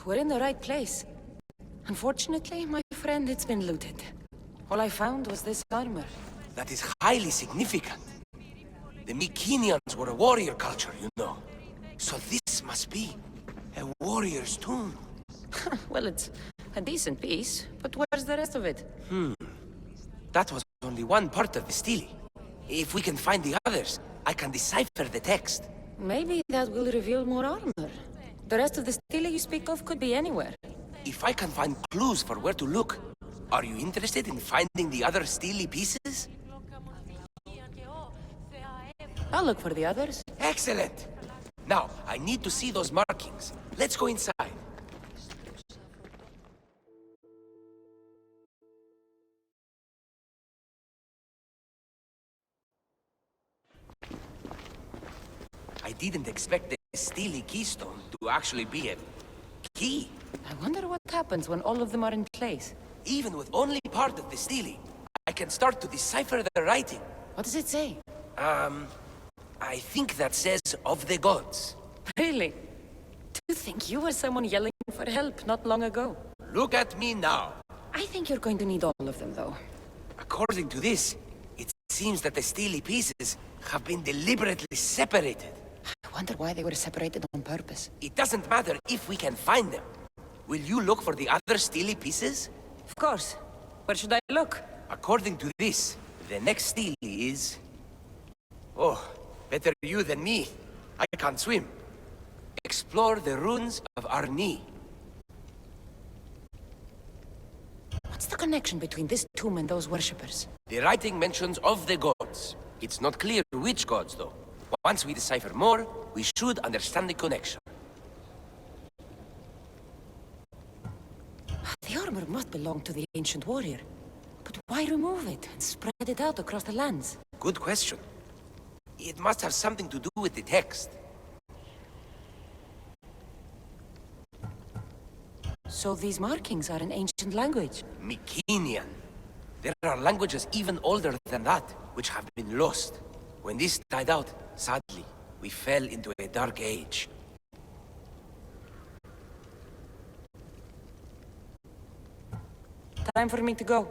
Q: We're in the right place. Unfortunately, my friend, it's been looted. All I found was this armor.
G: That is highly significant. The Mycenaeans were a warrior culture, you know. So this must be a warrior's tomb.
Q: Well, it's a decent piece, but where's the rest of it?
G: That was only one part of the stele. If we can find the others, I can decipher the text.
Q: Maybe that will reveal more armor. The rest of the stele you speak of could be anywhere.
G: If I can find clues for where to look, are you interested in finding the other stele pieces?
Q: I'll look for the others.
G: Excellent! Now, I need to see those markings. Let's go inside. I didn't expect the stele keystone to actually be a key.
Q: I wonder what happens when all of them are in place.
G: Even with only part of the stele, I can start to decipher the writing.
Q: What does it say?
G: I think that says of the gods.
Q: Really? Do you think you were someone yelling for help not long ago?
G: Look at me now.
Q: I think you're going to need all of them, though.
G: According to this, it seems that the stele pieces have been deliberately separated.
Q: I wonder why they were separated on purpose.
G: It doesn't matter if we can find them. Will you look for the other stele pieces?
Q: Of course. Where should I look?
G: According to this, the next stele is... Oh, better you than me. I can't swim. Explore the ruins of Arni.
Q: What's the connection between this tomb and those worshippers?
G: The writing mentions of the gods. It's not clear which gods, though. Once we decipher more, we should understand the connection.
Q: The armor must belong to the ancient warrior. But why remove it and spread it out across the lands?
G: Good question. It must have something to do with the text.
Q: So these markings are in ancient language?
G: Mycenaean. There are languages even older than that, which have been lost. When this died out, sadly, we fell into a dark age.
Q: Time for me to go.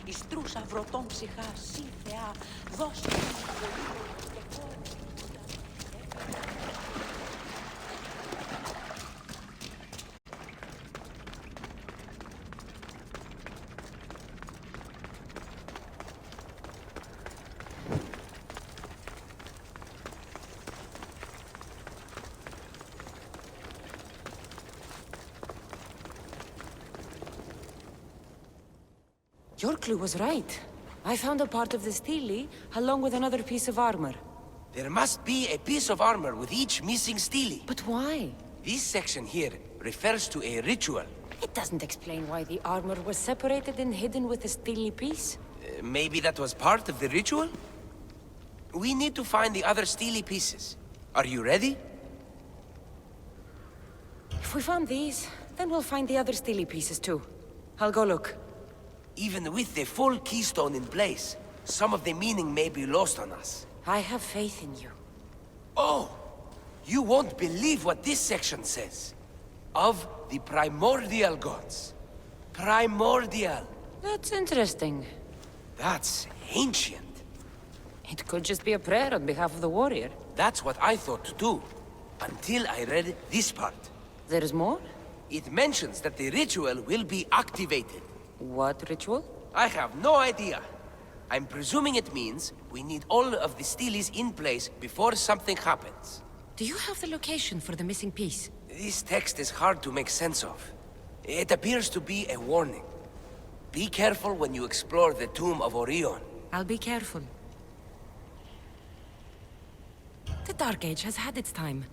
B: Εις τρούς αυρωτών ψυχά, σύ Θεά, δώσ' μου και κόρη. Your clue was right. I found a part of the stele, along with another piece of armor.
G: There must be a piece of armor with each missing stele.
B: But why?
G: This section here refers to a ritual.
B: It doesn't explain why the armor was separated and hidden with the stele piece.
G: Maybe that was part of the ritual? We need to find the other stele pieces. Are you ready?
B: If we found these, then we'll find the other stele pieces too. I'll go look.
G: Even with the full keystone in place, some of the meaning may be lost on us.
B: I have faith in you.
G: Oh! You won't believe what this section says. Of the primordial gods. Primordial.
B: That's interesting.
G: That's ancient.
B: It could just be a prayer on behalf of the warrior.
G: That's what I thought too. Until I read this part.
B: There's more?
G: It mentions that the ritual will be activated.
B: What ritual?
G: I have no idea. I'm presuming it means we need all of the steles in place before something happens.
B: Do you have the location for the missing piece?
G: This text is hard to make sense of. It appears to be a warning. Be careful when you explore the tomb of Orion.
B: I'll be careful. The Dark Age has had its time.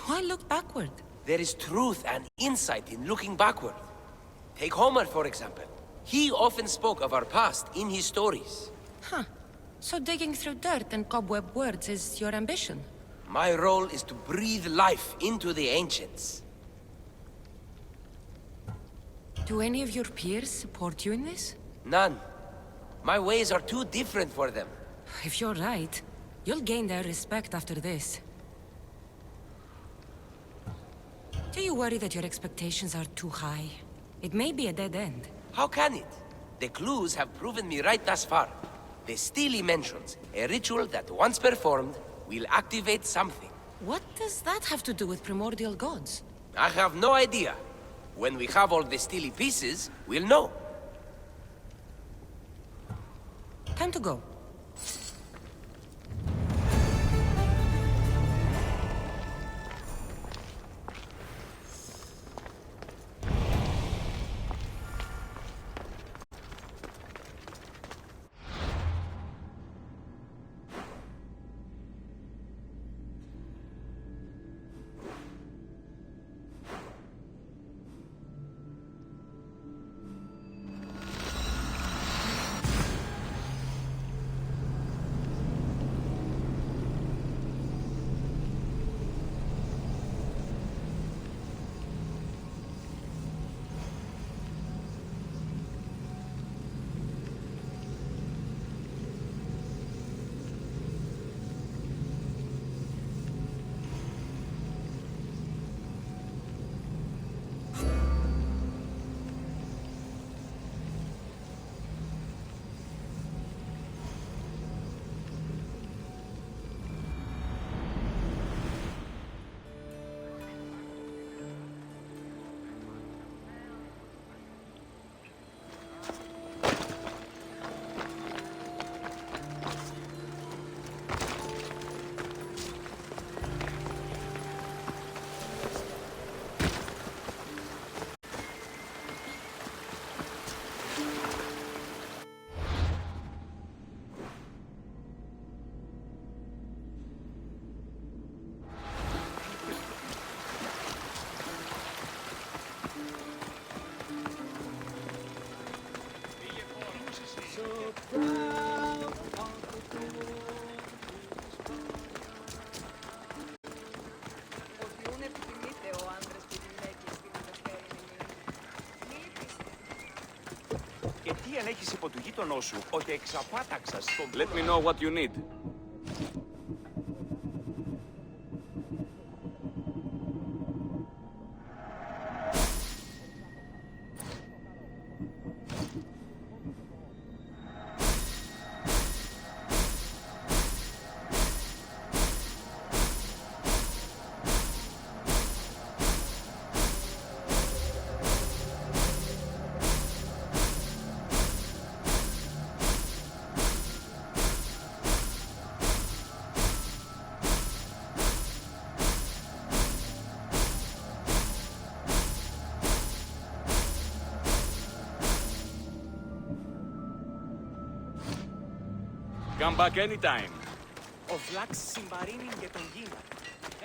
B: Why look backward?
G: There is truth and insight in looking backward. Take Homer, for example. He often spoke of our past in his stories.
B: Huh. So digging through dirt and cobweb words is your ambition?
G: My role is to breathe life into the ancients.
B: Do any of your peers support you in this?
G: None. My ways are too different for them.
B: If you're right, you'll gain their respect after this. Do you worry that your expectations are too high? It may be a dead end.
G: How can it? The clues have proven me right thus far. The stele mentions a ritual that once performed will activate something.
B: What does that have to do with primordial gods?
G: I have no idea. When we have all the stele pieces, we'll know.
B: Time to go.
R: έχεις υπό του γείτονό σου ότι εξαπάταξα στον...
S: Let me know what you need. Come back anytime.
E: Ο Βλάξ συμπαρήνει και τον Γίνα.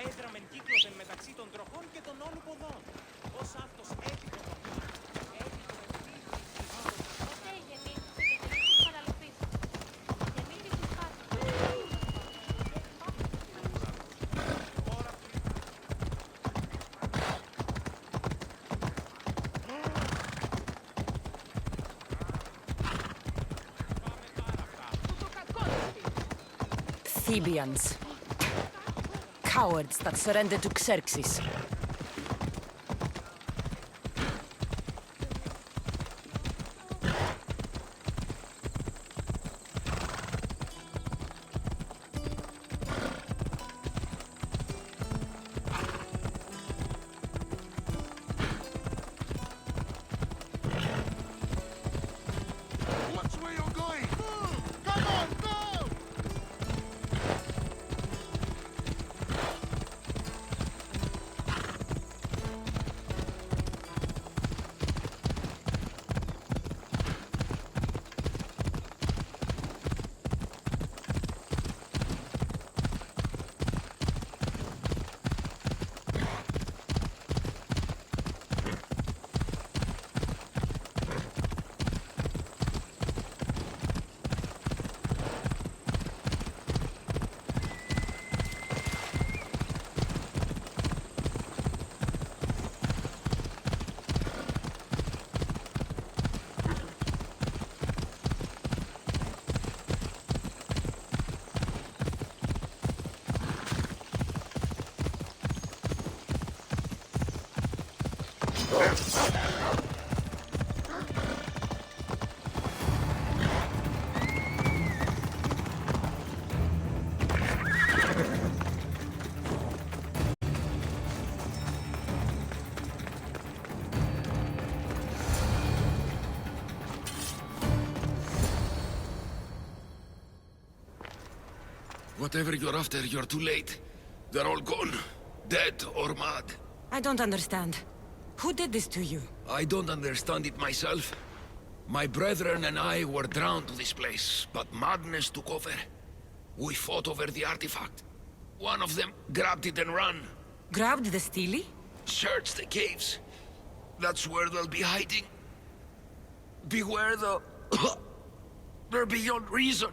E: Έδραμεν κύκλωσεν μεταξύ των τροχών και των όλου ποδών. Ως αυτός έπικο τον Βλάξ.
B: Thebians. Cowards that surrendered to Xerxes.
H: Watch where you're going! Come on, go!
K: Whatever you're after, you're too late. They're all gone. Dead or mad.
B: I don't understand. Who did this to you?
K: I don't understand it myself. My brethren and I were drawn to this place, but madness took over. We fought over the artifact. One of them grabbed it and ran.
B: Grabbed the Stele?
K: Search the caves. That's where they'll be hiding. Beware the... They're beyond reason.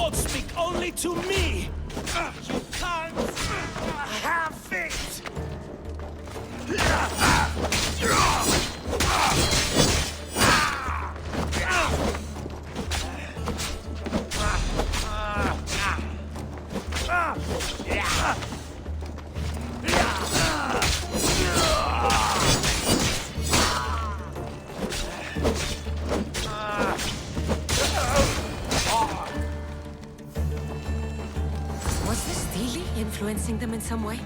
E: gods speak only to me! You can't have it!
Q: Was this Steely influencing them in some way?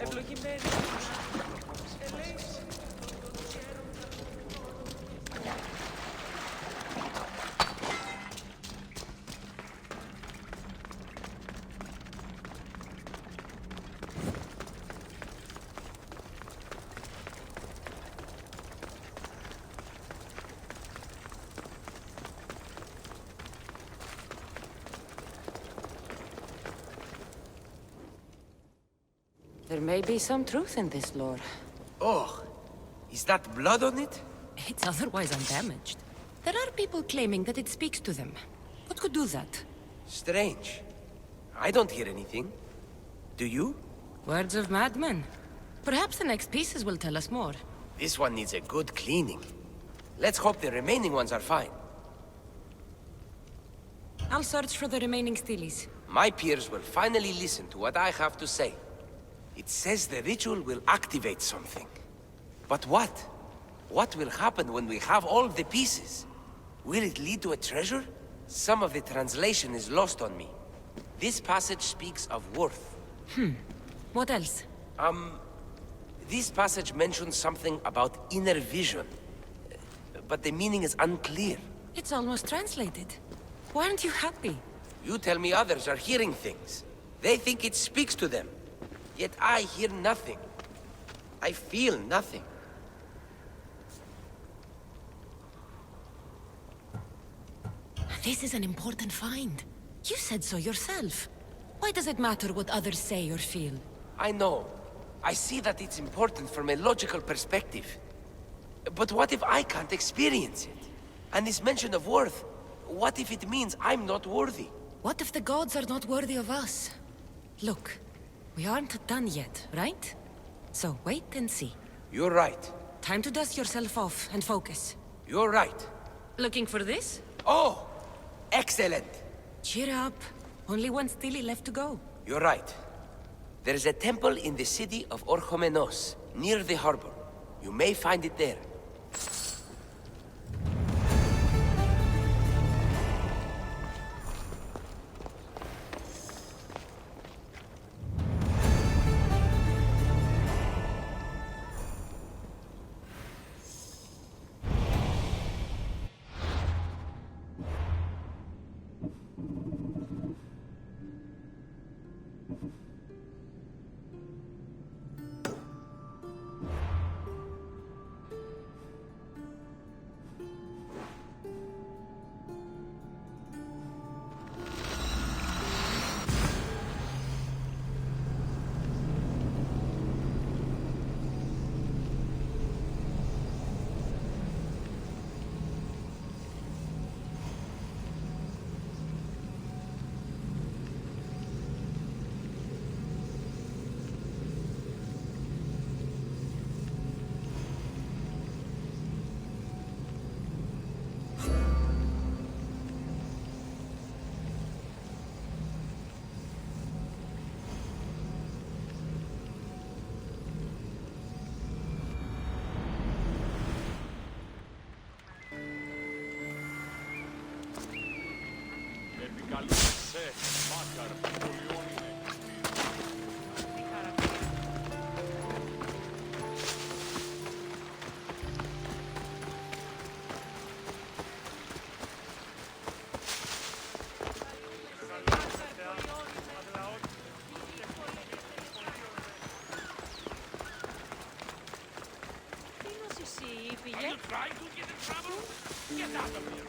G: Ευλογημένη.
Q: There may be some truth in this lore.
G: Oh, is that blood on it?
Q: It's otherwise undamaged. There are people claiming that it speaks to them. What could do that?
G: Strange. I don't hear anything. Do you?
Q: Words of madmen. Perhaps the next pieces will tell us more.
G: This one needs a good cleaning. Let's hope the remaining ones are fine.
Q: I'll search for the remaining Steelies.
G: My peers will finally listen to what I have to say. It says the ritual will activate something. But what? What will happen when we have all the pieces? Will it lead to a treasure? Some of the translation is lost on me. This passage speaks of worth.
Q: What else?
G: This passage mentions something about inner vision. But the meaning is unclear.
Q: It's almost translated. Why aren't you happy?
G: You tell me others are hearing things. They think it speaks to them. Yet I hear nothing. I feel nothing.
Q: This is an important find. You said so yourself. Why does it matter what others say or feel?
G: I know. I see that it's important from a logical perspective. But what if I can't experience it? And this mention of worth, what if it means I'm not worthy?
Q: What if the gods are not worthy of us? Look, we aren't done yet, right? So wait and see.
G: You're right.
Q: Time to dust yourself off and focus.
G: You're right.
Q: Looking for this?
G: Oh! Excellent!
Q: Cheer up. Only one Steely left to go.
G: You're right. There's a temple in the city of Orchomenos, near the harbor. You may find it there.
F: Are you trying to get in trouble? Get out of here!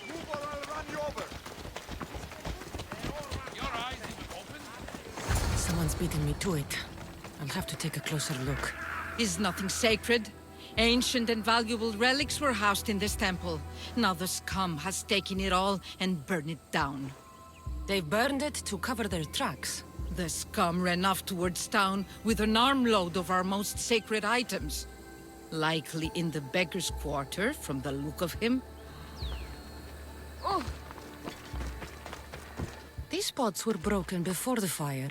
H: Move or I'll run you over.
F: Your eyes even open?
Q: Someone's beaten me to it. I'll have to take a closer look.
B: Is nothing sacred? Ancient and valuable relics were housed in this temple. Now the scum has taken it all and burned it down.
Q: They burned it to cover their tracks.
B: The scum ran off towards town with an armload of our most sacred items. Likely in the beggar's quarter, from the look of him.
Q: Oh! These pots were broken before the fire.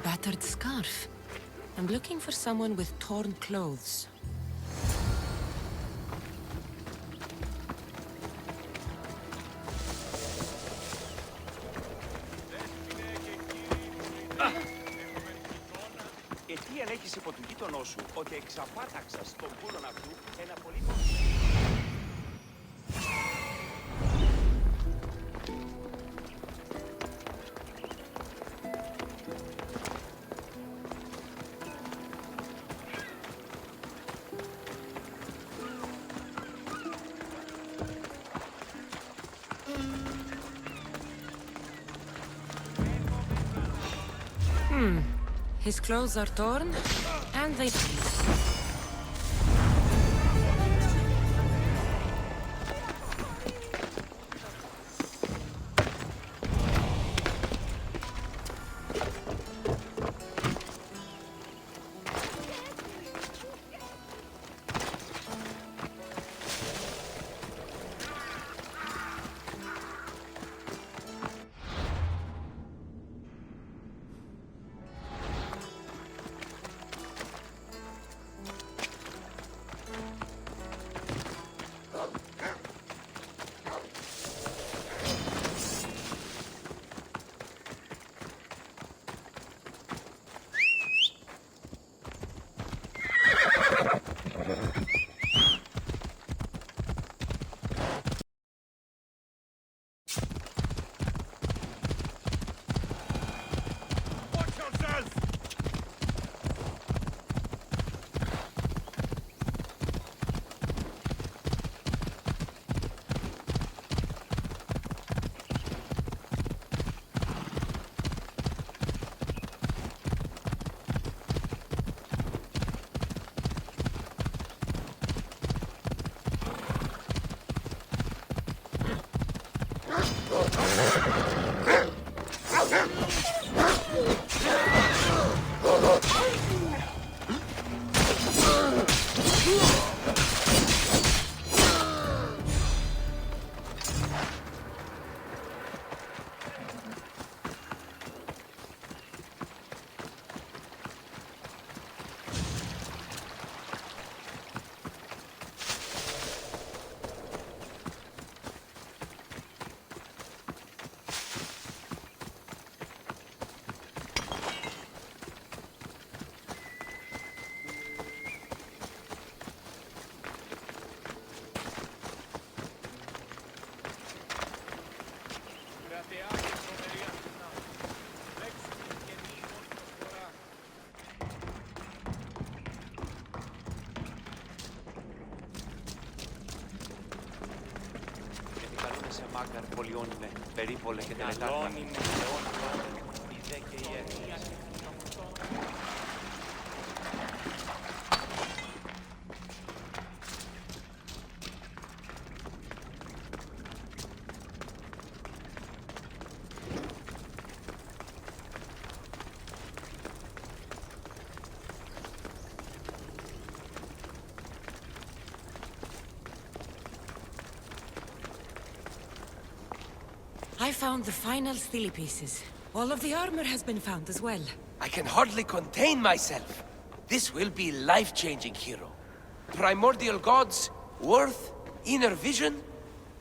Q: Battered scarf. I'm looking for someone with torn clothes.
R: Εκεί ελέγχεις υπό του γείτονό σου ότι εξαπάταξα στον πούλον αυτού ένα πολύ...
Q: His clothes are torn, and they bleed.
R: σε μάκαρ πολιώνυνε, περίπολε και τελετάρτα. Είδε και η έρευνα.
Q: I found the final steely pieces. All of the armor has been found as well.
G: I can hardly contain myself. This will be life-changing, hero. Primordial gods, worth, inner vision.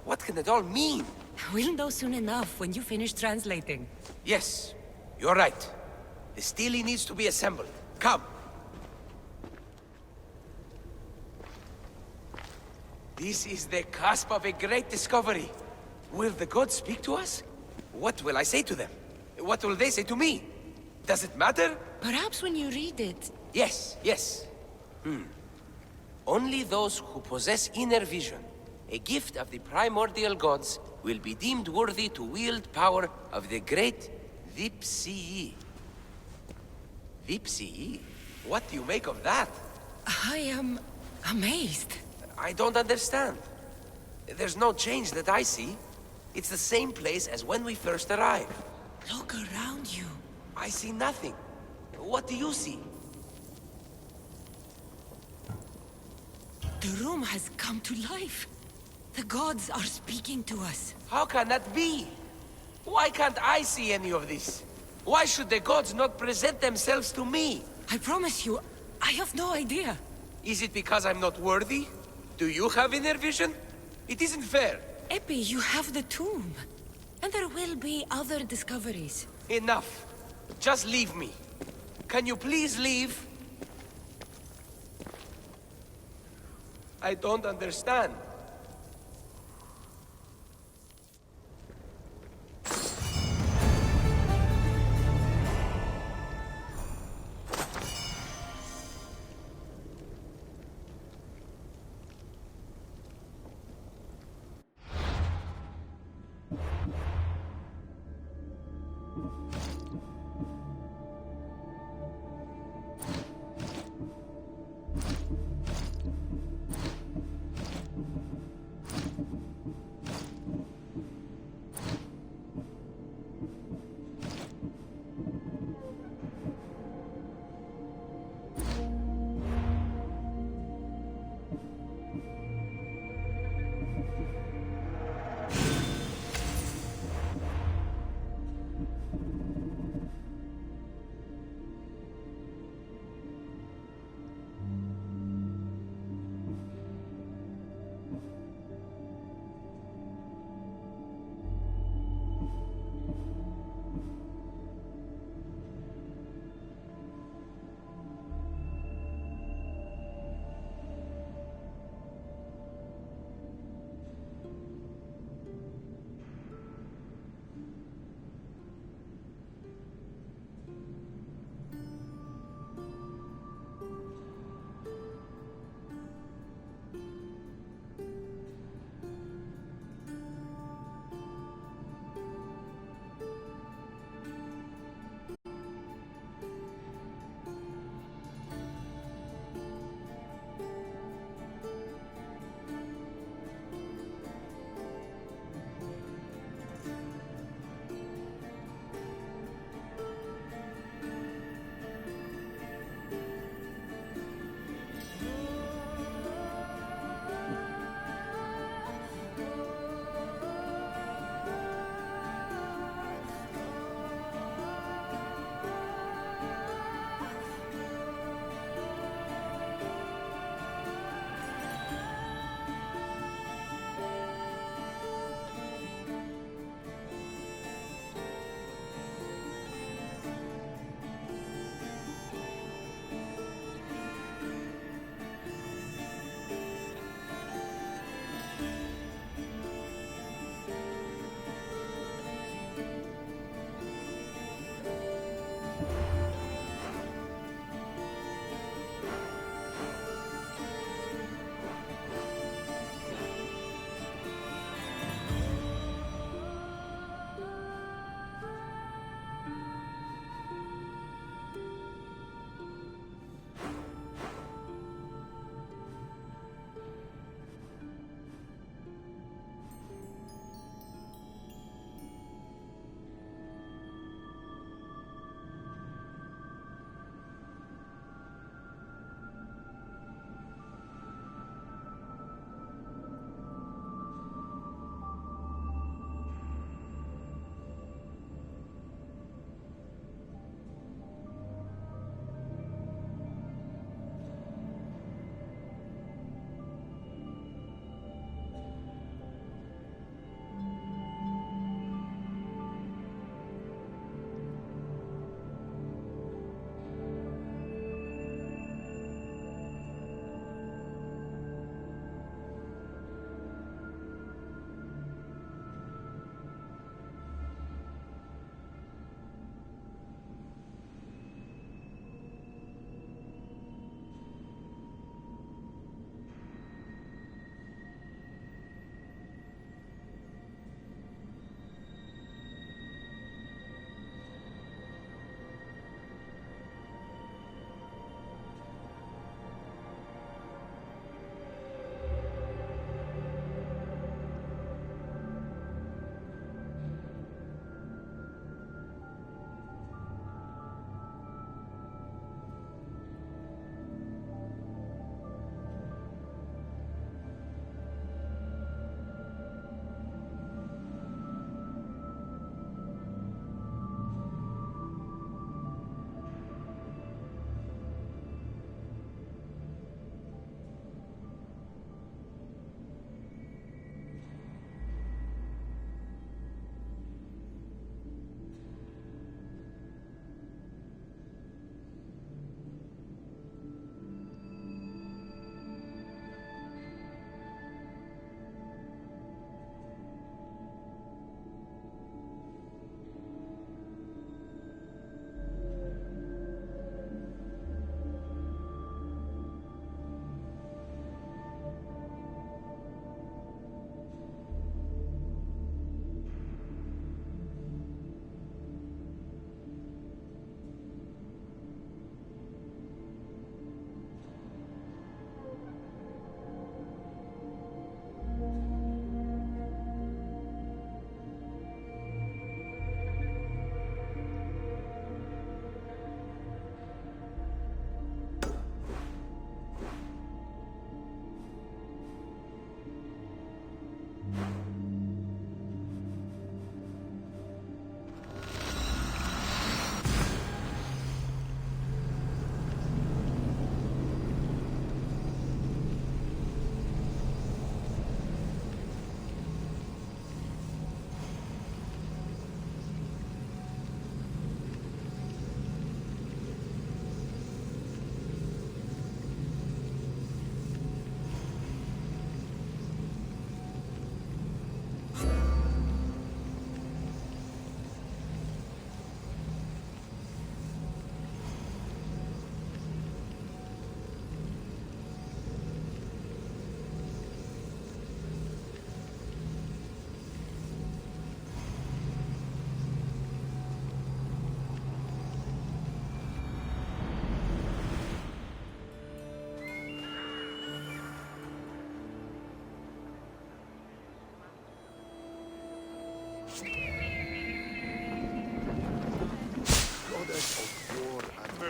G: What can it all mean?
Q: We'll know soon enough when you finish translating.
G: Yes, you're right. The Steely needs to be assembled. Come. This is the cusp of a great discovery. Will the gods speak to us? What will I say to them? What will they say to me? Does it matter?
Q: Perhaps when you read it...
G: Yes, yes. Only those who possess inner vision, a gift of the primordial gods, will be deemed worthy to wield power of the great Vipsii. Vipsii? What do you make of that?
Q: I am... amazed.
G: I don't understand. There's no change that I see. It's the same place as when we first arrived.
Q: Look around you.
G: I see nothing. What do you see?
Q: The room has come to life. The gods are speaking to us.
G: How can that be? Why can't I see any of this? Why should the gods not present themselves to me?
Q: I promise you, I have no idea.
G: Is it because I'm not worthy? Do you have inner vision? It isn't fair.
Q: Epi, you have the tomb. And there will be other discoveries.
G: Enough. Just leave me. Can you please leave? I don't understand.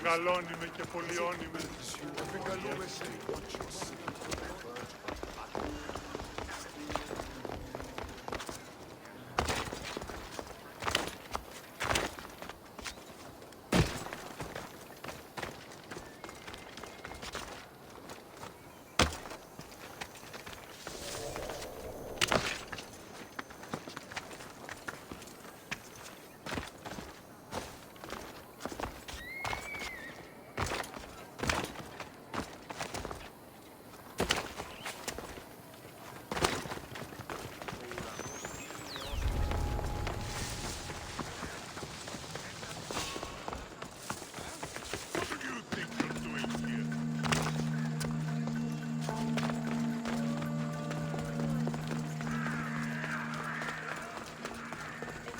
H: Μεγαλώνυμε και πολιώνυμε. Επικαλούμεσαι.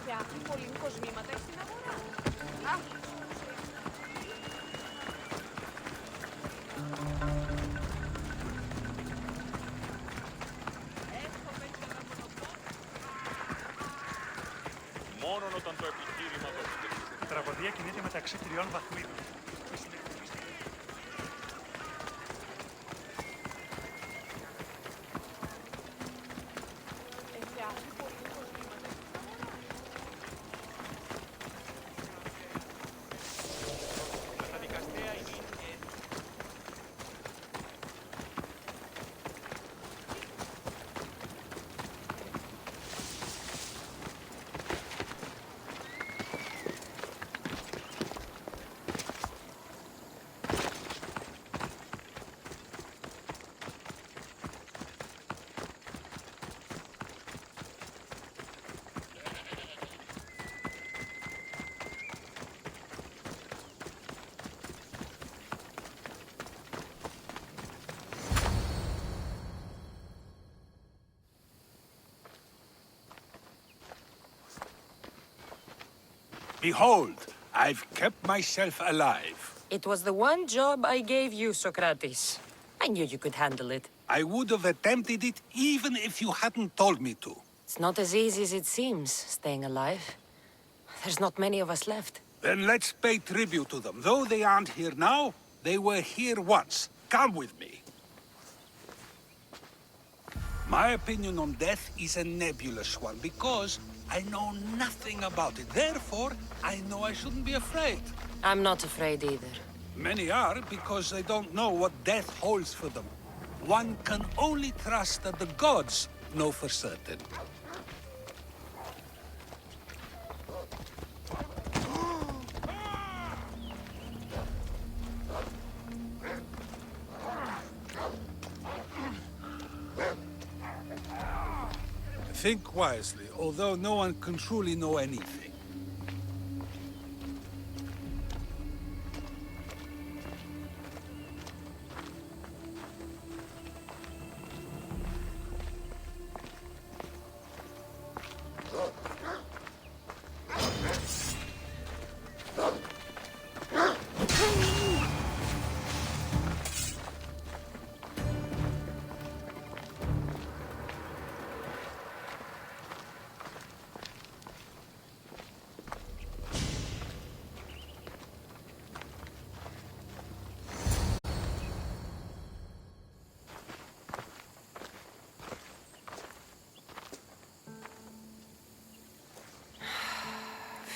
P: Φτιάχνει πολύ κοσμήματα στην αγορά.
S: Μόνον όταν το επιχείρημα δόθηκε.
E: Η τραγωδία κινείται μεταξύ τριών βαθμίδων.
T: Behold, I've kept myself alive.
B: It was the one job I gave you, Socrates. I knew you could handle it.
T: I would have attempted it even if you hadn't told me to.
B: It's not as easy as it seems, staying alive. There's not many of us left.
T: Then let's pay tribute to them. Though they aren't here now, they were here once. Come with me. My opinion on death is a nebulous one, because I know nothing about it. Therefore, I know I shouldn't be afraid.
B: I'm not afraid either.
T: Many are, because they don't know what death holds for them. One can only trust that the gods know for certain. Think wisely, although no one can truly know anything.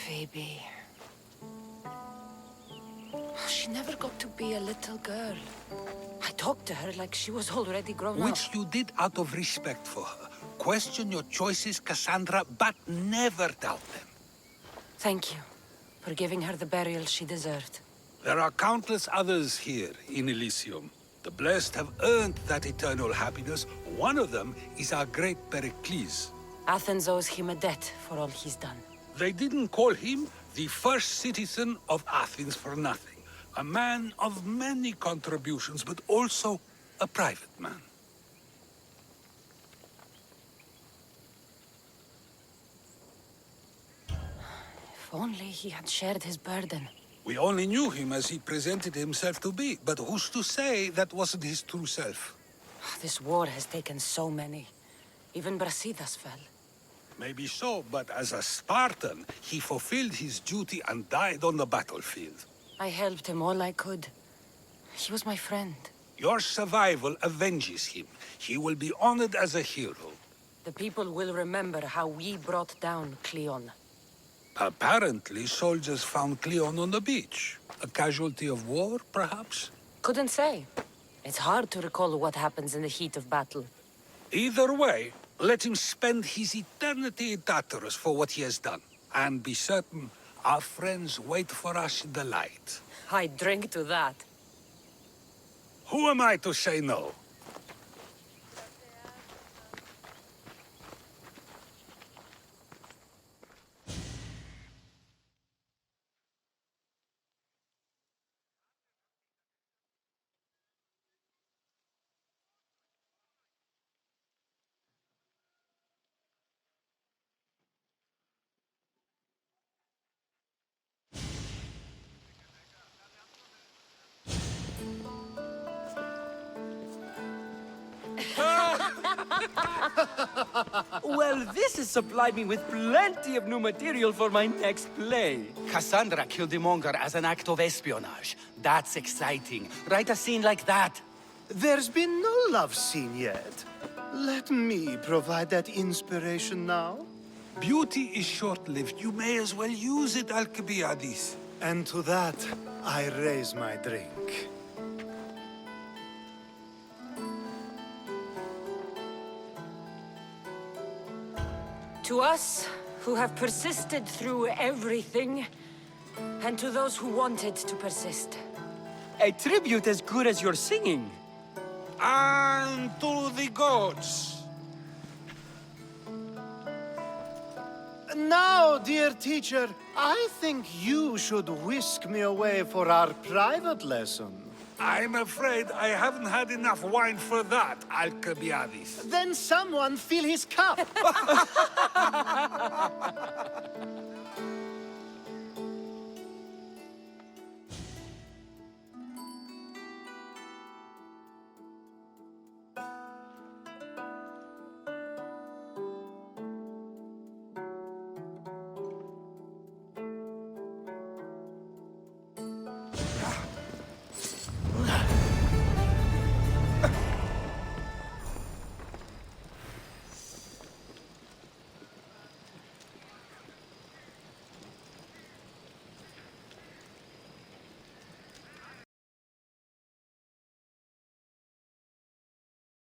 B: Phoebe. She never got to be a little girl. I talked to her like she was already grown up.
T: Which you did out of respect for her. Question your choices, Cassandra, but never doubt them.
B: Thank you for giving her the burial she deserved.
T: There are countless others here in Elysium. The blessed have earned that eternal happiness. One of them is our great Pericles.
B: Athens owes him a debt for all he's done.
T: They didn't call him the first citizen of Athens for nothing. A man of many contributions, but also a private man.
B: If only he had shared his burden.
T: We only knew him as he presented himself to be, but who's to say that wasn't his true self?
B: This war has taken so many. Even Brasidas fell.
T: Maybe so, but as a Spartan, he fulfilled his duty and died on the battlefield.
Q: I helped him all I could. He was my friend.
T: Your survival avenges him. He will be honored as a hero.
Q: The people will remember how we brought down Cleon.
T: Apparently, soldiers found Cleon on the beach. A casualty of war, perhaps?
Q: Couldn't say. It's hard to recall what happens in the heat of battle.
T: Either way, let him spend his eternity in Tartarus for what he has done. And be certain our friends wait for us in the light.
Q: I drink to that.
T: Who am I to say no?
U: Well, this has supplied me with plenty of new material for my next play.
V: Cassandra killed the monger as an act of espionage. That's exciting. Write a scene like that.
E: There's been no love scene yet. Let me provide that inspiration now.
T: Beauty is short-lived. You may as well use it, Alcibiades.
E: And to that, I raise my drink.
Q: To us, who have persisted through everything, and to those who wanted to persist.
U: A tribute as good as your singing.
T: And to the gods.
E: Now, dear teacher, I think you should whisk me away for our private lesson.
T: I'm afraid I haven't had enough wine for that, Alcibiades.
E: Then someone fill his cup.